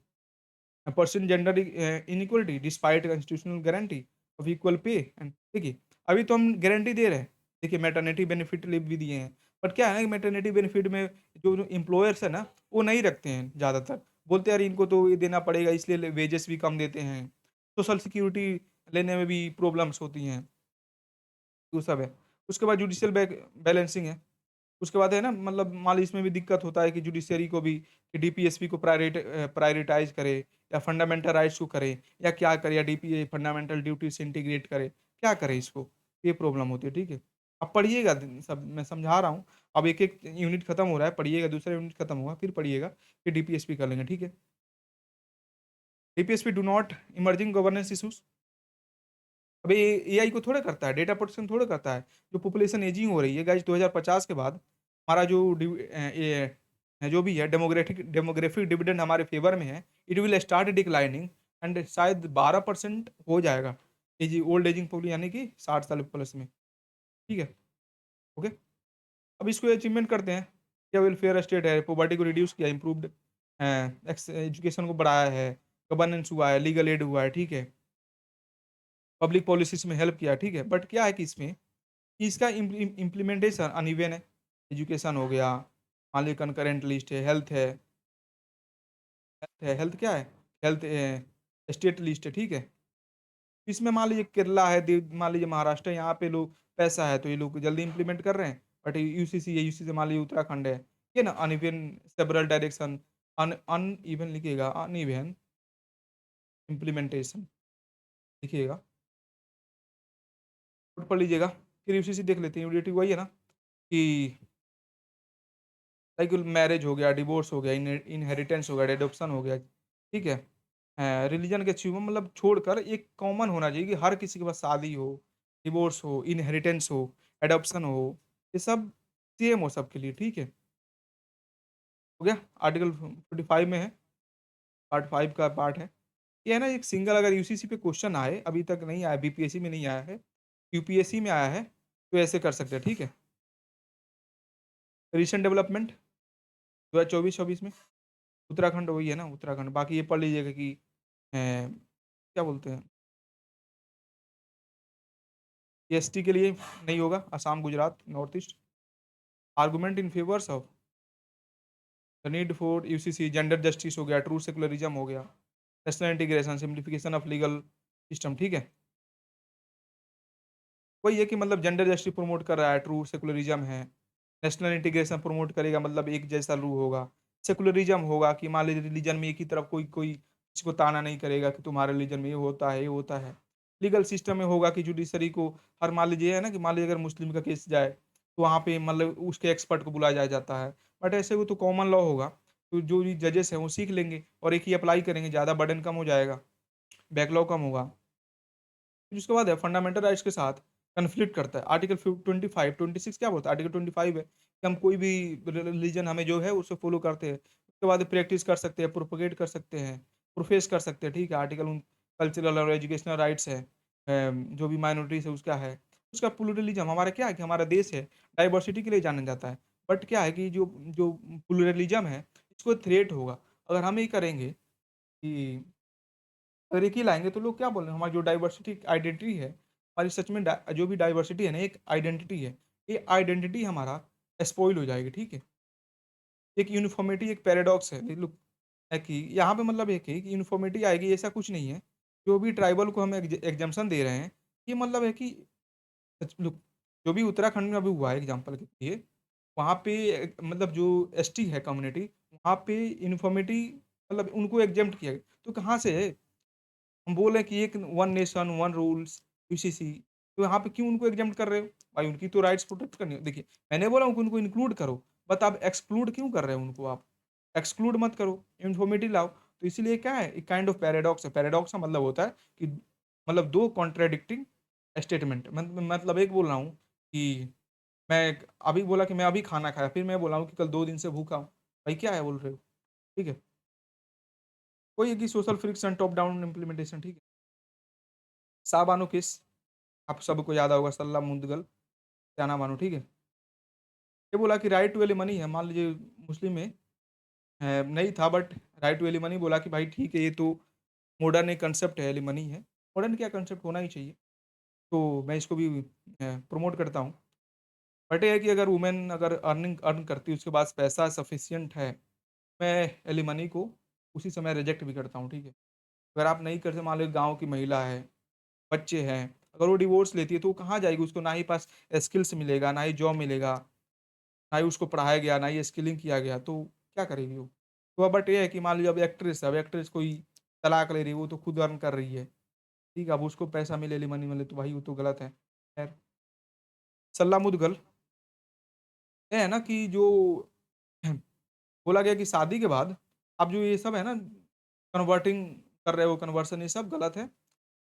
person gender inequality despite constitutional guarantee of equal pay and, देखिए अभी तो हम गारंटी दे रहे हैं, देखिए मैटरनिटी बेनिफिट लिव भी दिए हैं, बट क्या है ना कि मैटरनिटी बेनिफिट में जो एम्प्लॉयर्स है ना, वो नहीं रखते हैं ज़्यादातर, बोलते हैं यार इनको तो ये देना पड़ेगा, इसलिए वेजेस भी कम देते हैं, सोशल सिक्योरिटी लेने में भी प्रॉब्लम्स होती हैं, वो सब है। उसके बाद जुडिशियल बैलेंसिंग है। उसके बाद है ना, मतलब मान लीजिए इसमें भी दिक्कत होता है कि जुडिशरी को भी, कि डीपीएसपी को प्रायोरिटाइज करे, या फंडामेंटल राइट्स को करे, या क्या करे, या डीपीए फंडामेंटल ड्यूटी से इंटीग्रेट करे, क्या करे इसको, ये प्रॉब्लम होती है, ठीक है। अब पढ़िएगा, सब मैं समझा रहा हूँ, अब एक एक यूनिट खत्म हो रहा है, पढ़िएगा, दूसरा यूनिट खत्म हुआ फिर पढ़िएगा, फिर डीपीएसपी कर लेंगे, ठीक है। DPSP do not emerging governance issues, अभी एआई को थोड़ा करता है, डेटा प्रोटेक्शन थोड़ा करता है। जो पॉपुलेशन एजिंग हो रही है गाइस 2050 के बाद, हमारा जो जो भी है डेमोग्राफिक डिविडेंड हमारे फेवर में है, it will start declining, and शायद 12% हो जाएगा एजी ओल्ड एजिंग पॉपुलेशन, यानी कि 60 साल प्लस में, ठीक है। ओके, अब इसको अचीवमेंट करते हैं, क्या वेलफेयर स्टेट है, पॉवर्टी को रिड्यूस किया, इम्प्रूव्ड एजुकेशन को बढ़ाया है, गवर्नेंस हुआ है, लीगल एड हुआ है, ठीक है, पब्लिक पॉलिसीज में हेल्प किया, ठीक है। बट क्या है कि इसमें कि इसका इम्प्लीमेंटेशन अनइवन है। एजुकेशन हो गया, मान लीजिए कंकरेंट लिस्ट है, हेल्थ क्या है, हेल्थ स्टेट लिस्ट है, ठीक है। इसमें मान लीजिए केरला है, मान लीजिए महाराष्ट्र है, यहाँ पे लोग पैसा है तो ये लोग जल्दी इंप्लीमेंट कर रहे हैं, बट यूसीसी है, यूसीसी मान लीजिए उत्तराखंड है, ये ना अनइवन सेवरल डायरेक्शन, अनइवन लिखिएगा, अनइवन इम्प्लीमेंटेशन लिखिएगा, पढ़ लीजिएगा। फिर यूसीसी देख लेते हैं, यूडिटी वही है ना कि लाइक मैरिज हो गया, डिवोर्स हो गया, इनहेरिटेंस हो गया, एडॉप्शन हो गया, ठीक है। रिलीजन के अचीवमेंट मतलब छोड़कर एक कॉमन होना चाहिए कि हर किसी के पास शादी हो, डिवोर्स हो, इनहेरिटेंस हो, एडॉप्शन हो, ये सब सेम हो सबके लिए, ठीक है। हो गया, आर्टिकल 45 में है, पार्ट 5 का पार्ट है। ये है ना, एक सिंगल अगर यूसीसी पे क्वेश्चन आए, अभी तक नहीं आया, बीपीएससी में नहीं आया है, यूपीएससी में आया है, तो ऐसे कर सकते हैं, ठीक है। रिसेंट डेवलपमेंट 2024-24 में उत्तराखंड वही है ना, उत्तराखंड, बाकी ये पढ़ लीजिएगा कि क्या बोलते हैं, एसटी के लिए नहीं होगा, Assam, Gujarat, north east. Argument in favours of the need for UCC, gender justice हो गया, ट्रू सेकुलरिज्म हो गया, national integration, simplification of legal system, ठीक है। वही है कि मतलब जेंडर जस्टिस प्रमोट कर रहा है, ट्रू सेकुलरिज़्म है। नेशनल इंटीग्रेशन प्रमोट करेगा मतलब एक जैसा रूल होगा। सेकुलरिज़्म होगा कि मान लीजिए रिलीजन में एक ही तरफ कोई कोई किसी को ताना नहीं करेगा कि तुम्हारे रिलीजन में ये होता है, ये होता है। लीगल सिस्टम में होगा कि जुडिशरी को हर मान लीजिए है ना कि मान लीजिए अगर मुस्लिम का केस जाए, तो वहाँ पे मतलब उसके एक्सपर्ट को बुलाया जाता है। बट ऐसे वो तो कॉमन लॉ होगा, तो जो भी जजेस हैं वो सीख लेंगे और एक ही अप्लाई करेंगे, ज़्यादा बर्डन कम हो जाएगा, बैकलॉग कम होगा। फिर उसके बाद है फंडामेंटल राइट्स के साथ कन्फ्लिक्ट करता है। आर्टिकल 25 26 क्या बोलता है? आर्टिकल 25 है कि हम कोई भी रिलीजन हमें जो है उसे फॉलो करते हैं। उसके बाद प्रैक्टिस कर सकते हैं, प्रोपेगेट कर सकते हैं, प्रोफेस कर सकते हैं, ठीक है? आर्टिकल कल्चरल और एजुकेशनल राइट्स है, जो भी माइनॉरिटीज है उसका है। उसका प्लूरलिज्म हमारा क्या है कि हमारा देश है डाइवर्सिटी के लिए जाना जाता है। बट क्या है कि जो जो प्लूरलिज्म है इसको थ्रेट होगा अगर हम ये करेंगे कि अगर एक ही लाएँगे तो लोग क्या बोल रहे हैं, हमारी जो डाइवर्सिटी आइडेंटिटी है, हमारी सच में जो भी डाइवर्सिटी है ना, एक आइडेंटिटी है। ये आइडेंटिटी हमारा स्पॉइल हो जाएगी, ठीक है? एक यूनिफ़ॉर्मिटी एक पैराडॉक्स है। लुक है कि यहाँ पे मतलब एक है कि यूनिफ़ॉर्मिटी आएगी ऐसा कुछ नहीं है। जो भी ट्राइबल को हम एग्ज़म्पशन दे रहे हैं, ये मतलब है कि लुक जो भी उत्तराखंड में अभी हुआ है एग्ज़ाम्पल के लिए, वहाँ पे मतलब जो एसटी है कम्युनिटी, वहाँ पे यूनिफ़ॉर्मिटी मतलब उनको एग्ज़ेम्प्ट किया गया। तो कहाँ से है? हम बोल रहे हैं कि एक one nation one rules UCC, तो यहाँ पे क्यों उनको एग्जम्प्ट कर रहे हो? भाई उनकी तो राइट्स प्रोटेक्ट करनी है। देखिए, मैंने बोला उनको उनको इंक्लूड करो, बट आप एक्सक्लूड क्यों कर रहे हो उनको आप? एक्सक्लूड मत करो, यूनिफॉर्मिटी लाओ। तो इसीलिए क्या है, एक काइंड ऑफ पैराडॉक्स है। पैराडॉक्स का मतलब होता है कि मतलब 2 कॉन्ट्राडिक्टिंग स्टेटमेंट मतलब एक बोल रहा हूँ कि मैं अभी बोला कि मैं अभी खाना खाया, फिर मैं बोला हूँ कि कल 2 दिन से भूखा हूँ। भाई क्या है बोल रहे हो? ठीक है? वही है कि social friction top down implementation, ठीक है? शाहबानो केस आप सबको याद होगा सल्ला मुद्गल, क्या नाम मानो, ठीक है? ये बोला कि राइट टू एलिमनी है, मान लीजिए मुस्लिम में नहीं था बट राइट टू एलिमनी बोला कि भाई ठीक है ये तो मॉडर्न एक कंसेप्ट है एलिमनी है। मॉडर्न क्या कंसेप्ट होना ही चाहिए, तो मैं इसको भी प्रमोट करता हूँ। बट ये है कि अगर वुमेन अगर अर्न करती है उसके पास पैसा सफिशिएंट है, मैं एलिमनी को उसी समय रिजेक्ट भी करता हूँ, ठीक है? अगर आप नहीं करते मान लीजिए गाँव की महिला है, बच्चे हैं, अगर वो डिवोर्स लेती है तो वो कहाँ जाएगी? उसको ना ही पास स्किल्स मिलेगा, ना ही जॉब मिलेगा, ना ही उसको पढ़ाया गया, ना ही स्किलिंग किया गया, तो क्या करेगी वो? तो अब बट ये है कि मान लीजिए अब एक्ट्रेस है, अब एक्ट्रेस कोई तलाक ले रही है, वो तो खुद अर्न कर रही है, ठीक है? अब उसको पैसा मिले, एलिमनी मिले तो भाई वो तो गलत है। खैर, सल्ला मुद्गल ये है ना कि जो बोला गया कि शादी के बाद अब जो ये सब है ना कन्वर्टिंग कर रहे हो, कन्वर्सन ये सब गलत है।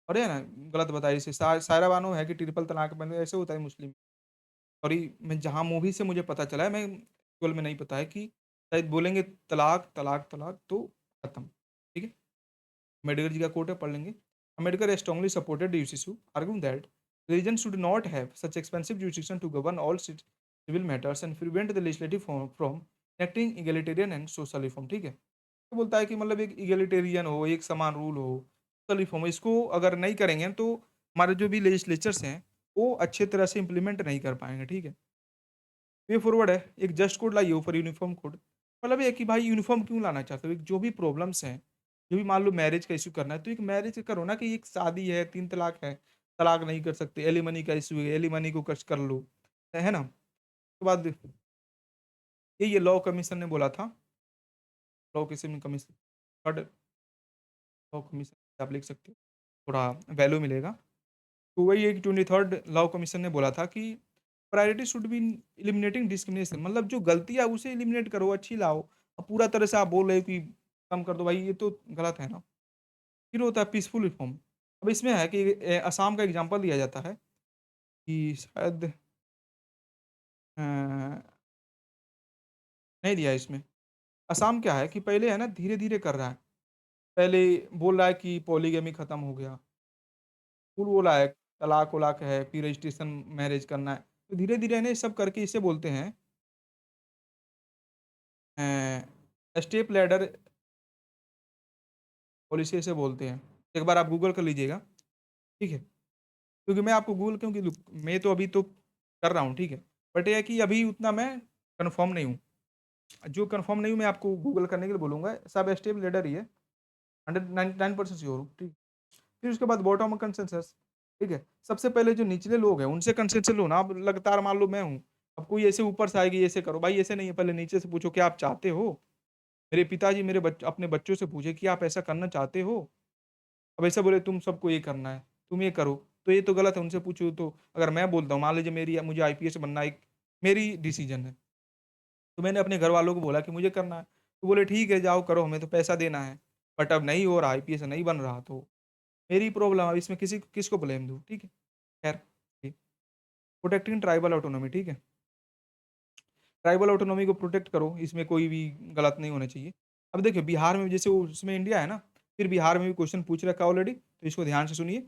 और ये है ना गलत बताया इसे सायरा बानो है कि ट्रिपल तलाक मैंने ऐसे होता है मुस्लिम। सॉरी, मैं जहाँ मूवी से मुझे पता चला है, मैं एक्चुअल में नहीं पता है कि शायद बोलेंगे तलाक, तलाक, तलाक तो खत्म, ठीक है? अम्बेडकर जी का कोट है, पढ़ लेंगे। Ambedkar strongly supported the issue, arguing that religion should not have such expensive jurisdiction to govern all civil matters and prevent the legislative from enacting egalitarian and social reform, ठीक है? तो बोलता है कि मतलब एक egalitarian हो, एक समान रूल हो, social reform इसको अगर नहीं करेंगे तो हमारे जो भी लेजिस्लेचर्स हैं, वो अच्छे तरह से इम्प्लीमेंट नहीं कर पाएँगे, ठीक है? वे फॉरवर्ड है, एक जस्ट कोड लाइए ऊपर यूनिफ़ॉर्म कोड। मतलब ये है कि भाई यूनिफ़ॉर्म क्यों लाना चाहते हो? एक जो भी प्रॉब्लम्स हैं, जो भी मान लो मैरिज का इश्यू करना है, तो एक मैरिज करो ना कि एक शादी है, 3 तलाक है, तलाक नहीं कर सकते, एलिमनी का इश्यू है, एलिमनी को कस कर लो, है ना? उसके बाद ये लॉ कमीशन ने बोला था, लॉ किसी कमीशन थर्ड लॉ कमीशन आप लिख सकते हो, थोड़ा वैल्यू मिलेगा। तो वही है कि 23rd लॉ कमीशन ने बोला था कि priority should be eliminating discrimination, मतलब जो गलतियाँ उसे एलिमिनेट करो, अच्छी लाओ। अब पूरा तरह से आप बोल रहे हो कि कम कर दो, भाई ये तो गलत है ना। फिर होता है पीसफुल रिफॉर्म। अब इसमें है कि असम का एग्जांपल दिया जाता है कि शायद नहीं दिया है इसमें। असम क्या है कि पहले है ना धीरे-धीरे कर रहा है। पहले बोल रहा है कि पॉलीगैमी खत्म हो गया, फिर बोला है तलाक-वलाक है, फिर रजिस्ट्रेशन मैरेज करना है। तो धीरे-धीरे है ना ये सब करके इसे बोलते हैं स्टेप लैडर पॉलिसी इसे बोलते हैं। एक बार आप गूगल कर लीजिएगा, ठीक है? क्योंकि मैं आपको गूगल क्योंकि लुक मैं तो अभी तो कर रहा हूँ, ठीक है? बट ये है कि अभी उतना मैं कन्फर्म नहीं हूँ। जो कन्फर्म नहीं हूँ मैं आपको गूगल करने के लिए बोलूँगा, सब स्टेप लैडर ही है। 199% श्योर हूँ, ठीक। फिर उसके बाद बॉटम कंसेंसस। ठीक है? सबसे पहले जो निचले लोग हैं उनसे कंसेशन लो ना, अब लगातार मान लो मैं हूँ, अब कोई ऐसे ऊपर से आएगी ऐसे करो, भाई ऐसे नहीं है, पहले नीचे से पूछो क्या आप चाहते हो? मेरे पिताजी मेरे अपने बच्चों से पूछे कि आप ऐसा करना चाहते हो? अब ऐसा बोले तुम सबको ये करना है, तुम ये करो, तो ये तो गलत है, उनसे पूछो तो अगर मैं बोलता हूँ मान लीजिए मेरी मुझे आईपीएस बनना है, एक मेरी डिसीजन है, तो मैंने अपने घरवालों को बोला कि मुझे करना है, तो बोले ठीक है जाओ करो हमें तो पैसा देना है, बट अब नहीं हो रहा आईपीएस नहीं बन रहा तो मेरी प्रॉब्लम है, अब इसमें किसको ब्लेम दूँ, ठीक है? खैर, ठीक। प्रोटेक्टिंग ट्राइबल ऑटोनॉमी, ठीक है? ट्राइबल ऑटोनॉमी को प्रोटेक्ट करो, इसमें कोई भी गलत नहीं होना चाहिए। अब देखिए बिहार में जैसे उसमें इंडिया है ना, फिर बिहार में भी क्वेश्चन पूछ रखा है ऑलरेडी, तो इसको ध्यान से सुनिए।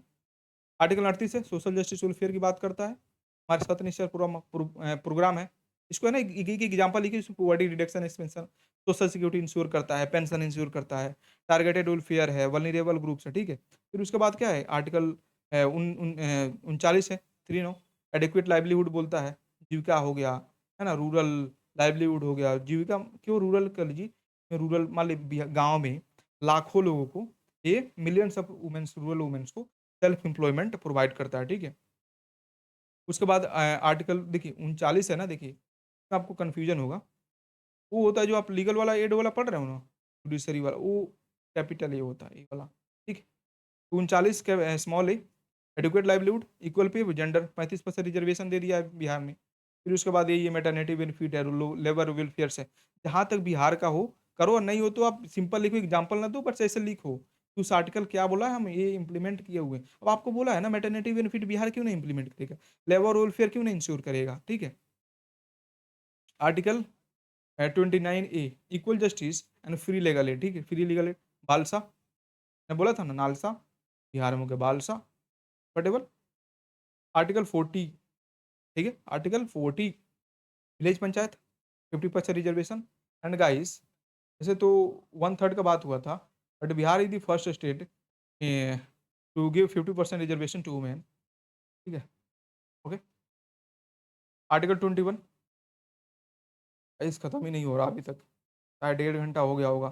आर्टिकल 38 है, सोशल जस्टिस वेलफेयर की बात करता है। हमारे साथ निश्चय प्रोग्राम है। इसको है ना एक एग्जाम्पल लिखिए, इसमें poverty reduction expansion, social security ensure करता है, पेंशन इंश्योर करता है, टारगेटेड वेलफेयर है, वल्नरेबल ग्रुप्स है, ठीक है? फिर उसके बाद क्या है आर्टिकल 39 है, 39 एडेक्वेट लाइवलीहुड बोलता है, जीविका हो गया, है ना? रूरल लाइवलीहुड हो गया, जीविका क्यों रूरल कर लीजिए, रूरल मान लीजिए गाँव में लाखों लोगों को, ये millions of women's, rural women's को सेल्फ एम्प्लॉयमेंट प्रोवाइड करता है, ठीक है? उसके बाद आर्टिकल देखिए 39 है ना, देखिए इसमें आपको कन्फ्यूजन होगा, वो होता है जो आप लीगल वाला एड वाला पढ़ रहे हो ना, जुडिशरी वाला, वो कैपिटल ए होता है, ए वाला, ठीक है? तो 39 के small A, educate livelihood, equal pay, gender 35% reservation दे दिया है बिहार में। फिर उसके बाद ये मैटरनिटी बेनिफिट है, लेबर वेलफेयर है। जहाँ तक बिहार का हो, करो और नहीं हो तो आप सिंपल लिखो, एग्जाम्पल ना दो बट ऐसे लिखो कि उस आर्टिकल क्या बोला है, हम ये इम्प्लीमेंट किए हुए हैं। अब आपको बोला है ना मैटरनिटी बेनिफिट बिहार क्यों नहीं इम्प्लीमेंट करेगा? लेबर वेलफेयर क्यों नहीं इंश्योर करेगा? ठीक है? Article 29 A, equal justice and free legal aid, ठीक है? फ्री लीगल एड, बालसा, मैं बोला था ना नालसा, बिहार में हो गया बालसा, कंफर्टेबल। आर्टिकल 40, ठीक है? Article 40 village panchayat, 50% reservation. And guys वैसे तो 1/3 का बात हुआ था, but Bihar is the first state to give 50% reservation to women, ठीक है? ओके। आर्टिकल 21 गाइस खत्म ही नहीं हो रहा अभी तक, शायद 1.5 घंटा हो गया होगा।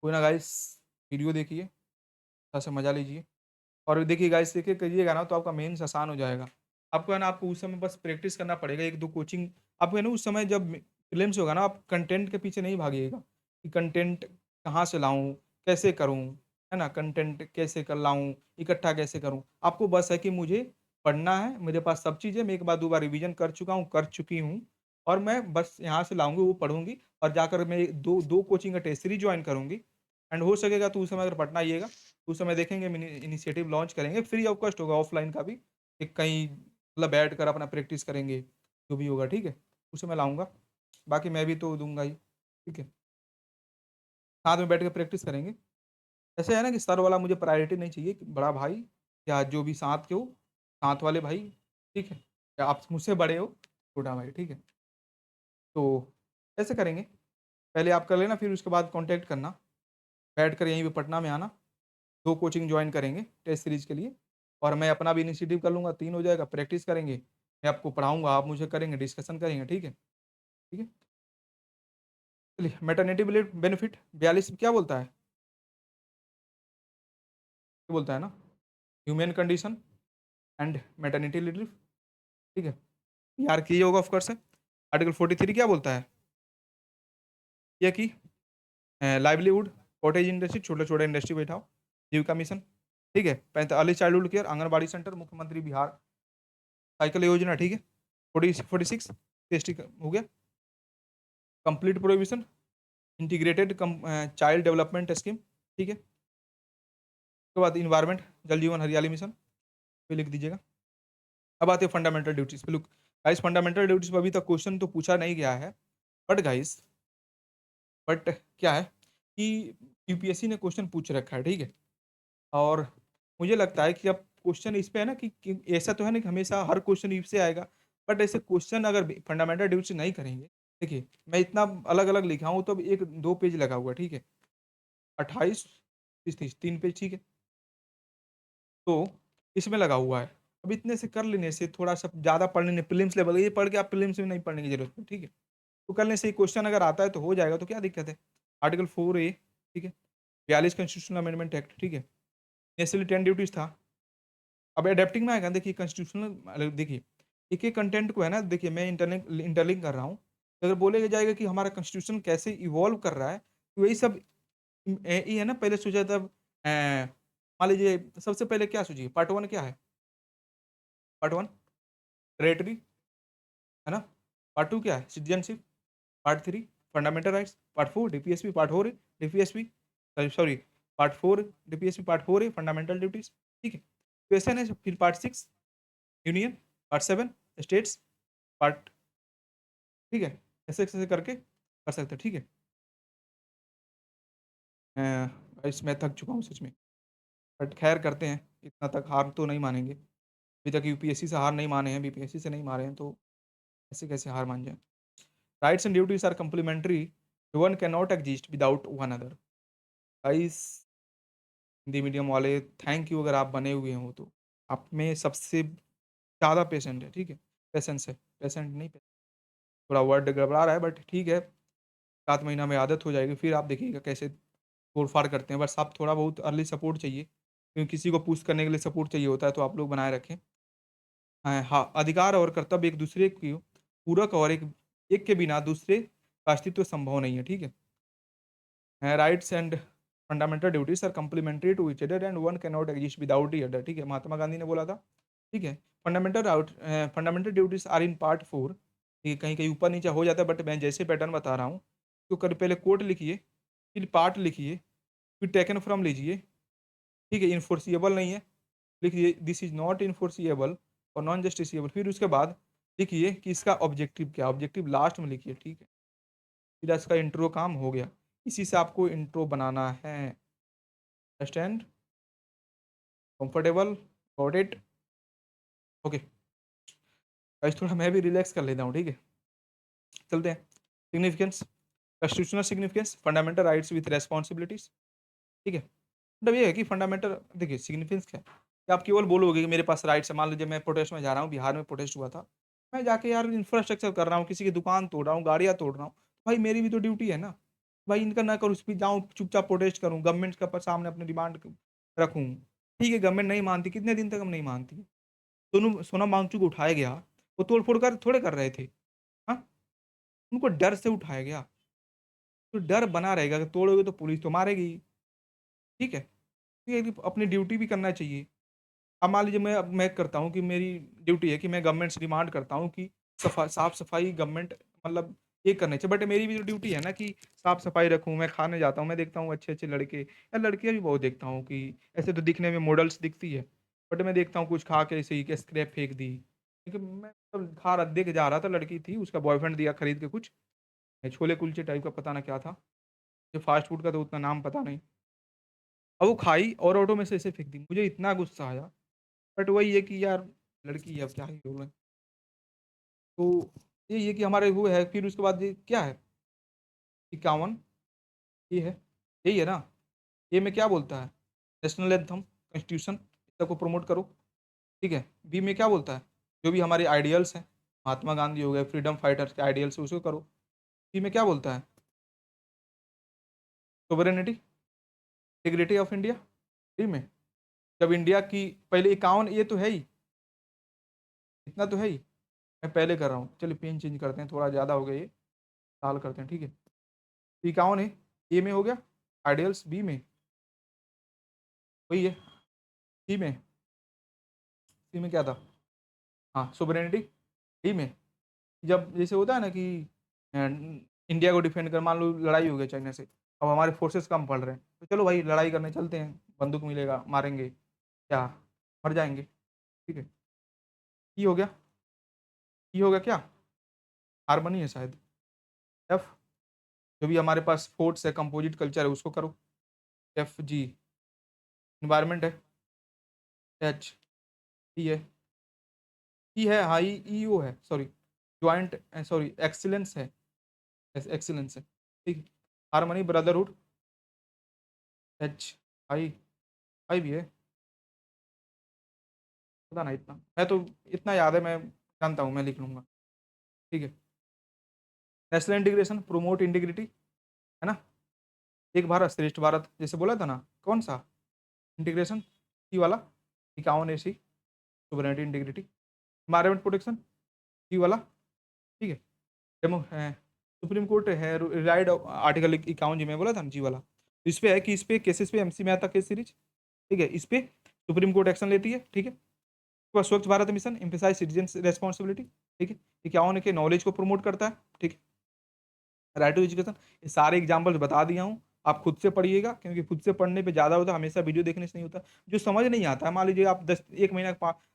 कोई ना गाइस, वीडियो देखिए, अच्छा से मजा लीजिए, और देखिए गाइस देखिए करिएगा ना तो आपका मेंस आसान हो जाएगा। आपको है ना, आपको उस समय बस प्रैक्टिस करना पड़ेगा, 1-2 कोचिंग। आपको है ना उस समय जब प्रीलिम्स होगा ना, आप कंटेंट के पीछे नहीं भागिएगा कि कंटेंट कहाँ से लाऊँ, कैसे करूँ, है ना? कंटेंट कैसे कर लाऊँ, इकट्ठा कैसे करूँ? आपको बस है कि मुझे पढ़ना है, मेरे पास सब चीज़ है, मैं 1 बार 2 बार रिवीजन कर चुका हूँ, कर चुकी हूँ, और मैं बस यहाँ से लाऊँगी, वो पढ़ूँगी, और जाकर मैं 2 कोचिंग का टेस्ट सीरीज़ जॉइन करूँगी। एंड हो सकेगा तो उस समय अगर पटना आइएगा, उस समय देखेंगे मिनी इनिशिएटिव लॉन्च करेंगे, फ्री ऑफ कॉस्ट होगा ऑफलाइन का भी, एक कहीं मतलब बैठकर अपना प्रैक्टिस करेंगे, जो भी होगा, ठीक है? उस समय लाऊँगा, बाकी मैं भी तो दूँगा ही, ठीक है? साथ में बैठ के प्रैक्टिस करेंगे। ऐसे है ना कि सर वाला मुझे प्रायोरिटी नहीं चाहिए कि बड़ा भाई या जो भी साथ के हो, साथ वाले भाई, ठीक है? या आप मुझसे बड़े हो, छोटा भाई, ठीक है? तो ऐसे करेंगे, पहले आप कर लेना, फिर उसके बाद कॉन्टैक्ट करना, बैठकर यहीं पे पटना में आना, 2 कोचिंग जॉइन करेंगे टेस्ट सीरीज़ के लिए, और मैं अपना भी इनिशिएटिव कर लूँगा, 3 हो जाएगा, प्रैक्टिस करेंगे। मैं आपको पढ़ाऊँगा, आप मुझे करेंगे, डिस्कशन करेंगे, ठीक है? ठीक है? चलिए मैटरनिटी बेनिफिट 42 क्या बोलता है? ये बोलता है ना, human condition and maternity relief, ठीक है? यार की होगा ऑफ कोर्स है। आर्टिकल 43 क्या बोलता है? ये कि लाइवलीहुड, कॉटेज इंडस्ट्री, छोटा-छोटा इंडस्ट्री बैठाओ, जीविका मिशन, ठीक है? 45 चाइल्डहुड केयर, आंगनबाड़ी सेंटर, मुख्यमंत्री बिहार साइकिल योजना, ठीक है? 46 सीएसटी का हो गया। Complete prohibition, integrated child development scheme, ठीक है? उसके बाद एनवायरनमेंट, जल जीवन हरियाली मिशन, पे लिख दीजिएगा। अब आते हैं फंडामेंटल ड्यूटीज़ पे। लुक गाइस, फंडामेंटल ड्यूटीज़ पे अभी तक क्वेश्चन तो पूछा नहीं गया है, बट गाइस बट क्या है कि यूपीएससी ने क्वेश्चन पूछ रखा है, ठीक है? और मुझे लगता है कि अब क्वेश्चन इस पे है ना कि ऐसा तो है ना कि हमेशा हर क्वेश्चन इससे आएगा, बट ऐसे क्वेश्चन अगर फंडामेंटल ड्यूटी नहीं करेंगे, देखिए मैं इतना अलग-अलग लिखा हूँ तो अब 1-2 पेज लगा हुआ है, ठीक है? 28, 30, 3 पेज, ठीक है? तो इसमें लगा हुआ है। अब इतने से कर लेने से थोड़ा-सा ज़्यादा पढ़ने नहीं, प्रीलिम्स लेवल ये पढ़ के आप प्रीलिम्स में नहीं पढ़ने की ज़रूरत है, ठीक है? तो करने से क्वेश्चन अगर आता है तो हो जाएगा, तो क्या दिक्कत है? आर्टिकल 4 ए, ठीक है? 42 कॉन्स्टिट्यूशनल अमेंडमेंट एक्ट, ठीक है? नेशनली 10 ड्यूटीज़ था। अब एडेप्टिंग में आएगा, देखिए कॉन्स्टिट्यूशनल, देखिए एक एक कंटेंट को है ना, देखिए मैं इंटरलिंक कर रहा हूँ, तो अगर बोलेगा जाएगा कि हमारा कॉन्स्टिट्यूशन कैसे इवॉल्व कर रहा है, तो वही सब ये है ना। पहले सोचा था मान लीजिए सबसे पहले क्या सोचिए, पार्ट वन क्या है, पार्ट वन टेरेटरी है ना, पार्ट टू क्या है, citizenship, part three fundamental rights, part four DPSP, part four DPSP, sorry part four DPSP, part four है फंडामेंटल ड्यूटीज, ठीक है। क्वेश्चन है फिर part six union, part seven states, part, ठीक है, ऐसे ऐसे करके कर सकते हैं, ठीक है। इसमें थक चुका हूँ सच में, बट खैर करते हैं, इतना तक हार तो नहीं मानेंगे, अभी तक यूपीएससी से हार नहीं माने हैं, बीपीएससी से नहीं मारे हैं, तो ऐसे कैसे हार मान जाए। Rights and duties are complementary, one can not exist without one other. Guys Hindi medium वाले थैंक यू, अगर आप बने हुए हो तो आप में सबसे ज़्यादा पेशेंट है, ठीक है, पेशेंस है, पेशेंट नहीं, थोड़ा वर्ड गड़बड़ा रहा है बट ठीक है, 7 महीना में आदत हो जाएगी, फिर आप देखिएगा कैसे तोड़-फाड़ करते हैं। बस आप थोड़ा बहुत अर्ली सपोर्ट चाहिए, क्योंकि किसी को पुश करने के लिए सपोर्ट चाहिए होता है, तो आप लोग बनाए रखें। हाँ, अधिकार और कर्तव्य एक दूसरे की पूरक, और एक एक के बिना दूसरे का अस्तित्व संभव नहीं है, ठीक है। Rights and fundamental duties are complementary to each other and one can not exist without the other, ठीक है, महात्मा गांधी ने बोला था, ठीक है। Fundamental duties are in part four, ठीक है, कहीं कहीं ऊपर नीचे हो जाता है, बट मैं जैसे पैटर्न बता रहा हूँ, तो कर पहले कोट लिखिए, फिर पार्ट लिखिए, फिर टेकन फ्रॉम लीजिए, ठीक है, इन्फोर्सिएबल नहीं है, लिखिए दिस इज नॉट इन्फोर्सिएबल और नॉन जस्टिसिएबल, फिर उसके बाद लिखिए कि इसका ऑब्जेक्टिव क्या, ऑब्जेक्टिव लास्ट में लिखिए, ठीक है। फिर इसका इंट्रो काम हो गया, इसी से आपको इंट्रो बनाना है। Understand, comfortable, got it, okay. Guys थोड़ा मैं भी रिलैक्स कर लेता हूँ, ठीक है, चलते हैं। Significance, constitutional significance, fundamental rights with responsibilities, ठीक है। मतलब ये है कि फंडामेंटल, देखिए सिग्निफिकेंस क्या है, कि आप केवल बोलोगे कि मेरे पास राइट्स है। मान लीजिए मैं प्रोटेस्ट में जा रहा हूँ, बिहार में प्रोटेस्ट हुआ था, मैं जाके यार इंफ्रास्ट्रक्चर कर रहा हूँ, किसी की दुकान तोड़ रहा हूँ, गाड़ियाँ तोड़ रहा हूँ, भाई मेरी भी तो ड्यूटी है ना, भाई इनका ना करूँ, उस पर जाऊँ चुपचाप प्रोटेस्ट करूँ, गवर्नमेंट का सामने अपनी डिमांड रखूँ, ठीक है। गवर्नमेंट नहीं मानती, कितने दिन तक हम नहीं मानती। सोनम वांगचुक उठाया गया, वो तोड़ फोड़ कर थोड़े कर रहे थे, हाँ, उनको डर से उठाया गया, तो डर बना रहेगा कि तोड़ोगे तो पुलिस तो मारेगी, ठीक है। ये अपनी ड्यूटी भी करना चाहिए। अब मान लीजिए मैं करता हूँ कि मेरी ड्यूटी है कि मैं गवर्नमेंट से डिमांड करता हूँ कि साफ-सफाई गवर्नमेंट, मतलब ये करनी चाहिए, बट मेरी भी तो ड्यूटी है ना कि साफ-सफाई रखूँ। मैं खाने जाता हूँ, मैं देखता हूँ अच्छे-अच्छे लड़के या लड़कियाँ भी बहुत देखता हूँ कि ऐसे तो दिखने में मॉडल्स दिखती है, बट मैं देखता हूँ कुछ खा के ऐसे ही के स्क्रैप फेंक दी। क्योंकि मैं तो खा रहा देख जा रहा था, लड़की थी, उसका बॉयफ्रेंड दिया खरीद के कुछ, छोले कुलचे टाइप का पता ना क्या था। ये फास्ट फूड का तो उतना नाम पता नहीं। अब वो खाई और ऑटो में से ऐसे फेंक दी। मुझे इतना गुस्सा आया, बट वही है कि यार लड़की है, अब क्या ही बोलें। तो यही है कि हमारे वो है, फिर उसके बाद ये क्या है, 51, ये है, यही है ना। ए में क्या बोलता है, नेशनल एंथम, कॉन्स्टिट्यूशन, सबको प्रमोट करो, ठीक है। बी में क्या बोलता है, जो भी हमारे आइडियल्स हैं, महात्मा गांधी हो गए, फ्रीडम फाइटर्स के आइडियल्स है, उसको करो। सी में क्या बोलता है, sovereignty, integrity of India. D में जब इंडिया की पहले 51, ये तो है ही, इतना तो है ही, मैं पहले कर रहा हूँ, चलिए पेन चेंज करते हैं, थोड़ा ज़्यादा हो गया ये, साल करते हैं, ठीक है। 51 है, ए में हो गया आइडियल्स, बी में वही है, सी में, सी में क्या था, हाँ सोवरेनिटी। डी में जब जैसे होता है ना कि इंडिया को डिफेंड कर, मान लो लड़ाई हो गई चाइना से, अब हमारे फोर्सेस कम पड़ रहे हैं, तो चलो भाई लड़ाई करने चलते हैं, बंदूक मिलेगा, मारेंगे क्या, मर जाएंगे, ठीक है। ई हो गया, ई हो गया क्या, हारमोनी है शायद। एफ, जो भी हमारे पास फोर्ट्स है, कंपोजिट कल्चर है, उसको करो। एफ जी, इन्वायरमेंट है। एच, ई है, ई है, हाँ ई ओ है, सॉरी ज्वाइंट, सॉरी एक्सीलेंस है, एक्सीलेंस है, ठीक है। हारमोनी, ब्रदरहुड, एच आई, आई भी है, पता ना इतना, मैं तो इतना याद है, मैं जानता हूँ, मैं लिख लूंगा, ठीक है। नेशनल इंटीग्रेशन, प्रोमोट इंटीग्रिटी, है ना, एक भारत श्रेष्ठ भारत, जैसे बोला था ना, कौन सा इंटीग्रेशन, सी वाला, 51 AC, sovereignty integrity, environment protection G वाला, ठीक है। डेमो है, सुप्रीम कोर्ट है राइड आर्टिकल 51 जी मैं बोला था ना जी वाला, इस पे है कि इस पे केसेस पे एमसी में आता केस सीरीज, ठीक है। इस पे सुप्रीम कोर्ट एक्शन लेती है, ठीक है। उसके बाद Swachh Bharat mission emphasise citizen responsibility, ठीक है। 51 के नॉलेज को प्रमोट करता है, ठीक है। राइट टू एजुकेशन, ये सारे एग्जाम्पल्स बता दिया हूँ, आप खुद से पढ़िएगा, क्योंकि खुद से पढ़ने पे ज़्यादा होता है, हमेशा वीडियो देखने से नहीं होता। जो समझ नहीं आता है, मान लीजिए आप 10 1 महीना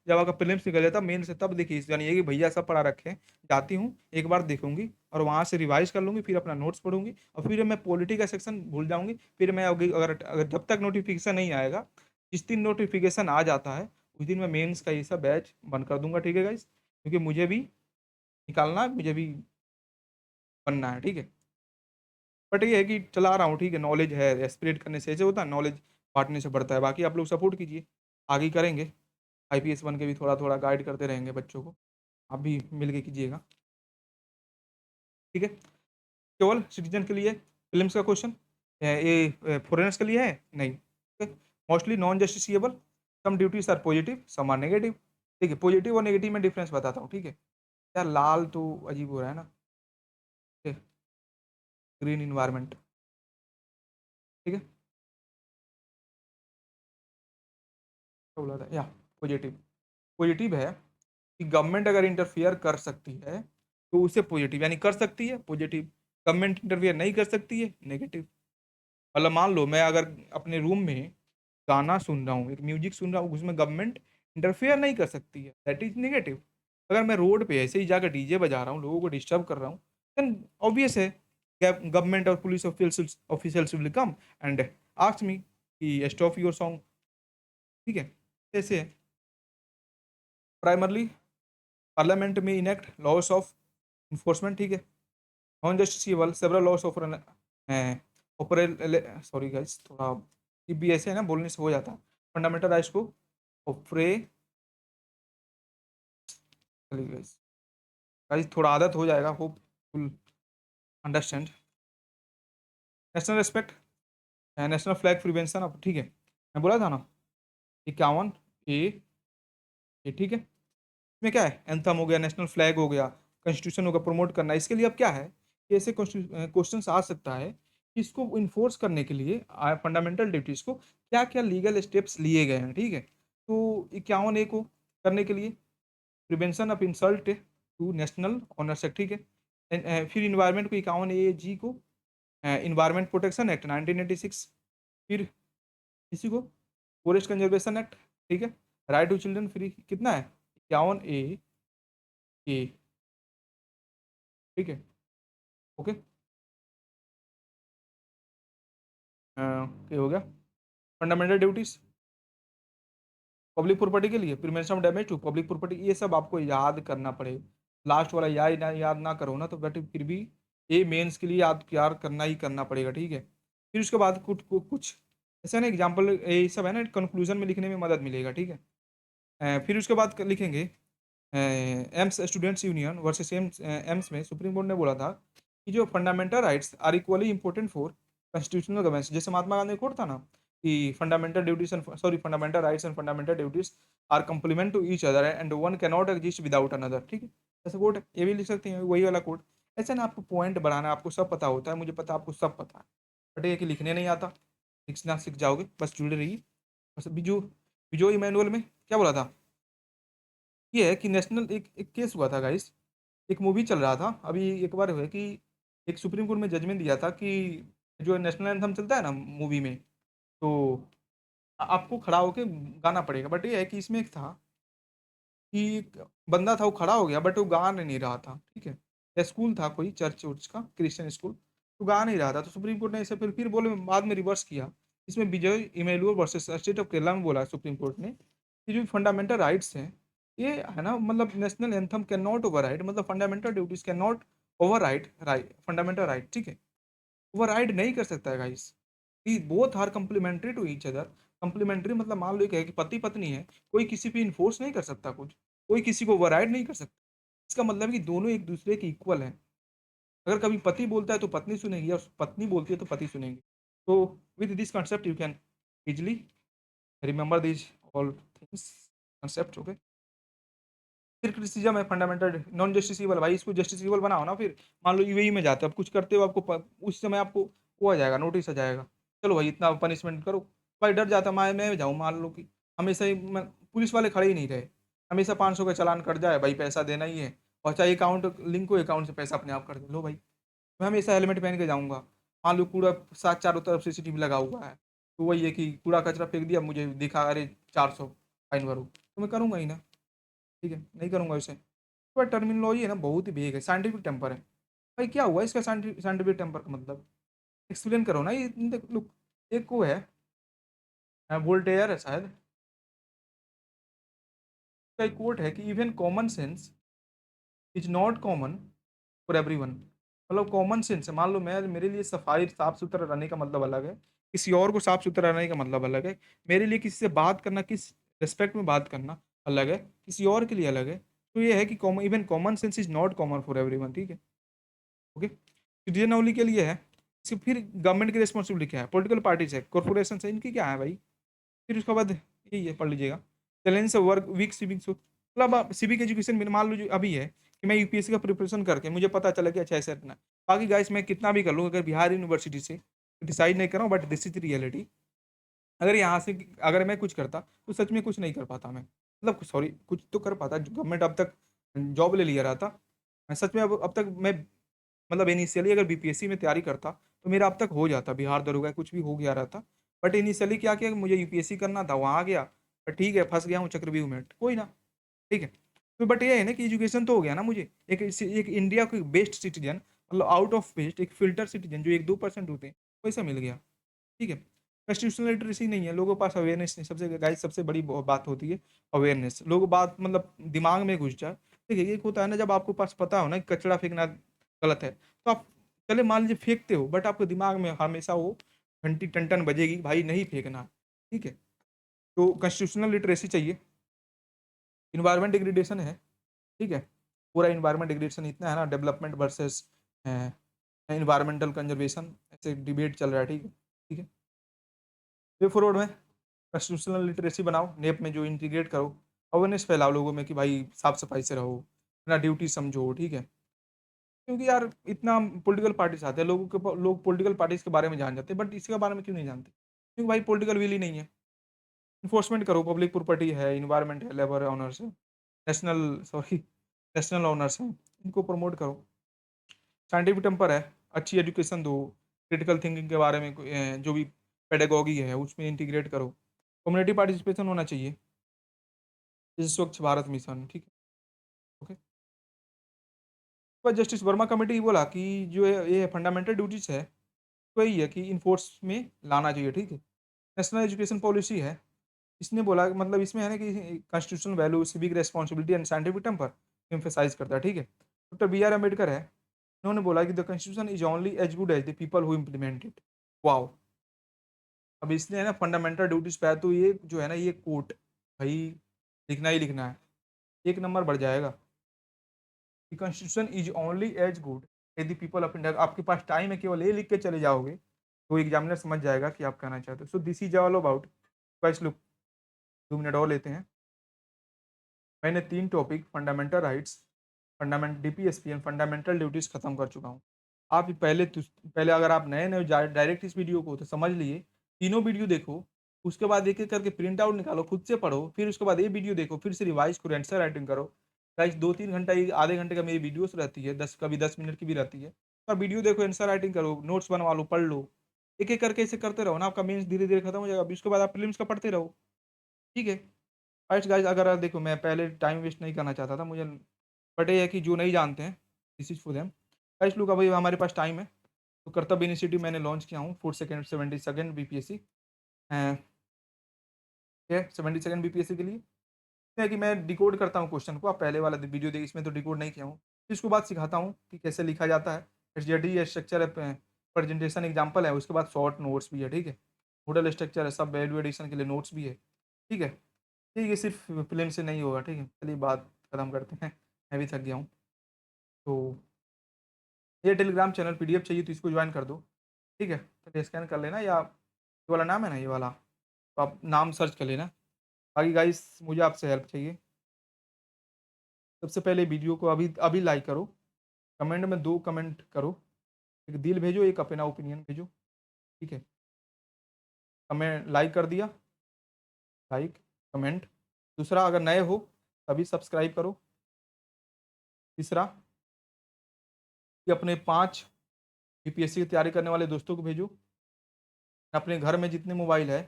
जब आपका प्रीलिम्स निकल जाता मेन से, तब देखिए यानी ये कि भैया सब पढ़ा रखे हैं, जाती हूँ एक बार देखूंगी और वहाँ से रिवाइज कर लूंगी, फिर अपना नोट्स पढ़ूंगी और फिर मैं पॉलिटी का सेक्शन भूल जाऊंगी। फिर मैं अगर अगर जब तक नोटिफिकेशन नहीं आएगा, जिस दिन नोटिफिकेशन आ जाता है उस दिन मैं मेंस का ये सब बैच बंद कर दूंगा, ठीक है गाइस, क्योंकि मुझे भी निकालना है, मुझे भी बनना है, ठीक है। बट ये है कि चला रहा हूँ, ठीक है। नॉलेज है, स्प्रेड करने से ऐसे होता है, नॉलेज बांटने से बढ़ता है। बाकी आप लोग सपोर्ट कीजिए, आगे करेंगे। आईपीएस बन के भी थोड़ा थोड़ा गाइड करते रहेंगे बच्चों को, आप भी मिल के कीजिएगा, ठीक है। केवल सिटीजन के लिए फिल्म्स का क्वेश्चन, ये फॉरेनर्स के लिए है नहीं, mostly non justiciable, some duties are positive some are negative, ठीक है। पॉजिटिव और नेगेटिव में डिफरेंस बताता हूँ, ठीक है। यार लाल तो अजीब हो रहा है ना, ग्रीन इन्वायरमेंट, ठीक है। क्या बोला था या पॉजिटिव, पॉजिटिव है कि गवर्नमेंट अगर इंटरफियर कर सकती है तो उसे पॉजिटिव यानी कर सकती है पॉजिटिव, गवर्नमेंट इंटरफियर नहीं कर सकती है नेगेटिव। मतलब मान लो मैं अगर अपने रूम में गाना सुन रहा हूँ, एक म्यूजिक सुन रहा हूँ, उसमें गवर्नमेंट इंटरफेयर नहीं कर सकती है, दैट इज नेगेटिव। अगर मैं रोड पे ऐसे ही जाकर डीजे बजा रहा हूँ, लोगों को डिस्टर्ब कर रहा हूँ, देन ऑब्वियस है गवर्नमेंट और police officials will come and ask me कि स्टॉप योर सॉन्ग, ठीक है। ऐसे प्राइमरली पार्लियामेंट में इनेक्ट लॉस ऑफ इन्फोर्समेंट, ठीक है। Non justiciable several laws of apparel, sorry guys थोड़ा भी ऐसे है ना, बोलने से हो जाता है। फंडामेंटल राइट्स को ऑपरे, चलिए गाइस गाइस थोड़ा आदत हो जाएगा, hope full understand. National respect, national flag prevention, अब ठीक है, मैं बोला था ना 51 ए, ये ठीक है। इसमें क्या है, एंथम हो गया, नेशनल फ्लैग हो गया, कॉन्स्टिट्यूशन होगा, प्रमोट करना। इसके लिए अब क्या है कि ऐसे क्वेश्चन आ सकता है कि इसको इन्फोर्स करने के लिए फंडामेंटल ड्यूटीज को क्या क्या लीगल स्टेप्स लिए गए हैं, ठीक है। तो 51 ए को करने के लिए prevention of insult to national honours act, ठीक है। फिर इन्वायरमेंट को 51 ए जी को इन्वायरमेंट प्रोटेक्शन एक्ट 1986, फिर इसी को फॉरेस्ट कंजर्वेशन एक्ट, ठीक है। राइट टू चिल्ड्रन फ्री कितना है 51 ए, ठीक है, ओके। ये हो गया फंडामेंटल ड्यूटीज पब्लिक प्रॉपर्टी के लिए, prevention of damage to public property, ये सब आपको याद करना पड़ेगा। लास्ट वाला याद ना करो ना तो बट फिर भी ये मेंस के लिए याद करना ही करना पड़ेगा, ठीक है। फिर उसके बाद कुछ ऐसा ना एग्जाम्पल ये सब है ना, कंक्लूजन में लिखने में मदद मिलेगा, ठीक है। फिर उसके बाद लिखेंगे AIIMS students union versus AIIMS, AIIMS में सुप्रीम कोर्ट ने बोला था कि जो fundamental rights are equally important for constitutional governance, जैसे महात्मा गांधी कोर्ट था ना कि fundamental duties and sorry fundamental rights and fundamental duties are complement to each other and one can not exist without another, ठीक है। ऐसा कोर्ट ये भी लिख सकते हैं, वही वाला कोर्ट। ऐसा ना आपको पॉइंट बढ़ाना, आपको सब पता होता है, मुझे पता आपको सब पता है, बट ये कि लिखने नहीं आता, लिखना सीख जाओगे, बस जुड़े रहिए। बस बिजू बिजो इमैनुअल में क्या बोला था, ये है कि नेशनल एक केस हुआ था गाइस, एक मूवी चल रहा था अभी, एक बार हुआ कि एक सुप्रीम कोर्ट में जजमेंट दिया था कि जो नेशनल एंथम चलता है ना मूवी में, तो आपको खड़ा होके गाना पड़ेगा। बट ये है कि इसमें एक था कि एक बंदा था, वो खड़ा हो गया बट वो गा नहीं रहा था, ठीक है। स्कूल था कोई चर्च उर्च का, क्रिश्चियन स्कूल, तो गा नहीं रहा था। तो सुप्रीम कोर्ट ने इसे फिर बोले बाद में रिवर्स किया। इसमें विजय इमेलुअल वर्सेस स्टेट ऑफ केरला में बोला सुप्रीम कोर्ट ने कि जो फंडामेंटल राइट्स हैं ये है ना, मतलब national anthem can not override, मतलब fundamental duties can not override fundamental right, ठीक है। ओवर नहीं कर सकता है guys, both are complementary to each other. Complementary मतलब मान लो क्या है कि पति पत्नी है, कोई किसी पे इन्फोर्स नहीं कर सकता कुछ, कोई किसी को ओवरराइड नहीं कर सकता। इसका मतलब है कि दोनों एक दूसरे के इक्वल हैं। अगर कभी पति बोलता है तो पत्नी सुनेगी और पत्नी बोलती है तो पति सुनेंगे। तो with this concept you can easily remember this all things, concept, okay. फिर क्रिटिसिज्म है फंडामेंटल नॉन जस्टिसेबल, भाई इसको जस्टिसेबल बनाओ ना फिर। मान लो यूएई में जाते हो, अब कुछ करते हो आपको उस समय आपको वो आ जाएगा, नोटिस आ जाएगा, चलो भाई इतना पनिशमेंट करो। भाई डर जाता मैं जाऊँ, मान लो कि हमेशा ही पुलिस वाले खड़े ही नहीं रहे, हमेशा 500 का चालान कट जाए, भाई पैसा देना ही है, और चाहे अकाउंट लिंक हो, अकाउंट से पैसा अपने आप कर दे लो भाई। मैं हमेशा हेलमेट पहन के जाऊँगा। मान लो कूड़ा साथ चारों तरफ सीसीटीवी लगा हुआ है, तो वही है कि कूड़ा कचरा फेंक दिया, मुझे दिखा अरे 400 फाइन भरो, तो मैं करूँगा ही ना, ठीक है? नहीं करूँगा इसे। पर टर्मिनोलॉजी है ना बहुत ही वेग है, साइंटिफिक टेम्पर है। भाई क्या हुआ इसका साइंटिफिक टेम्पर का मतलब? एक्सप्लेन करो ना ये लुक। एक वो है वोल्टेयर है शायद, का एक कोट है कि even common sense is not common for everyone. मतलब कॉमन सेंस है, मान लो मैं, मेरे लिए सफाई साफ सुथरा रहने का मतलब अलग है, किसी और को साफ सुथरा रहने का मतलब अलग है। मेरे लिए किसी से बात करना, किस रिस्पेक्ट में बात करना अलग है, किसी और के लिए अलग है। तो ये है कि common, even common sense is not common for everyone, ठीक है? ओके, सिटीजन ओनली के लिए है। फिर गवर्नमेंट की रिस्पॉन्सिबिलिटी क्या है, पॉलिटिकल पार्टीज है, कॉर्पोरेशन है, इनकी क्या है भाई? फिर उसके बाद यही है, पढ़ लीजिएगा। चैलेंज वर्क वीक सिविक, मतलब सिविक एजुकेशन में मान लो जो अभी है कि मैं यूपीएससी का प्रिपरेशन करके मुझे पता चला कि अच्छा ऐसा करना है। बाकी गाइस मैं कितना भी कर लूँ, अगर बिहार यूनिवर्सिटी से डिसाइड नहीं कर रहा हूँ, बट दिस इज रियलिटी। अगर यहाँ से अगर मैं कुछ करता तो सच में कुछ नहीं कर पाता मैं, मतलब सॉरी कुछ तो कर पाता, गवर्नमेंट अब तक जॉब ले लिया रहा था। मैं सच में अब तक मैं, मतलब इनिशियली अगर बीपीएससी में तैयारी करता तो मेरा अब तक हो जाता, बिहार दरोगा कुछ भी हो गया रहता। बट इनिशियली क्या किया कि मुझे यूपीएससी करना था, वहाँ आ गया, पर ठीक है फंस गया हूँ चक्रव्यूह में, कोई ना, ठीक है। तो बट ये है ना कि एजुकेशन तो हो गया ना मुझे, एक इंडिया को बेस्ट सिटीजन, मतलब आउट ऑफ बेस्ट एक फिल्टर सिटीजन जो 1-2% होते हैं, वैसा मिल गया, ठीक है। कॉन्स्टिट्यूशनल लिटरेसी नहीं है, लोगों के पास अवेयरनेस नहीं, सबसे गाइस सबसे बड़ी बात होती है अवेयरनेस, लोग बात मतलब दिमाग में घुस जाए। ठीक है, एक होता है ना जब आपको पास पता हो ना कि कचरा फेंकना गलत है, तो आप चले मान लीजिए फेंकते हो, बट आपके दिमाग में हमेशा वो घंटी टन टन बजेगी, भाई नहीं फेंकना, ठीक है। तो कॉन्स्टिट्यूशनल लिटरेसी चाहिए। इन्वायरमेंट डिग्रेडेशन है, ठीक है, पूरा इन्वायरमेंट डिग्रेडेशन इतना है ना, डेवलपमेंट वर्सेस इन्वायरमेंटल कंजर्वेशन, ऐसे डिबेट चल रहा है, ठीक है, ठीक है। वे फॉरवर्ड में कॉन्स्टिट्यूशनल लिटरेसी बनाओ, नेप में जो इंटीग्रेट करो, अवेयरनेस फैलाओ लोगों में कि भाई साफ सफाई से रहो, अपना ड्यूटी समझो, ठीक है। क्योंकि यार इतना पॉलिटिकल पार्टीज आते हैं, लोग पॉलिटिकल पार्टीज के बारे में जान जाते हैं, बट इसके बारे में क्यों नहीं जानते? क्योंकि भाई पॉलिटिकल विल ही नहीं है। इन्फोर्समेंट करो, पब्लिक प्रॉपर्टी है, इन्वायरमेंट है, लेबर ऑनर्स है, नेशनल सॉरी नेशनल ऑनर्स हैं, इनको प्रमोट करो। साइंटिफिक टेम्पर है, अच्छी एजुकेशन दो, क्रिटिकल थिंकिंग के बारे में जो भी पेडागॉगी है उसमें इंटीग्रेट करो। कम्युनिटी पार्टिसिपेशन होना चाहिए, जैसे स्वच्छ भारत मिशन, ठीक है, ओके। पर जस्टिस वर्मा कमेटी बोला कि जो ये फंडामेंटल ड्यूटीज है, तो यही है कि इन्फोर्स में लाना चाहिए, ठीक है। नेशनल एजुकेशन पॉलिसी है, इसने बोला मतलब इसमें है ना कि constitutional value, civic responsibility and scientific temper emphasize करता है, ठीक है। डॉक्टर बी आर अम्बेडकर है, उन्होंने बोला कि the constitution is only as good as the people who implement it. Wow. अब इसने है ना फंडामेंटल ड्यूटीज पे है, तो ये जो है ना ये कोट भाई लिखना ही लिखना है, एक नंबर बढ़ जाएगा। The constitution is only as good as the people of India. आपके पास टाइम है, केवल ये लिख के चले जाओगे तो एग्जामिनर समझ जाएगा कि आप कहना चाहते हो। So this is all about, guys look 2 minute और लेते हैं। मैंने 3 topic fundamental rights, fundament DPSP and fundamental duties खत्म कर चुका हूँ। आप पहले अगर आप नए नए डायरेक्ट इस वीडियो को तो समझ लिए, तीनों वीडियो देखो, उसके बाद एक एक करके प्रिंट आउट निकालो, खुद से पढ़ो, फिर उसके बाद ये वीडियो देखो, फिर से रिवाइज करो, आंसर राइटिंग करो। गाइस 2-3 घंटा आधे घंटे का मेरी वीडियोस रहती है, कभी 10 मिनट की भी रहती है। और वीडियो देखो, आंसर राइटिंग करो, नोट्स बनवा लो, पढ़ लो, एक एक करके ऐसे करते रहो ना, आपका मेंस धीरे धीरे खत्म हो जाएगा, अभी उसके बाद आप प्रीलिम्स का पढ़ते रहो, ठीक है। राइट गाइस, अगर देखो मैं पहले टाइम वेस्ट नहीं करना चाहता था मुझे, बट ये है कि जो नहीं जानते हैं this is for them. Guys look अभी हमारे पास टाइम है, तो कर्तव्य इनिशिएटिव मैंने लॉन्च किया हूँ 4 सेकेंड 72 बीपीएससी, ठीक है, 72 बीपीएससी के लिए है कि मैं डिकोड करता हूँ क्वेश्चन को। आप पहले वाला वीडियो देखिए, इसमें तो डिकोड नहीं किया हूँ, इसको बाद सिखाता हूँ कि कैसे लिखा जाता है। एचडीडी स्ट्रक्चर है, प्रेजेंटेशन एग्जाम्पल है, उसके बाद शॉर्ट नोट्स भी है, ठीक है। मॉडल स्ट्रक्चर है, सब वैल्यू एडिशन के लिए नोट्स भी है, ठीक है। ठीक है, सिर्फ फिल्म से नहीं होगा, ठीक है। चलिए बात खत्म करते हैं, मैं भी थक गया हूँ। तो ये टेलीग्राम चैनल पीडीएफ चाहिए तो इसको ज्वाइन कर दो, ठीक है। तो स्कैन कर लेना, या ये वाला नाम है ना, ये वाला, तो आप नाम सर्च कर लेना। बाकी गाइस मुझे आपसे हेल्प चाहिए, सबसे पहले वीडियो को अभी अभी लाइक करो, कमेंट में 2 कमेंट करो, एक दिल भेजो, एक अपना ओपिनियन भेजो, ठीक है? कमेंट लाइक कर दिया, लाइक, कमेंट। दूसरा, अगर नए हो तभी सब्सक्राइब करो। तीसरा, कि अपने 5 यूपीएससी की तैयारी करने वाले दोस्तों को भेजो। अपने घर में जितने मोबाइल है,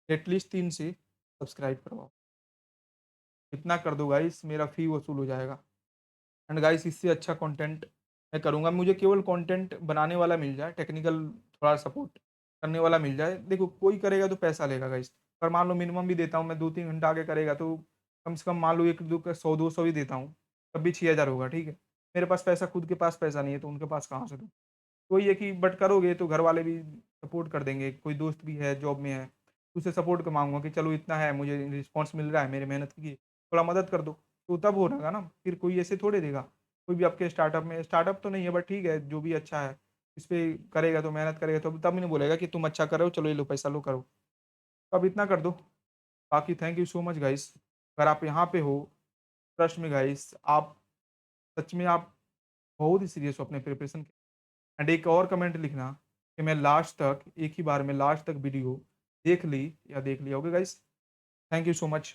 एटलीस्ट 3 से सब्सक्राइब करवाओ। इतना कर दो गाइस, मेरा फ़ी वसूल हो जाएगा। एंड गाइस, इससे अच्छा कंटेंट मैं करूँगा। मुझे केवल कंटेंट बनाने वाला मिल जाए, टेक्निकल थोड़ा सपोर्ट करने वाला मिल जाए। देखो, कोई करेगा तो पैसा लेगा गाइस, पर मान लो मिनिमम भी देता हूँ मैं, 2-3 घंटा आगे करेगा तो कम से कम मान लो 1 2 का 100-200 ही देता हूँ, तब भी 6000 होगा, ठीक है? मेरे पास पैसा, खुद के पास पैसा नहीं है, तो उनके पास कहाँ से दूँ? वही है कि बट करोगे तो घर वाले भी सपोर्ट कर देंगे। कोई दोस्त भी है, जॉब में है, उससे सपोर्ट का माँगूँगा कि चलो इतना है, मुझे रिस्पॉन्स मिल रहा है, मेरी मेहनत की, थोड़ा मदद कर दो, तो तब होगा ना। फिर कोई ऐसे थोड़े देगा। कोई भी आपके स्टार्टअप में, स्टार्टअप तो नहीं है बट ठीक है, जो भी अच्छा है, इस पे करेगा तो मेहनत करेगा तो तब नहीं बोलेगा कि तुम अच्छा कर रहे हो, चलो ये लो पैसा लो, करो। तो अब इतना कर दो। बाकी thank you so much guys. अगर आप यहाँ पे हो, ट्रस्ट मी गाइस, आप सच में आप बहुत ही सीरियस हो अपने प्रिपरेशन। एंड एक और कमेंट लिखना कि मैं लास्ट तक, एक ही बार में लास्ट तक वीडियो देख ली या देख लिया। Okay guys, thank you so much.